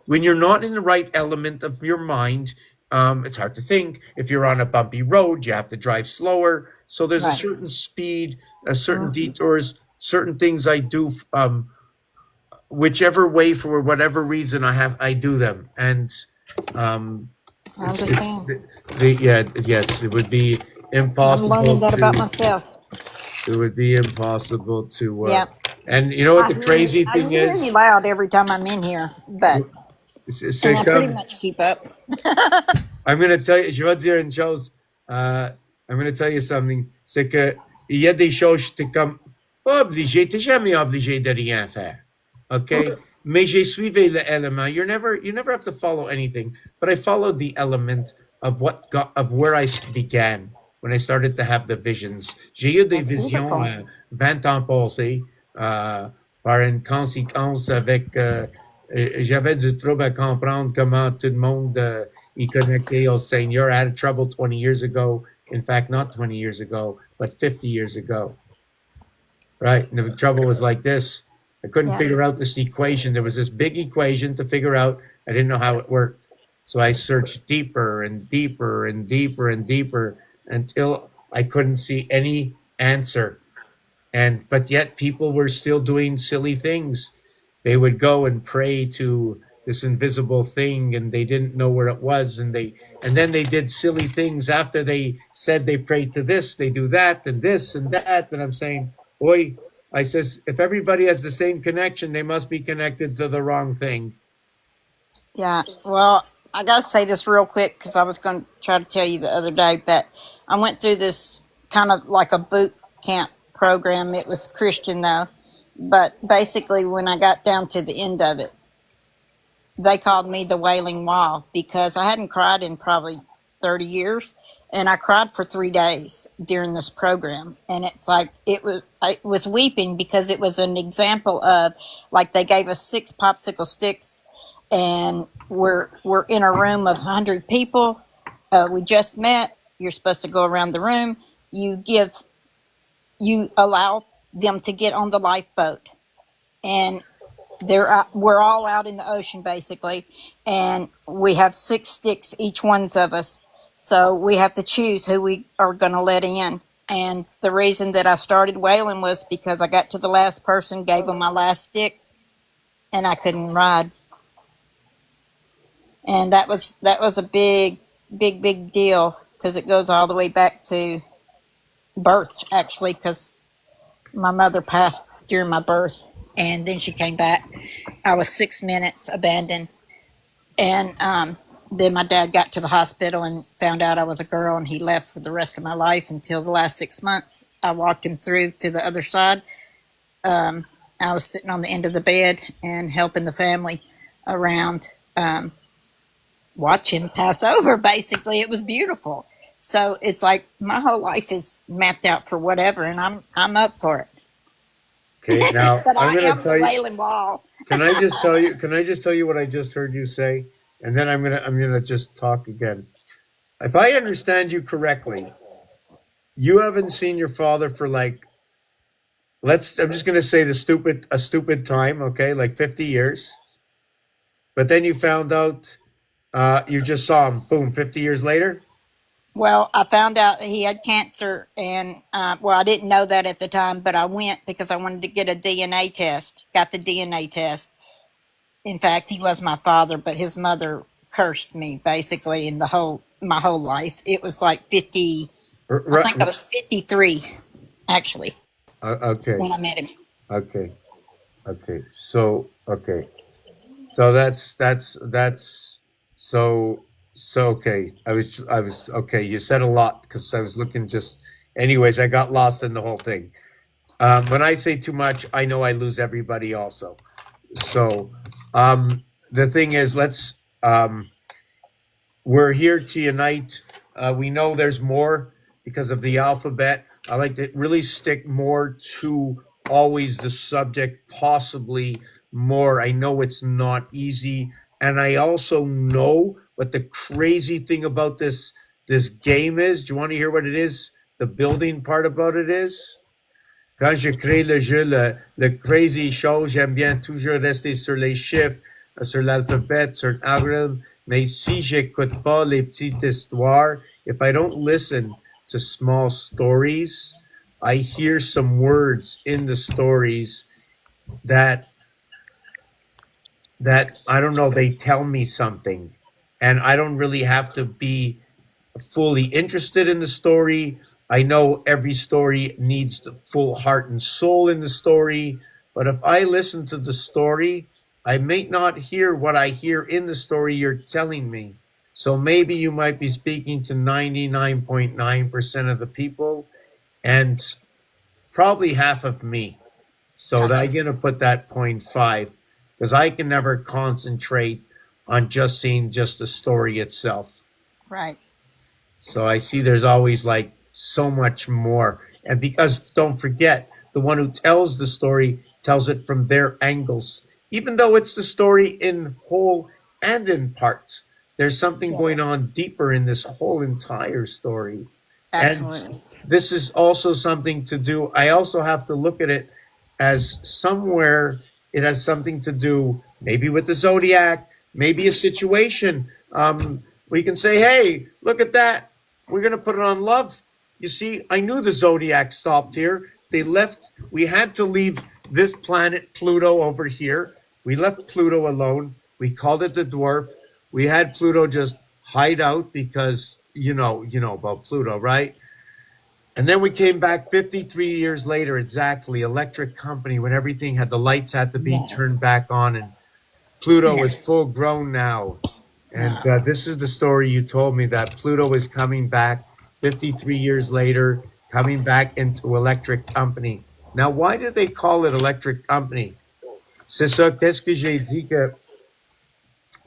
When you're not in the right element of your mind, it's hard to think. If you're on a bumpy road, you have to drive slower. So there's a certain speed, a certain detours, certain things I do, whichever way, for whatever reason I do them. And yes, it would be impossible. I'm learning that about myself. It would be impossible to. And you know what the crazy thing is? I'm really loud every time I'm in here, but I pretty much keep up. I'm going to tell you, je vais dire une chose. I'm going to tell you something. C'est que il y a des choses, t'es comme pas obligé, t'es jamais obligé de rien faire. Okay? Mais j'ai suivi l'élément. You never have to follow anything. But I followed the element of where I began when I started to have the visions. J'ai eu des visions 20 ans passés par une conséquence avec j'avais du trouble à comprendre comment tout le monde y conecté al Señor. I had trouble 20 years ago. In fact, not 20 years ago, but 50 years ago. Right? And the trouble was like this. I couldn't Yeah. figure out this equation. There was this big equation to figure out. I didn't know how it worked. So I searched deeper and deeper and deeper and deeper until I couldn't see any answer. But yet people were still doing silly things. They would go and pray to this invisible thing and they didn't know where it was, and then they did silly things after they said they prayed to this, they do that and this and that. And I'm saying, boy, I says, if everybody has the same connection, they must be connected to the wrong thing. Yeah. Well, I got to say this real quick because I was going to try to tell you the other day, but I went through this kind of like a boot camp program. It was Christian though. But basically, when I got down to the end of it, they called me the Wailing Wall because I hadn't cried in probably 30 years. And I cried for 3 days during this program. And it's like, I was weeping because it was an example of, like, they gave us 6 popsicle sticks and we're in a room of 100 people. We just met. You're supposed to go around the room. You allow them to get on the lifeboat, and we're all out in the ocean basically, and we have 6 sticks each one's of us, so we have to choose who we are going to let in. And the reason that I started wailing was because I got to the last person, gave them my last stick, and I couldn't ride. And that was a big deal because it goes all the way back to birth, actually, because my mother passed during my birth, and then she came back. I was 6 minutes abandoned, and then my dad got to the hospital and found out I was a girl, and he left for the rest of my life until the last 6 months. I walked him through to the other side. I was sitting on the end of the bed and helping the family around watch him pass over. Basically, it was beautiful. So it's like my whole life is mapped out for whatever, and I'm up for it. Okay, now But I I'm going am to the tell you. Wailing Wall. Can I just tell you? Can I just tell you what I just heard you say, and then I'm gonna just talk again. If I understand you correctly, you haven't seen your father for like, I'm just gonna say a stupid time, okay, like 50 years. But then you found out, you just saw him, boom, 50 years later. Well, I found out that he had cancer, and well, I didn't know that at the time, but I went because I wanted to get a DNA test. Got the DNA test. In fact, he was my father, but his mother cursed me basically in my whole life. It was like 50. R- I r- think I was 53 actually okay, when I met him. okay, okay. So that's so okay. I was okay. You said a lot because I was looking just. Anyways, I got lost in the whole thing. When I say too much, I know I lose everybody also. So the thing is, we're here to unite. We know there's more because of the alphabet. I like to really stick more to always the subject, possibly more. I know it's not easy. And I also know what the crazy thing about this game is. Do you want to hear what it is? The building part about it is? Quand je crée le jeu, le crazy chose, j'aime bien toujours rester sur les chiffres, sur l'alphabet, sur un algorithme. Mais si j'écoute pas les petites histoires, if I don't listen to small stories, I hear some words in the stories that I don't know, they tell me something. And I don't really have to be fully interested in the story. I know every story needs the full heart and soul in the story, but if I listen to the story, I may not hear what I hear in the story you're telling me. So maybe you might be speaking to 99.9% of the people and probably half of me. So that I'm going to put that 0.5 because I can never concentrate on just seeing just the story itself. Right. So I see there's always like so much more. And because don't forget, the one who tells the story tells it from their angles, even though it's the story in whole and in parts. there's something going on deeper in this whole entire story. And Absolutely. this is also something to do. I also have to look at it as somewhere it has something to do, maybe with the zodiac, maybe a situation. We can say, hey, look at that. We're going to put it on love. You see, I knew the zodiac stopped here. They left. We had to leave this planet, Pluto, over here. We left Pluto alone. We called it the dwarf. We had Pluto just hide out because you know about Pluto, right? And then we came back 53 years later, exactly, electric company, when everything had, the lights had to be Yes. turned back on, and Pluto is Yes. full grown now. And No. this is the story you told me, that Pluto is coming back 53 years later, coming back into electric company. Now, why did they call it electric company? C'est ça, qu'est-ce que j'ai dit que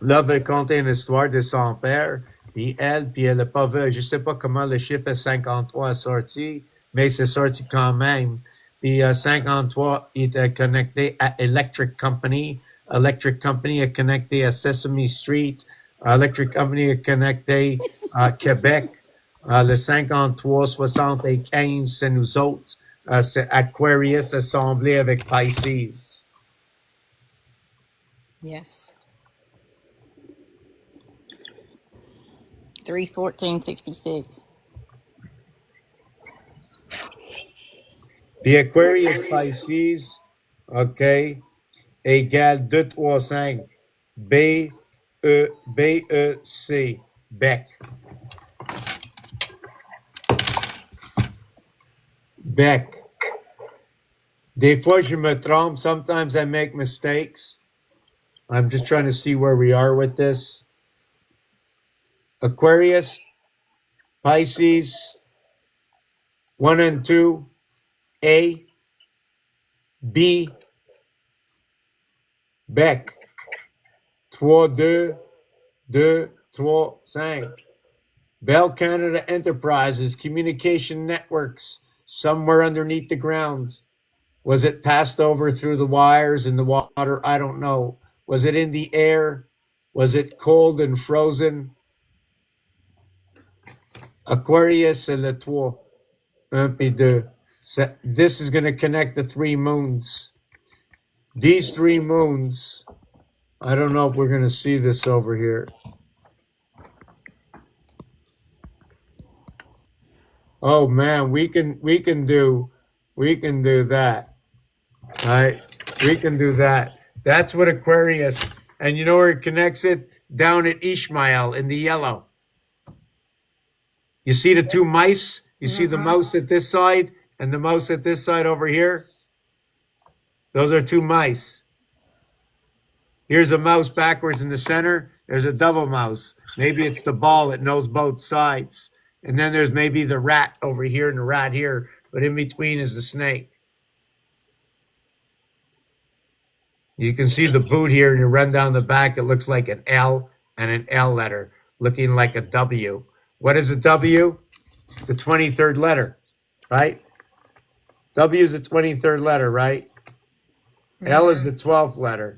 là, veut conter une histoire de son père, puis elle n'a pas vu, je sais pas comment le chiffre 53 est sorti, mais c'est sorti quand même. Puis 53 est connecté à Electric Company. Electric Company est connecté à Sesame Street. Electric Company est connecté à Québec. Le 53, 75, c'est nous autres. C'est Aquarius assemblé avec Pisces. Yes. 3/14/66. Puis Aquarius Pisces, OK, égale 2, 3, 5. B-E-C, Bec. Bec. Des fois, je me trompe. Sometimes I make mistakes. I'm just trying to see where we are with this. Aquarius, Pisces, 1 and 2, A, B, Bec, 3, 2, 2, 3, 5. Bell Canada Enterprises, communication networks, somewhere underneath the ground. Was it passed over through the wires in the water? I don't know. Was it in the air? Was it cold and frozen? Aquarius et le 3. 1 puis 2. This is going to connect the 3 moons. These 3 moons, I don't know if we're going to see this over here. Oh man, we can do that. All right? We can do that. That's what Aquarius, and you know where it connects it? Down at Ishmael in the yellow. You see the 2 mice? You see the mouse at this side and the mouse at this side over here? Those are 2 mice. Here's a mouse backwards in the center. There's a double mouse. Maybe it's the ball that knows both sides. And then there's maybe the rat over here and the rat here, but in between is the snake. You can see the boot here, and you run down the back. It looks like an L and an L letter, looking like a W. What is a W? It's a 23rd letter, right? W is the 23rd letter, right? L is the 12th letter.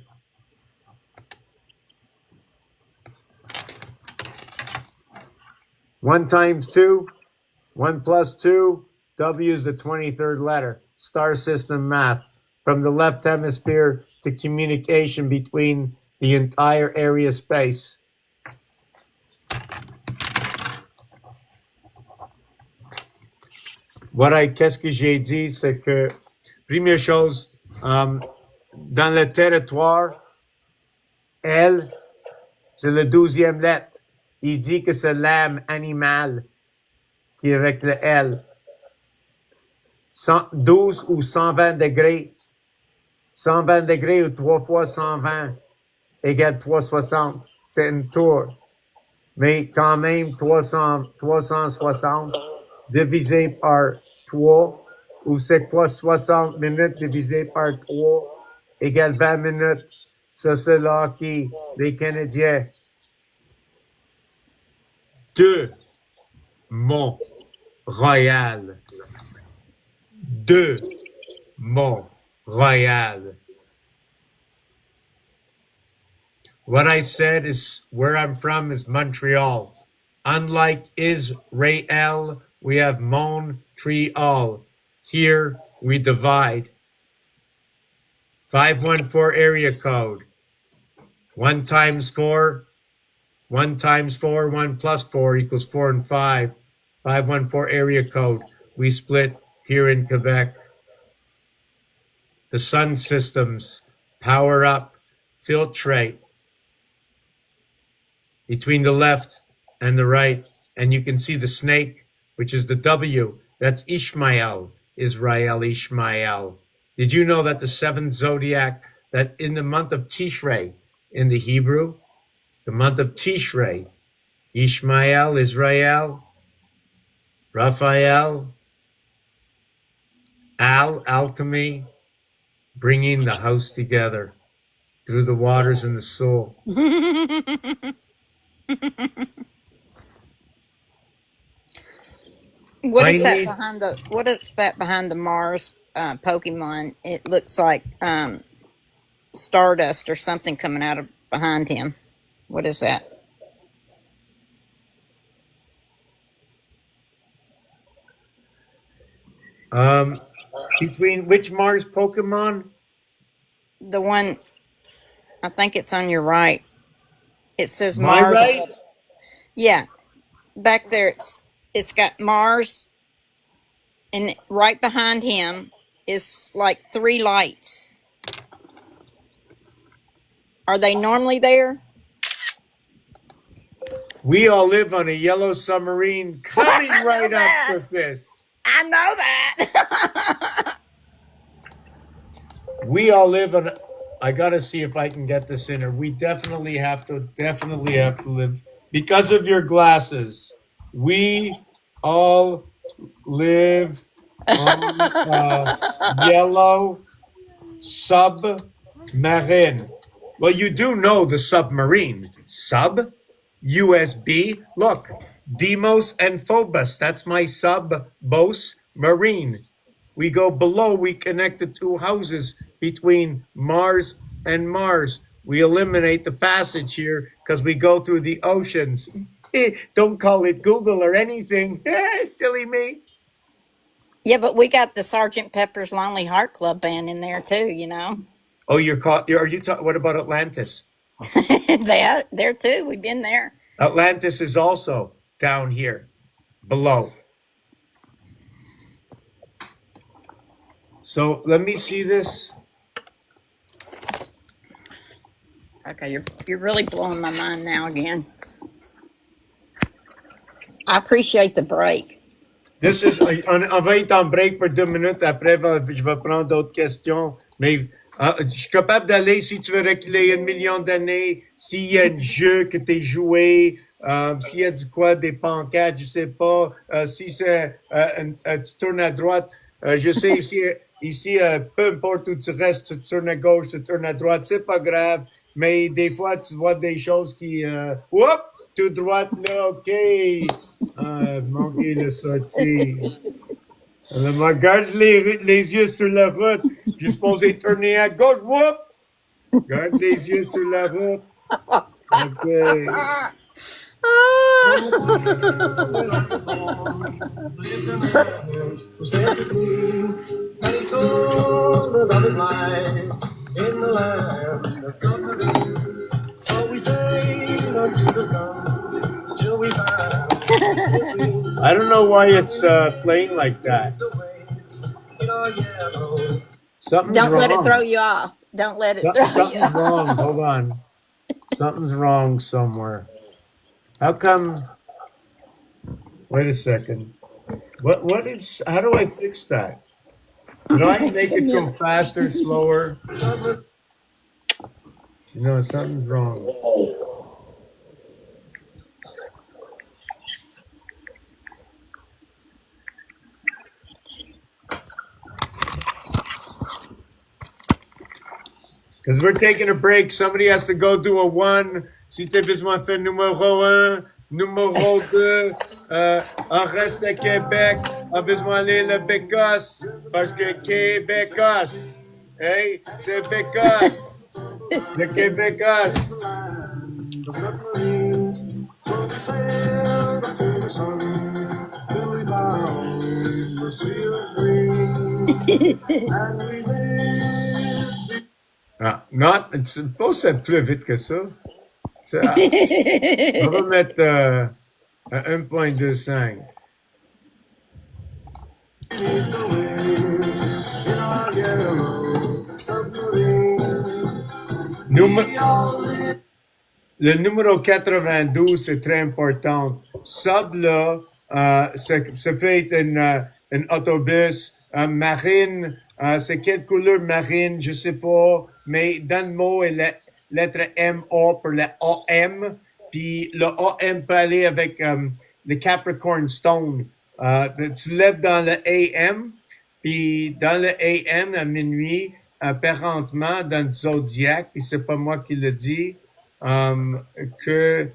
One times 2, 1 plus 2, W is the 23rd letter. Star system math. From the left hemisphere to communication between the entire area space. Qu'est-ce que j'ai dit, c'est que, première chose, dans le territoire, L, c'est le 12e lettre. Il dit que c'est l'âme animale qui est avec le L. 12 ou 120 degrés. 120 degrés ou 3 fois 120 égale 360. C'est une tour. Mais quand même, 360 divisé par 3, ou c'est quoi 60 minutes divisé par 3 égale 20 minutes. Ça, c'est là qui, les Canadiens. 2 Mont-Royal. 2 Mont-Royal. What I said is where I'm from is Montreal. Unlike Israel, we have Montreal. Here we divide. 514 area code. 1 times 4, 1 times 4, 1 plus 4 equals 4 and 5. 514 area code. We split here in Quebec. The sun systems power up, filtrate between the left and the right. And you can see the snake, which is the W. That's Ishmael, Israel, Ishmael. Did you know that the seventh zodiac, that in the month of Tishrei, in the Hebrew, the month of Tishrei, Ishmael, Israel, Raphael, alchemy, bringing the house together through the waters and the soul. What I is that need- behind the what is that behind the Mars Pokemon? It looks like stardust or something coming out of behind him. What is that? Between which Mars Pokemon? The one I think it's on your right. It says My Mars. right? Yeah. Back there it's got Mars, and right behind him is like 3 lights. Are they normally there? We all live on a yellow submarine coming I know right that. up with this. I know that. We all live on. I gotta see if I can get this in, or we definitely have to live because of your glasses. We all live on a yellow submarine. Well, you do know the submarine. Sub, USB. Look, Deimos and Phobos. That's my sub-bos marine. We go below, we connect the 2 houses between Mars and Mars. We eliminate the passage here because we go through the oceans. Don't call it Google or anything. Silly me. Yeah, but we got the Sergeant Pepper's Lonely Heart Club band in there too, you know. Oh, you're caught. Are you talking? What about Atlantis? There too. We've been there. Atlantis is also down here below. So let me see this. Okay, you're really blowing my mind now again. I appreciate the break. This is, on va être en break pour 2 minutes. Après, je vais prendre d'autres questions. Mais je suis capable d'aller, si tu veux reculer 1 million d'années, s'il y a un jeu que tu as joué, s'il y a du quoi, des pancartes, je sais pas. Si c'est, tu tournes à droite, je sais ici, peu importe où tu restes, tu tournes à gauche, tu tournes à droite, c'est pas grave. Mais des fois, tu vois des choses qui, whoop, tout droite, là, OK. Manqué le sortie. Alors, me garde les yeux sur la route. Je suis supposé tourner à gauche. Whoop! Garde les yeux sur la route. OK. And he told us of his life in the land of submarines. So we sailed unto the sun till we found I don't know why it's playing like that. the waves in our yellow. Something's Don't wrong. let it throw you off. Don't let it throw you Something's off. wrong. Hold on. Something's wrong somewhere. How come? Wait a second. What is? How do I fix that? Do I make it go faster, slower? No, something's wrong. Because we're taking a break. Somebody has to go do a 1. Si t'as besoin de faire numéro 1, numéro 2, on reste à Québec. On a besoin d'aller le Bécosse. Parce que Québécosse. Hey, c'est Bécosse. Le Québécosse. Ah, not, c'est pas ça plus vite que ça. On va mettre à 1.25. Le numéro 92, c'est très important. Sub, là, ça peut être un autobus, marine, c'est quelle couleur marine, je sais pas, mais dans le mot, il y a la lettre MA pour le AM, puis le AM peut aller avec le Capricorn Stone. Tu lèves dans le AM, puis dans le AM, à minuit, apparemment, dans le zodiaque, puis c'est pas moi qui le dis, que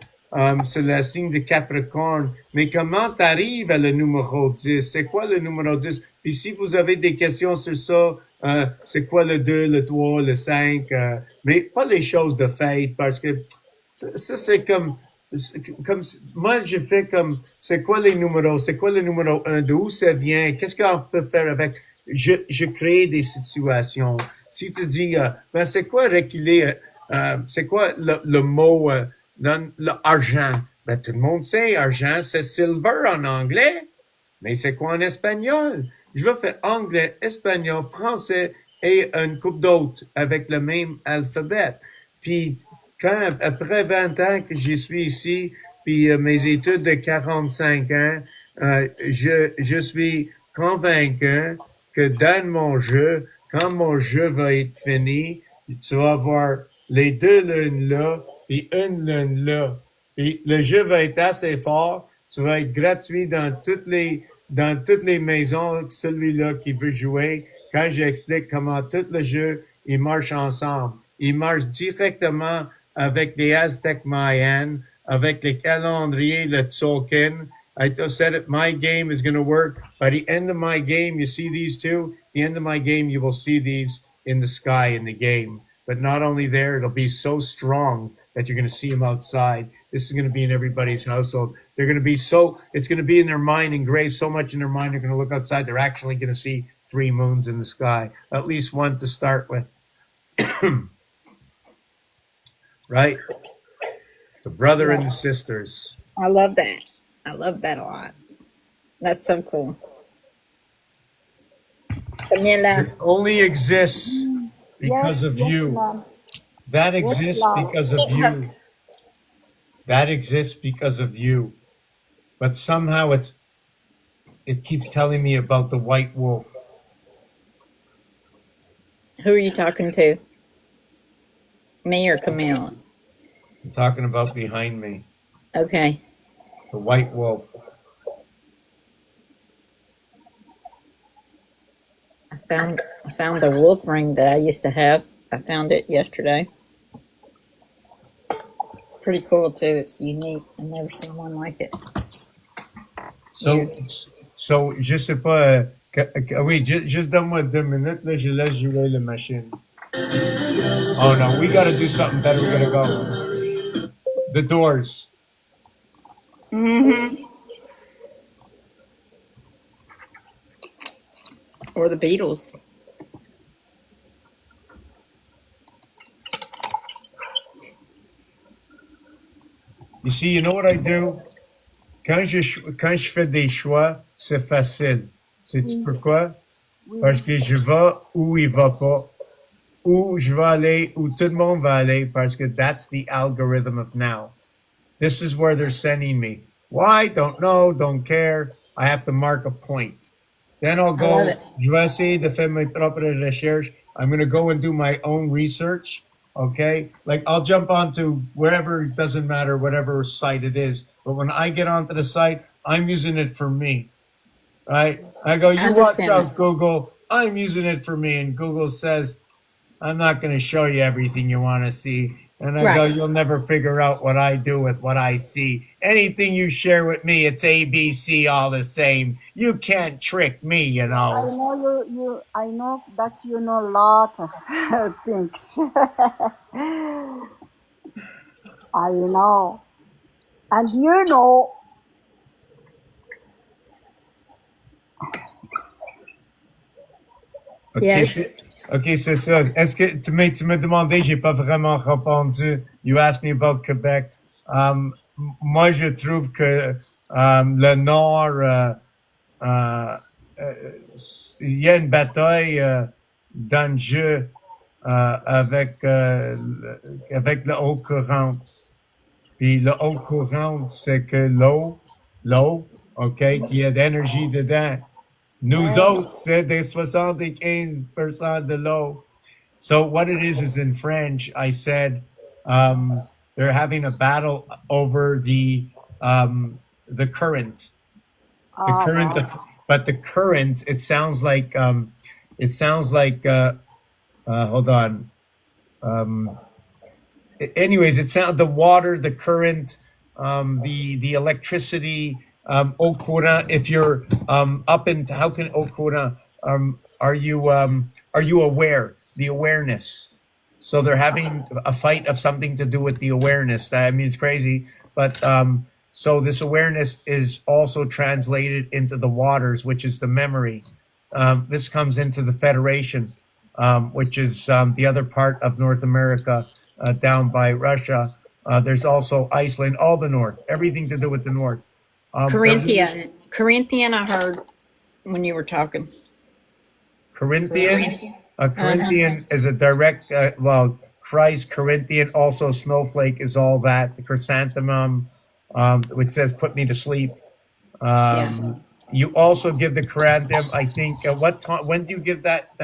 c'est le signe de Capricorne. Mais comment tu arrives à le numéro 10? C'est quoi le numéro 10? Puis si vous avez des questions sur ça, c'est quoi le 2, le 3, le 5? Mais pas les choses de fête, parce que ça c'est comme moi, je fais comme, c'est quoi les numéros? C'est quoi le numéro 1? D'où ça vient? Qu'est-ce qu'on peut faire avec? Je crée des situations. Si tu dis, ben, c'est quoi reculer? C'est quoi le mot dans l'argent? Ben, tout le monde sait, argent, c'est silver en anglais. Mais c'est quoi en espagnol? Je vais faire anglais, espagnol, français et une couple d'autres avec le même alphabet. Puis, après 20 ans que je suis ici, puis mes études de 45 ans, je suis convaincu que dans mon jeu, quand mon jeu va être fini, tu vas avoir les deux lunes là, puis une lune là. Puis le jeu va être assez fort, tu vas être gratuit dans toutes les maisons, celui-là qui veut jouer, quand j'explique comment tout le jeu, il marche ensemble. Il marche directement avec les Aztec Mayan, avec les calendriers, le Tzolk'in. I just said it, my game is going to work. By the end of my game, you see these two. At the end of my game, you will see these in the sky in the game. But not only there, it'll be so strong that you're going to see them outside. This is going to be in everybody's household. They're going to be it's going to be in their mind, engraved so much in their mind, they're going to look outside. They're actually going to see 3 moons in the sky, at least one to start with. Right? The brother and the sisters. I love that. I love that a lot. That's so cool. Camilla. It only exists because of you. ma'am. That Yes, exists ma'am. because of you. That exists because of you. But somehow it keeps telling me about the white wolf. Who are you talking to? Me or Camille? I'm talking about behind me, Okay. the white wolf. I found the wolf ring that I used to have. I found it yesterday. Pretty cool too. It's unique. I've never seen one like it. So, je sais pas. Oui, juste donne-moi 2 minutes, là, je laisse jouer la machine. Oh no, we gotta do something better. We gotta go. The Doors. Mm-hmm. Or the Beatles. You see, you know what I do? Quand je fais des choix, c'est facile. Sais-tu pourquoi? Parce que je vais où il va pas. Où je vais aller, où tout le monde va aller, parce que that's the algorithm of now. This is where they're sending me. Why? Don't know, don't care. I have to mark a point. Then I'll love go, it. je vais essayer de faire mes propres recherches. I'm going to go and do my own research. Okay? Like I'll jump onto wherever, it doesn't matter, whatever site it is. But when I get onto the site, I'm using it for me. Right? I go, you watch Understand. out, Google. I'm using it for me. And Google says, I'm not going to show you everything you want to see. And I go, Right. you'll never figure out what I do with what I see. Anything you share with me, it's ABC all the same. You can't trick me, you I know. know I know that you know a lot of things. I know. And you know, OK, Yes. OK, c'est ça. Est-ce que tu me demandais, j'ai pas vraiment répondu. You asked me about Québec. Moi, je trouve que le Nord, il y a une bataille dans le jeu avec le haut courant. Puis le haut courant, c'est que l'eau, OK, qu'il y a d'énergie dedans. Nous autres, c'est des 75% de l'eau. So what it is in French, I said they're having a battle over the current. The current, but the current, it sounds like hold on. Anyways, it sounds the water, the current, the electricity, eau courant. If you're up in, how can eau courant? Are you aware? The awareness. So they're having a fight of something to do with the awareness. I mean, it's crazy, but so this awareness is also translated into the waters, which is the memory. This comes into the Federation, which is the other part of North America, down by Russia. There's also Iceland, all the North, everything to do with the North. Corinthian, I heard when you were talking. Corinthian? Corinthian is a direct, Christ, Corinthian, also snowflake is all that. The chrysanthemum, which says put me to sleep. You also give the chrysanthemum, I think, what time, when do you give that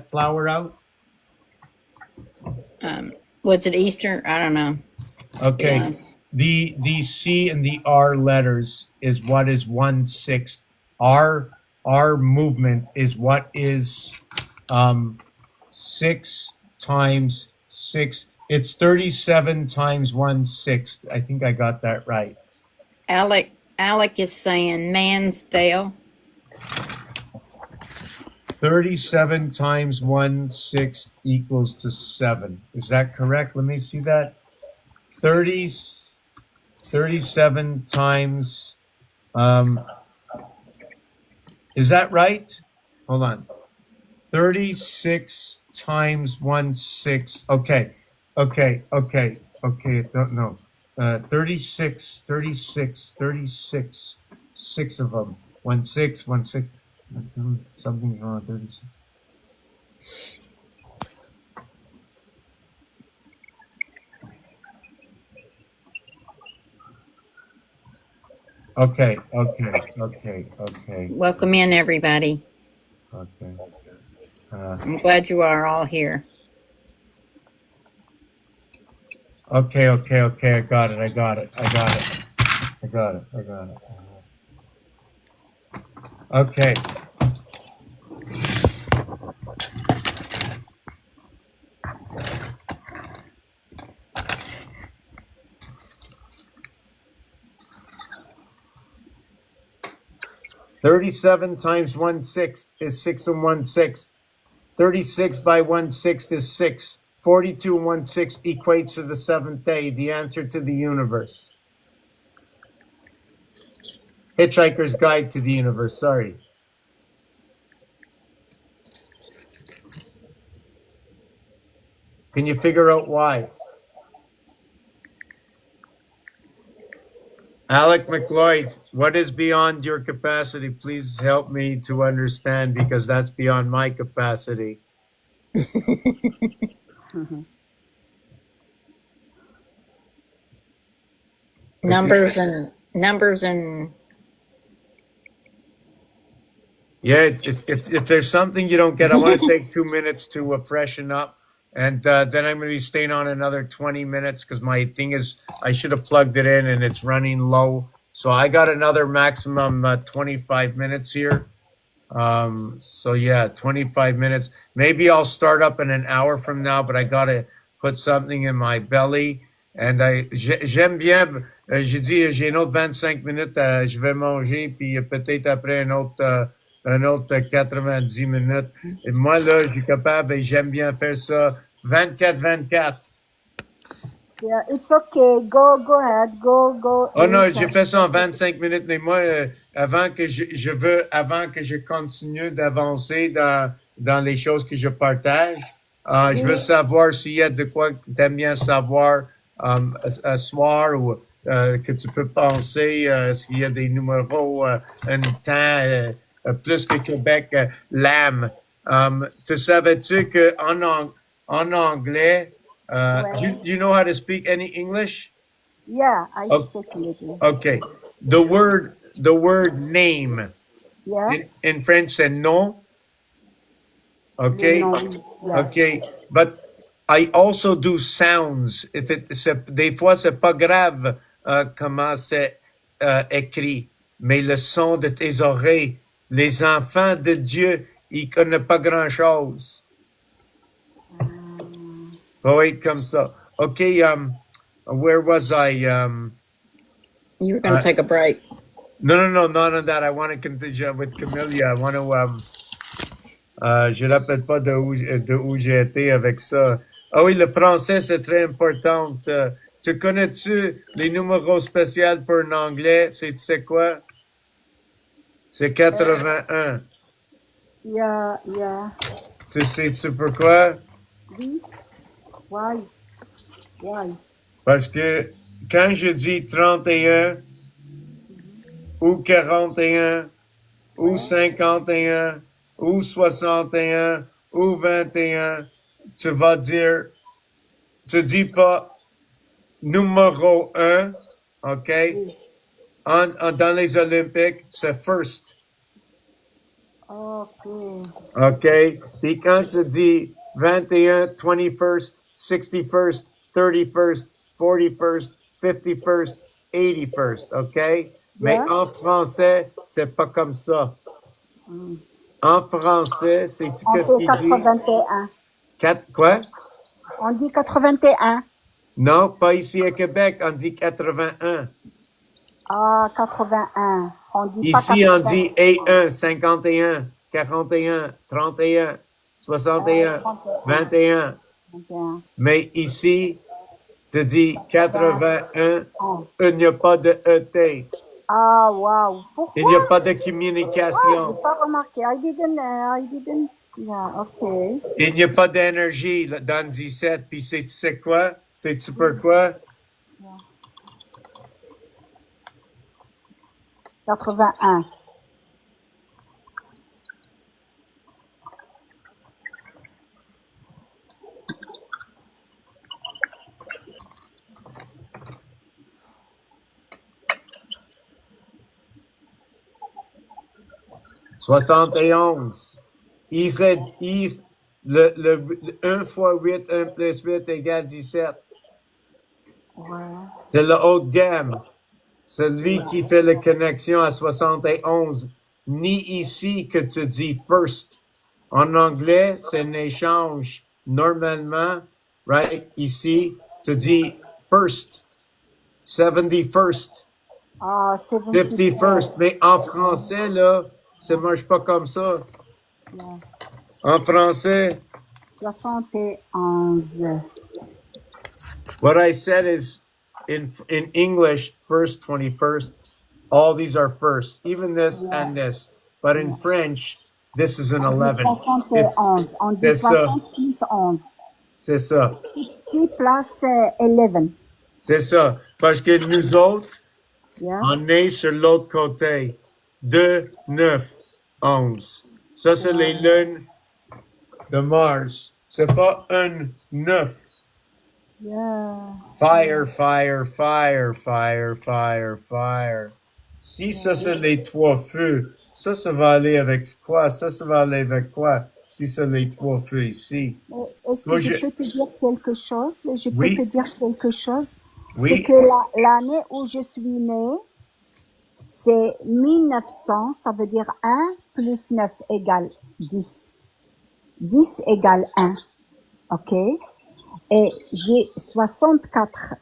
flower out? Was it Easter? I don't know. Okay. Yes. The C and the R letters is what is 1/6. Our movement is what is 6 times 6. It's 37 times 1/6. I think I got that right. Alec is saying Mansdale. 37 times 1/6 equals to 7. Is that correct? Let me see that. 37 times, is that right? Hold on. 36 times 1/6. Okay. Don't know. 36, 6 of them. 1/6, 1/6. Something's wrong. 36. Okay. Welcome in, everybody. Okay. I'm glad you are all here. Okay. I got it. Okay. $37 times 1/6 is 6 and 1/6. 36 by 1/6 is 6. 42 and 1/6 equates to the seventh day, the answer to the universe. Hitchhiker's Guide to the Universe, sorry. Can you figure out why? Alec McLeod, what is beyond your capacity? Please help me to understand because that's beyond my capacity. Numbers and Yeah, if there's something you don't get, I want to take 2 minutes to freshen up. And then I'm going to be staying on another 20 minutes because my thing is, I should have plugged it in and it's running low. So I got another maximum 25 minutes here. So yeah, 25 minutes. Maybe I'll start up in an hour from now, but I got to put something in my belly. And j'aime bien, j'ai dit, j'ai une autre 25 minutes, je vais manger, puis peut-être après un autre 90 minutes. Et moi, là, je suis capable et j'aime bien faire ça 24-24. Yeah, it's okay. Go ahead. Go. Oh non, Eat. j'ai fait ça en 25 minutes, mais moi, avant que je continue d'avancer dans les choses que je partage, je veux Oui. savoir s'il y a de quoi que t'aimes bien savoir à soir ou que tu peux penser, s'il y a des numéros, un temps, plus que Québec, l'âme. Tu savais-tu en anglais, Ouais. you know how to speak any English? Yeah, I Oh, speak little. okay. The word name Yeah. in French c'est nom. Le Okay. nom. Yeah. Okay. But I also do sounds. Des fois c'est pas grave comment c'est écrit, mais le son de tes oreilles, les enfants de Dieu, ils connaissent pas grand chose. Faut être comme ça. Okay. Where was I? You were going to take a break. No, not on that. I want to continue with Camellia. I want to. Je ne rappelle pas de où j'ai été avec ça. Ah oui, le français, c'est très important. Tu connais-tu les numéros spéciaux pour un anglais? Tu sais quoi? C'est 81. Yeah. Tu sais-tu pourquoi? Oui. Why? Parce que quand je dis 31 ou 41 ou Ouais. 51 ou 61 ou 21, tu vas dire, tu dis pas numéro 1, OK? Oui. Dans les Olympiques, c'est first, Ok. OK? Puis quand tu dis 21, 21st, 61st, 31st, 41st, 51st, 81st, OK? Mais Yeah. en français, c'est pas comme ça. Mm. En français, c'est On qu'est-ce fait qu'il dit? 81. Quoi? On dit 81. Non, pas ici à Québec, on dit 81. Ah, 81. On dit pas Ici, on 80. dit A1, 51, 41, 31, 61, 21. 21. Mais ici, tu dis 81, Ah. il n'y a pas de ET. Ah, wow. Il n'y a Pourquoi? pas de Ah, communication. j'ai pas remarqué. I didn't. Yeah, okay. Il n'y a pas d'énergie dans 17. Puis tu sais quoi? Sais-tu pourquoi? 81. « 71. Le 1 fois 8, 1 plus 8 égale 17. Ouais. C'est le haut de gamme. C'est lui qui fait la connexion à 71. Ni ici que tu dis first. En anglais, c'est un échange. Normalement, right? Ici, tu dis first. 71st. Ah, 51st. Mais en français, là, ça marche pas comme ça. Yeah. En français, 71. what I said is in English, first, 21st, all these are first, even this and this. But in French, this is an On dit 11. 71. On dit C'est ça. 60 plus 11. C'est ça. 60 plus 11. C'est ça. Parce que nous autres, Yeah. on est sur l'autre côté. 2, 9, 11. Ça, c'est les lunes de Mars. C'est pas un 9. Yeah. Fire, fire, fire, fire, fire, fire. Si ça, c'est les 3 feux, ça va aller avec quoi? Ça va aller avec quoi? Si c'est les 3 feux ici. Est-ce que Moi, je peux te dire quelque chose? Je peux Oui. te dire quelque chose? Oui. C'est que l'année où je suis née, c'est 1900, ça veut dire 1 plus 9 égale 10. 10 égale 1. OK? Et j'ai 64,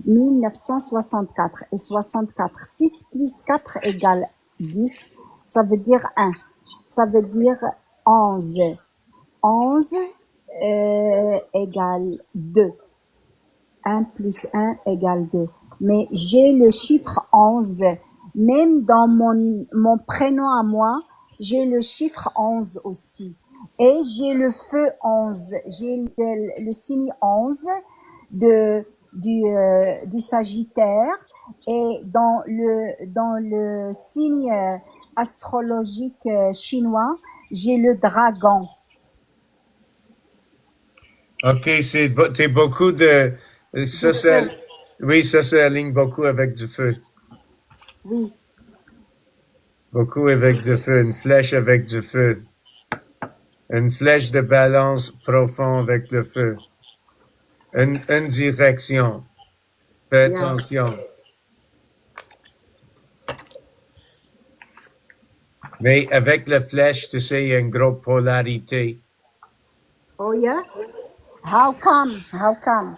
1964 et 64. 6 plus 4 égale 10. Ça veut dire 1. Ça veut dire 11. 11 égale 2. 1 plus 1 égale 2. Mais j'ai le chiffre 11. Même dans mon prénom à moi, j'ai le chiffre 11 aussi. Et j'ai le feu 11. J'ai le signe 11 du Sagittaire. Et dans le signe astrologique chinois, j'ai le dragon. OK, t'es beaucoup de. Ça, Du c'est. feu. Oui, ça aligne beaucoup avec du feu. Oui. Beaucoup avec du feu. Une flèche avec du feu. Une flèche de balance profond avec le feu. Une direction. Fais Yeah. attention. Mais avec la flèche, tu sais, il y a une grosse polarité. Oh yeah? How come? How come?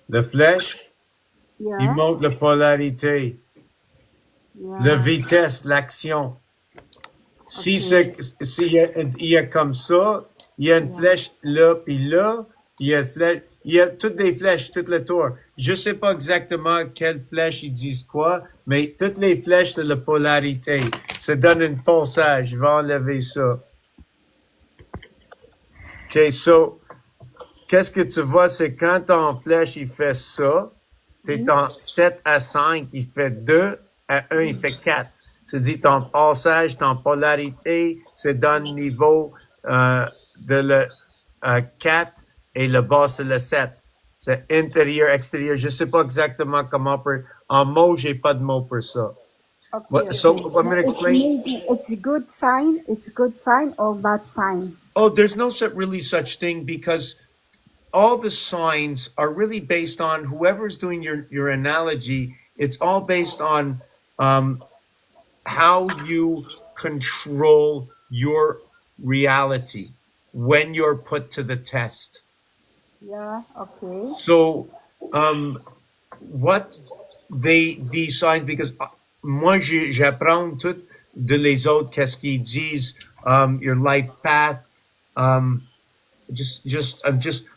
La flèche, il Yeah. montre la polarité, la Yeah. vitesse, l'action. Si Okay. il y a comme ça, il y a une Yeah. flèche là, puis là, il y a une flèche, il y a toutes les flèches, tout le tour. Je sais pas exactement quelle flèche ils disent quoi, mais toutes les flèches, c'est la polarité. Ça donne un pulsage. Je vais enlever ça. OK, so, qu'est-ce que tu vois, c'est quand ton flèche, il fait ça, t'es en 7 à 5, il fait 2, à 1, il fait 4. C'est-à-dire ton passage, ton polarité, c'est dans le niveau de le 4 et le bas, c'est le 7. C'est intérieur, extérieur. Je sais pas exactement comment en mots, j'ai pas de mots pour ça. Okay. So, Okay. I'm going to It's explain. amazing. It's a good sign. It's a good sign or bad sign. Oh, there's no really such thing because all the signs are really based on whoever's doing your analogy. It's all based on how you control your reality when you're put to the test. Yeah. Okay. So, what these signs, because moi, j'apprends tout de les autres, qu'est-ce qu'ils disent, your life path,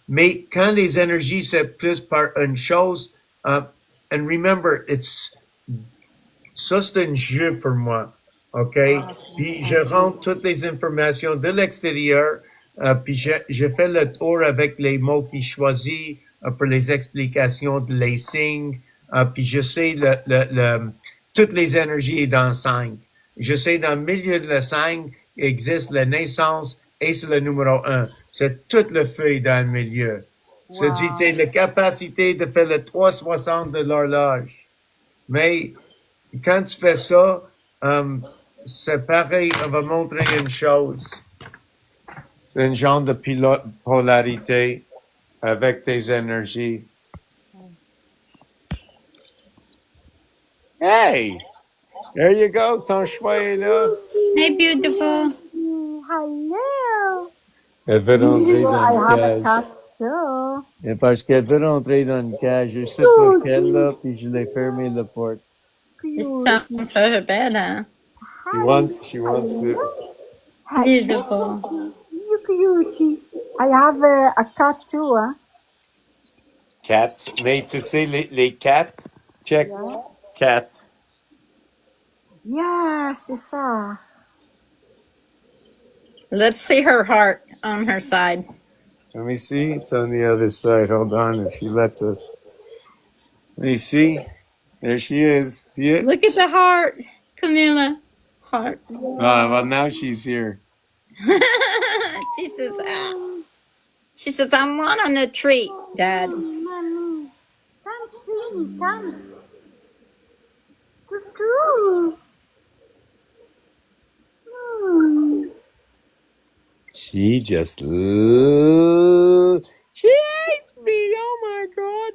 mais quand les énergies, c'est plus par une chose, and remember, ça, c'est un jeu pour moi, OK? Puis je rentre toutes les informations de l'extérieur, puis je fais le tour avec les mots qu'ils choisissent pour les explications de les signes, puis je sais toutes les énergies dans le 5. Je sais dans le milieu de le 5 existe la naissance et c'est le numéro 1. C'est tout le feuille dans le milieu. C'est-à-dire, tu as la capacité de faire le 360 de l'horloge. Mais quand tu fais ça, c'est pareil, on va montrer une chose. C'est un genre de polarité avec tes énergies. Hey! There you go, ton choix est là. Hey, beautiful. Hello. Elle veut rentrer dans I le have a cage. cat too. Et parce qu'elle veut rentrer dans le cage, je sais pas quelle là, puis je l'ai fermé la porte. It's Cute. time for her bed, huh? She wants to. Beautiful. You cutie. I have a cat too, huh? Cats. Mais tu sais, les cats, check. Yeah. Cat. Yeah, c'est ça. Let's see her heart on her side. Let me see. It's on the other side. Hold on, if she lets us. Let me see. There she is. See it? Look at the heart, Camilla. Heart. Well, now she's here. She says, I'm one on the tree, Dad. Mommy, come see me, come. Cuckoo. She just. She hates me. Oh my God.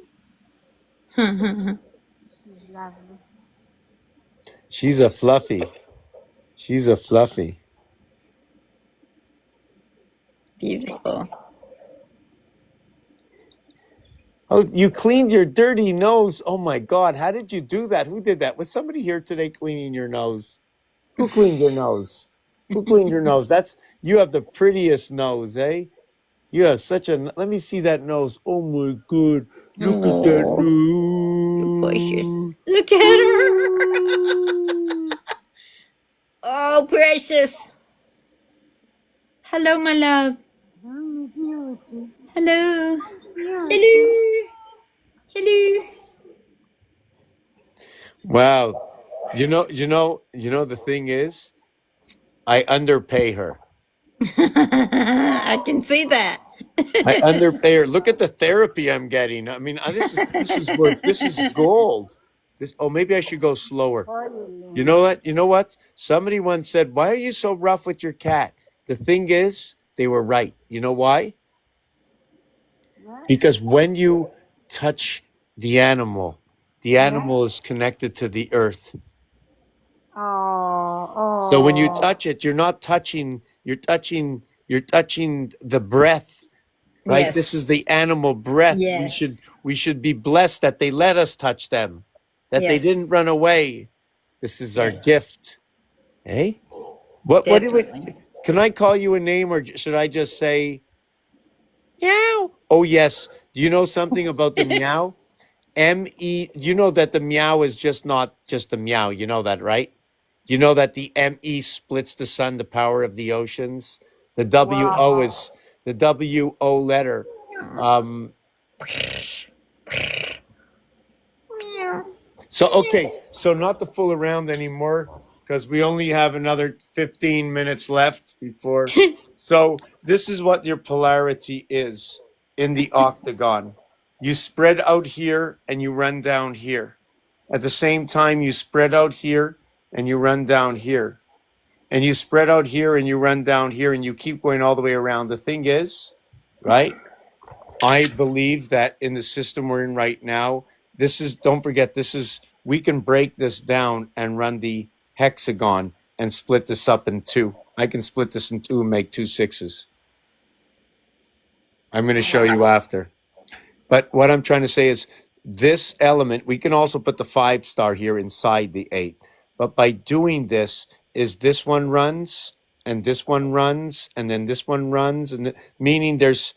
She's lovely. She's a fluffy. She's a fluffy. Beautiful. Oh, you cleaned your dirty nose. Oh my God. How did you do that? Who did that? Was somebody here today cleaning your nose? Who cleaned your nose? Who cleaned your nose? You have the prettiest nose, eh? You have such a. Let me see that nose. Oh my God! Look at that Oh, nose. precious. Look at her. Oh, precious. Hello, my love. Hello. Hello. Hello. Wow. The thing is, I underpay her. I can see that. I underpay her. Look at the therapy I'm getting. I mean, this is gold. Maybe I should go slower. You know what? You know what? Somebody once said, "Why are you so rough with your cat?" The thing is, they were right. You know why? Because when you touch the animal is connected to the earth. So when you touch it, you're touching the breath, right? This is Yes. the animal breath. Yes. We should be blessed that they let us touch them, that they Yes. didn't run away. This is our Yes. gift. Hey? What do we Definitely. can I call you a name or should I just say meow? Oh yes. Do you know something about the meow? You know that the meow is just not just a meow. You know that, right? Do you know that the ME splits the sun, the power of the oceans? The WO is the WO letter. Um, so not to fool around anymore because we only have another 15 minutes left before. So this is what your polarity is in the octagon. You spread out here and you run down here. At the same time, you spread out here and you run down here. And you spread out here and you run down here and you keep going all the way around. The thing is, right? I believe that in the system we're in right now, don't forget, we can break this down and run the hexagon and split this up in two. I can split this in two and make 2 6s. I'm going to show you after. But what I'm trying to say is this element, we can also put the 5-star here inside the 8. But by doing this, this one runs and this one runs and then this one runs, meaning there's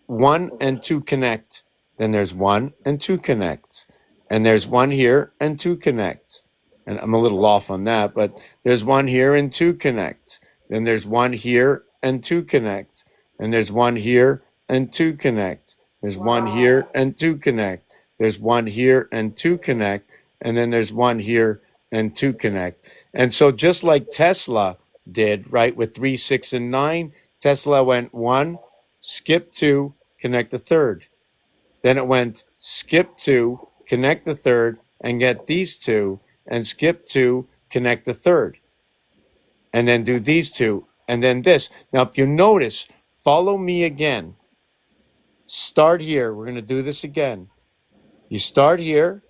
1 and 2 connect. Then there's 1 and 2 connect. And there's 1 here and 2 connect. And I'm a little off on that, but there's 1 here and 2 connect. Then there's 1 here and 2 connect. And there's 1 here and 2 connect. There's 1 here and 2 connect. There's 1 here and 2 connect. And then there's 1 here and 2 connect. And so just like Tesla did, right, with 3, 6, and 9, Tesla went 1, skip 2, connect the third. Then it went skip 2, connect the third, and get these 2, and skip 2, connect the third. And then do these 2, and then this. Now, if you notice, follow me again. Start here. We're going to do this again. You start here,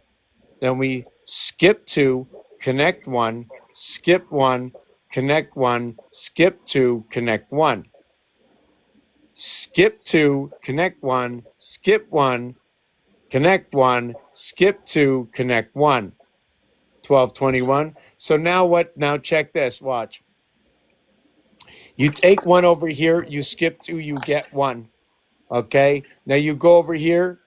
then we skip 2, connect 1, skip 1, connect 1, skip 2, connect 1. Skip 2, connect 1, skip 1, connect 1, skip 2, connect 1. 12, 21. So now what? Now check this. Watch. You take 1 over here, you skip 2, you get 1. Okay? Now you go over here,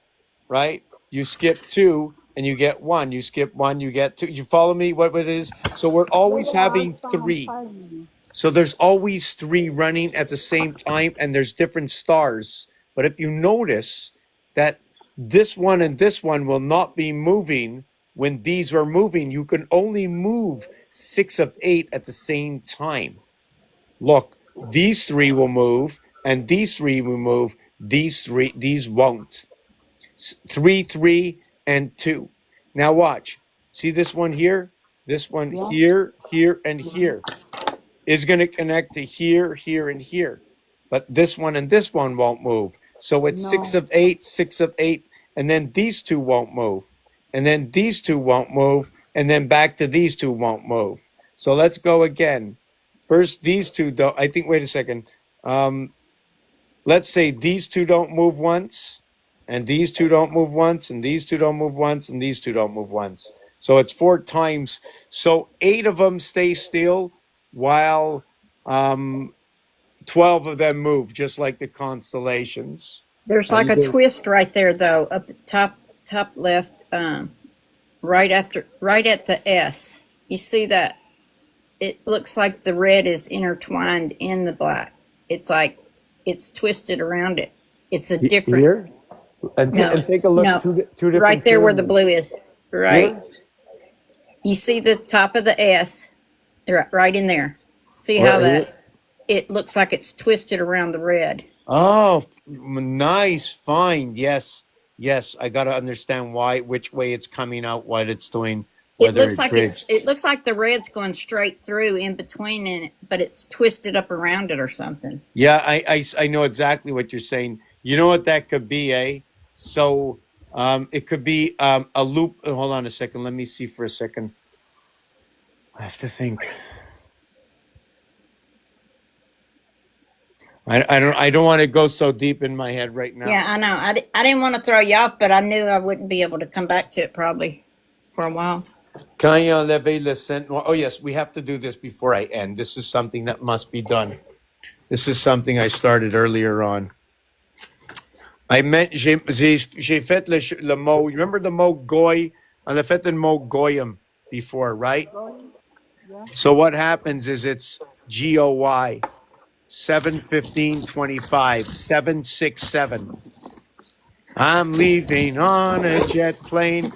right? You skip 2 and you get 1. You skip 1, you get 2. You follow me what it is? So we're always having 3. So there's always 3 running at the same time, and there's different stars. But if you notice that this one and this one will not be moving when these are moving, you can only move 6 of 8 at the same time. Look, these 3 will move, and these 3 will move. These won't. 3, 3, and 2. Now watch. See this one here? This one here, here, and here is going to connect to here, here, and here. But this one and this one won't move. So it's 6 of 8, 6 of 8, and then these 2 won't move. And then these 2 won't move, and then back to these 2 won't move. So let's go again. First, these 2 don't. I think, wait a second. Let's say these 2 don't move once, and these 2 don't move once, and these 2 don't move once, and these 2 don't move once. So it's 4 times. So 8 of them stay still, while 12 of them move, just like the constellations. There's How like you a doing? twist right there, though, up at top left, right at the S. You see that? It looks like the red is intertwined in the black. It's like it's twisted around it. It's a different. Here, and No, take a look. no, Two different right there where the pyramids. blue is. Right. Here, You see the top of the S, right in there. See how right here. that it looks like it's twisted around the red. Oh, nice find. Yes. Yes. I got to understand which way it's coming out, what it's doing, It whether looks it's like bridged. it looks like the red's going straight through in between it, but it's twisted up around it or something. Yeah, I know exactly what you're saying. You know what that could be, eh? So it could be a loop. Hold on a second. Let me see for a second. I have to think. I don't want to go so deep in my head right now. Yeah, I know. I didn't want to throw you off, but I knew I wouldn't be able to come back to it probably for a while. Quand il a enlevé le sein noir. Oh yes, we have to do this before I end. This is something that must be done. This is something I started earlier on. I meant j'ai fait le mot. You remember the mot goy? On a fait le mot goyim before, right? So what happens is it's GOY 7/15/25 767. I'm leaving on a jet plane.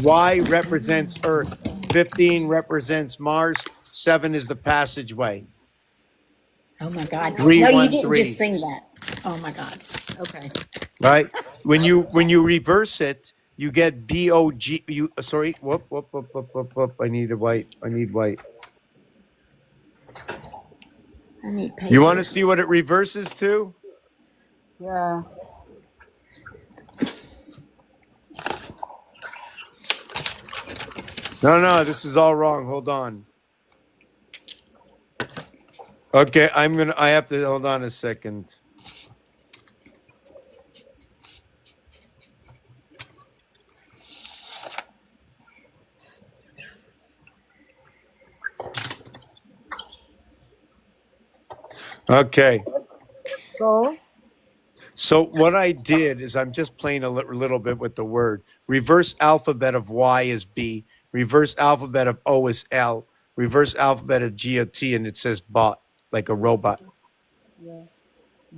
Y represents Earth. 15 represents Mars. 7 is the passageway. Oh my God! No, 3 you 1 didn't 3. just sing that. Oh my God! Okay. Right? When you reverse it, you get BOG. You sorry. Whoop. I need white. I need paper. You want to see what it reverses to? Yeah. No, this is all wrong. Hold on. Okay, I have to hold on a second. Okay. So what I did is I'm just playing a little bit with the word. Reverse alphabet of Y is B. Reverse alphabet of O is L. Reverse alphabet of G of T, and it says bot, like a robot. Yeah.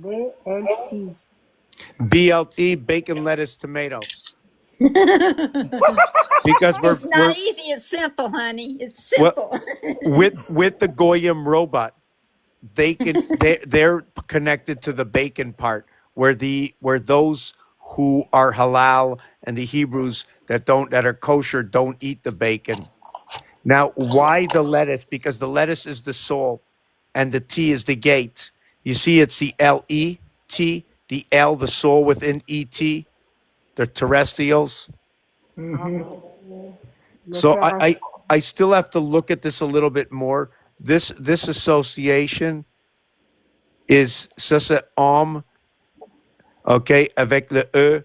BLT. BLT, bacon, lettuce, tomato. Because It's we're not easy. It's simple, honey. It's well, simple. with the Goyim robot, they're connected to the bacon part, where those who are halal and the Hebrews that are kosher don't eat the bacon. Now, why the lettuce? Because the lettuce is the soul, and the T is the gate. You see, it's the L-E-T, the L, the soul within E-T, the terrestrials. So I still have to look at this a little bit more. This association is ça c'est homme, okay, avec le E.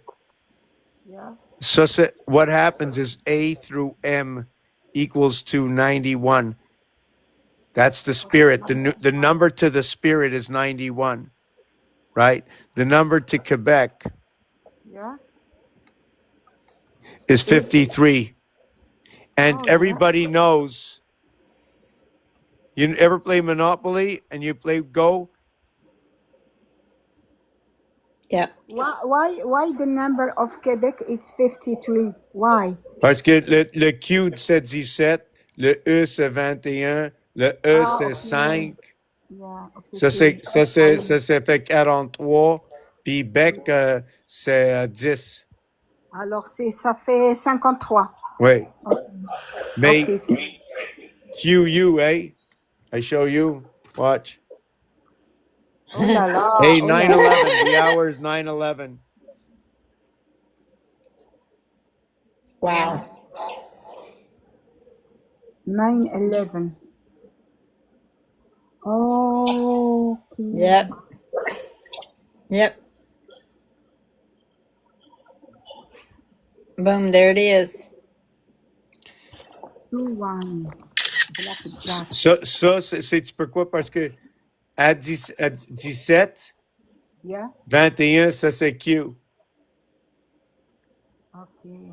Yeah. So c'est, what happens is A through M equals to 91. That's the spirit. The number to the spirit is 91, right? The number to Quebec Yeah. is 53. And everybody knows, you ever play Monopoly and you play Go? Yeah. Why the number of Quebec is 53? Why? Parce que le Q c'est 17, le E c'est 21, le E c'est 5. Yeah. Ça c'est fait 43, puis bec c'est 10. Alors ça fait 53. Oui. Mais Okay. QU, eh? I show you. Watch. Oh la la. Hey, oh la 9/11. la. The hour is 9/11. Wow. 9/11. Oh. Yep. Yep. Boom, there it is. 2-1. Blackjack. Ça c'est pourquoi? Parce que À 17, Yeah. 21, ça c'est Q. Okay.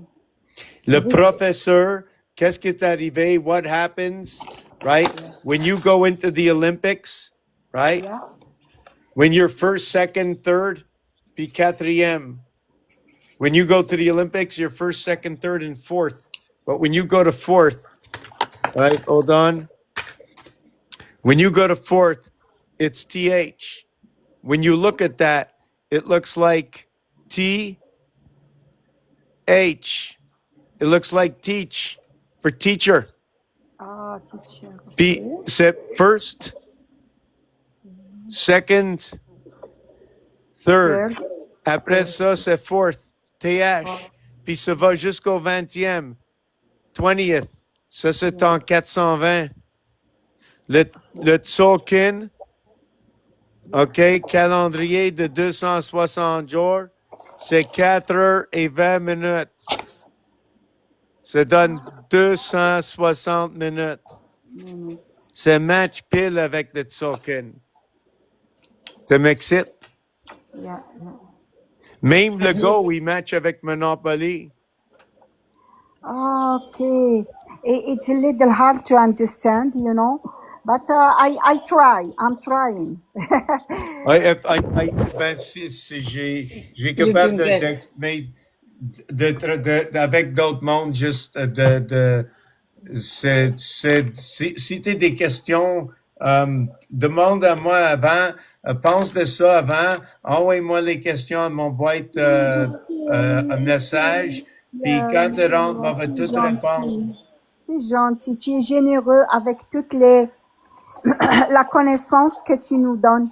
Le professeur, qu'est-ce qui est arrivé? What happens, right? When you go into the Olympics, right? Yeah. When you're first, second, third, puis quatrième. When you go to the Olympics, you're first, second, third, and fourth. But when you go to fourth, right? Hold on. When you go to fourth, it's TH. When you look at that, it looks like TH. It looks like teach for teacher. Ah, teacher. Puis Okay. c'est first, second, third. Third. Après ça, c'est fourth, TH. Puis ça va jusqu'au 20e, 20th. Ça, c'est en 420. Le Tzolk'in, OK, calendrier de 260 jours, c'est 4 heures et 20 minutes. Ça donne 260 minutes. C'est match pile avec le Tzolk'in. Ça m'excite. Yeah. Yeah. Même le Go, il match avec Monopoly. Okay. It's a little hard to understand, you know, but I try. I'm trying. Ben, si j'ai You're capable doing good. d'exprimer avec d'autres mondes, juste si tu as des questions, demande à moi avant, pense de ça avant, envoie-moi les questions à mon boîte un message, puis quand tu rentres, on va tout répondre. C'est gentil. Tu es généreux avec toutes la connaissance que tu nous donnes.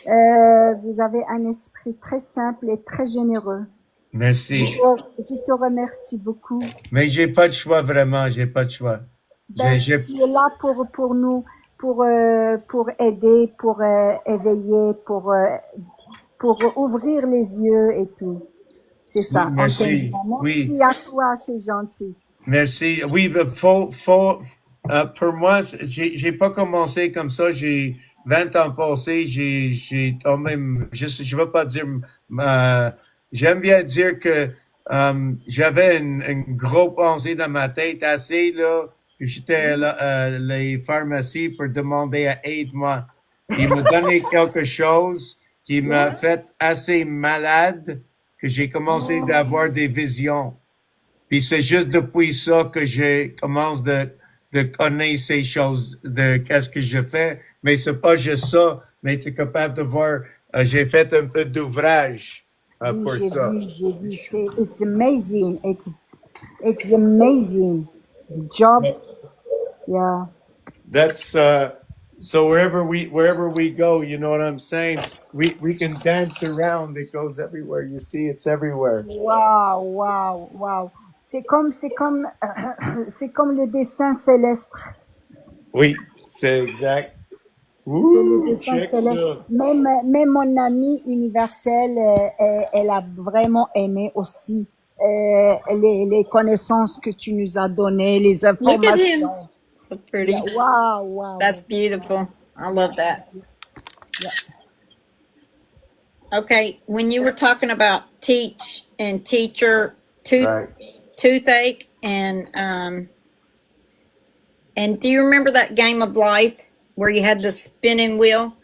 Vous avez un esprit très simple et très généreux. Merci. Je te remercie beaucoup. Mais j'ai pas de choix, vraiment, j'ai pas de choix. Ben, tu es là pour nous, pour aider, pour éveiller, pour ouvrir les yeux et tout. C'est ça. Oui, merci. Merci Oui. à toi, c'est gentil. Merci. Oui, mais pour moi, j'ai pas commencé comme ça. J'ai 20 ans passés, j'ai tombé, je veux pas dire, j'aime bien dire que j'avais une grosse pensée dans ma tête assez, là, que j'étais à les pharmacies pour demander à aide-moi. Il m'a donné quelque chose qui m'a fait assez malade que j'ai commencé d'avoir des visions. Puis c'est juste depuis ça que je commence de connaître ces choses, de qu'est-ce que je fais. Mais c'est pas juste ça, mais tu es capable de voir, j'ai fait un peu d'ouvrage pour ça. J'ai vu. It's amazing. It's amazing. The job. Yeah. That's so wherever we go, you know what I'm saying? We can dance around. It goes everywhere. You see, it's everywhere. Wow. C'est comme le dessin céleste. Oui, c'est exact. C'est le dessin Check céleste. ça. Même mon amie universelle, elle a vraiment aimé aussi les connaissances que tu nous as données, les Look at him. informations. So pretty. Yeah, wow. That's beautiful. I love that. Yeah. Okay, when you were talking about teach and teacher, Right. toothache, and do you remember that game of life where you had the spinning wheel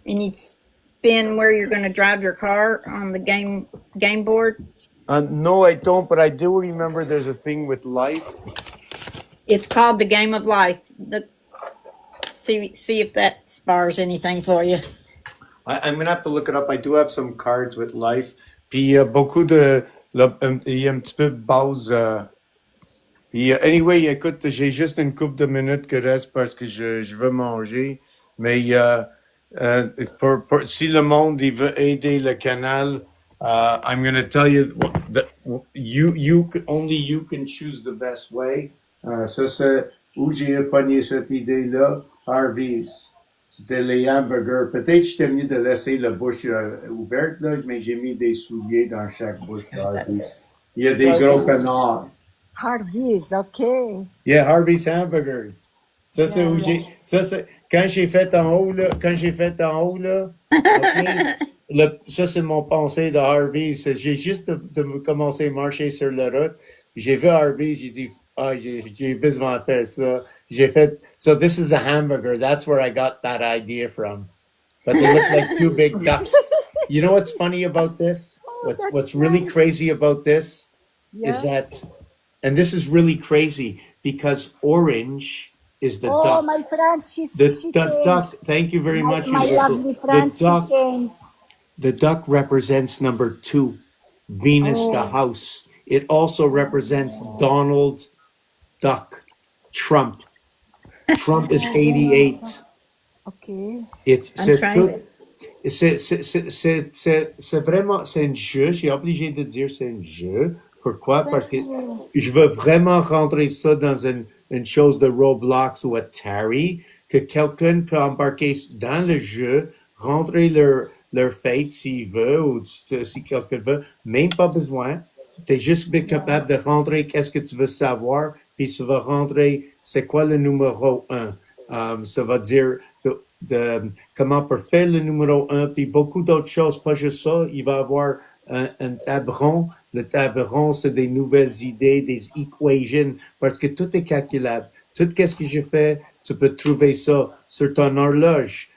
and you'd spin where you're going to drive your car on the game board? No, I don't, but I do remember there's a thing with life. It's called the game of life. See if that spars anything for you. I'm gonna have to look it up. I do have some cards with life. Puis il y a beaucoup de, il y a un petit peu de base. Puis anyway, écoute, j'ai juste une couple de minutes que reste parce que je veux manger. Mais si le monde il veut aider le canal, I'm gonna tell you that only you can choose the best way. Ça c'est où j'ai pogné cette idée-là, Harvey's. C'était les hamburgers. Peut-être que je t'ai mis de laisser la bouche ouverte, là, mais j'ai mis des souliers dans chaque bouche d'Harvey's. Il y a des gros canards. Harvey's, okay. Yeah, Harvey's Hamburgers. Ça, c'est Yeah, où yeah. ça, c'est, quand j'ai fait en haut, là, OK, ça, c'est mon pensée de Harvey. J'ai juste de commencer à marcher sur la route. J'ai vu Harvey, j'ai dit, j'ai besoin de faire ça. J'ai fait, so this is a hamburger. That's where I got that idea from. But they look like two big ducks. You know what's funny about this? Oh, that's What's really nice. crazy about this is Yeah. that, and this is really crazy because orange is the Oh, duck. my fried cheese The chickens. duck. Thank you very much, My Universal. lovely The fried duck. chickens. The duck represents number 2, Venus the Oh, house. It also represents Donald Duck, Trump. Trump is 88. okay. It's I'm c'est trying tout. to. C'est vraiment, c'est un jeu. J'ai obligé de dire c'est un jeu. Pourquoi? Parce Thank que you. je veux vraiment rentrer ça dans une chose de Roblox ou Atari, que quelqu'un peut embarquer dans le jeu, rentrer leur fate s'il veut ou si quelqu'un veut. Même pas besoin. Tu es juste capable de rentrer qu'est-ce que tu veux savoir, puis ça va rentrer c'est quoi le numéro 1. Ça va dire comment pour faire le numéro 1, puis beaucoup d'autres choses, pas juste ça. Il va y avoir un tableron. Le tableron, c'est des nouvelles idées, des équations, parce que tout est calculable. Tout ce que je fais, tu peux trouver ça sur ton horloge.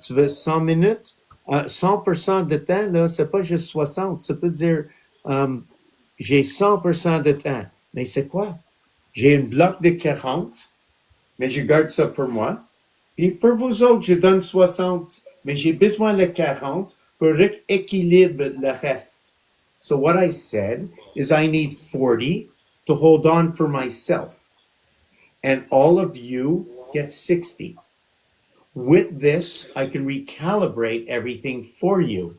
Tu veux 100 minutes? 100% de temps, là, c'est pas juste 60. Tu peux dire, j'ai 100% de temps. Mais c'est quoi? J'ai une bloc de 40, mais je garde ça pour moi. Puis pour vous autres, je donne 60, mais j'ai besoin de 40 pour équilibrer le reste. So what I said is I need 40 to hold on for myself. And all of you get 60. With this, I can recalibrate everything for you.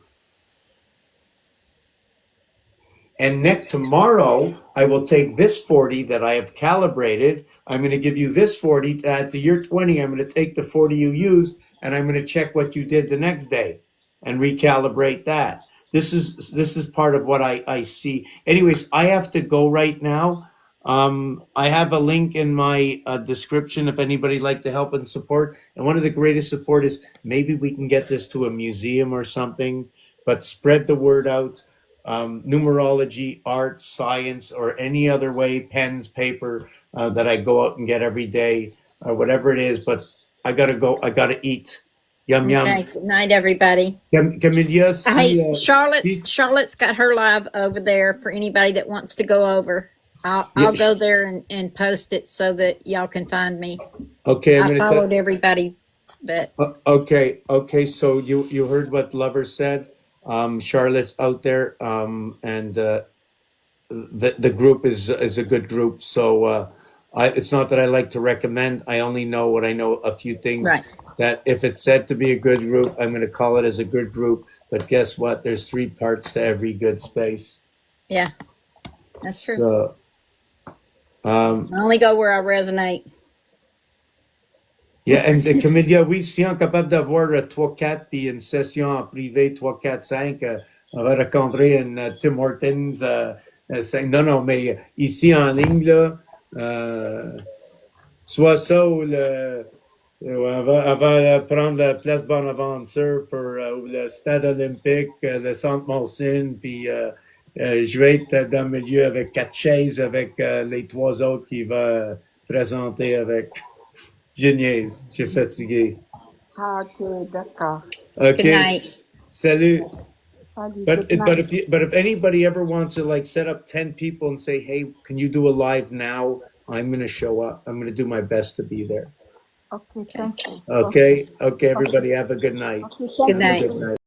And tomorrow, I will take this 40 that I have calibrated. I'm going to give you this 40 to add to your 20. I'm going to take the 40 you used, and I'm going to check what you did the next day and recalibrate that. This is part of what I see. Anyways, I have to go right now. I have a link in my description if anybody'd like to help and support. And one of the greatest support is maybe we can get this to a museum or something, but spread the word out. Numerology, art, science, or any other way, pens, paper, that I go out and get every day, or whatever it is. But I gotta go. I gotta eat. Yum yum. Okay. Good night, everybody. Camilla, Hey, see, Charlotte's got her live over there for anybody that wants to go over. I'll Yeah, go there and post it so that y'all can find me. okay, I'm I gonna followed everybody, but okay. So you heard what Lover said. Charlotte's out there, and the group is a good group. So it's not that I like to recommend. I only know what I know. A few things right. that if it's said to be a good group, I'm going to call it as a good group. But guess what? There's 3 parts to every good space. Yeah, that's true. So I only go where I resonate. yeah, and Camilla, oui, si on est capable d'avoir 3-4 puis une session en privé 3-4-5, on va rencontrer une Tim Hortons. Non, mais ici en ligne là, soit ça ou on va prendre la place Bonaventure pour le stade olympique, le centre Molson, puis je vais être dans le milieu avec 4 chaises avec les 3 autres qui vont présenter avec. Je niaise, je suis fatigué. Ah, ok, d'accord. Good Okay, night. salut. Salut, But good night. if anybody ever wants to like set up 10 people and say, hey, can you do a live now? I'm gonna show up. I'm gonna do my best to be there. Okay, thank you. Okay, everybody have a good night. Okay, Good thank you. night. Good night.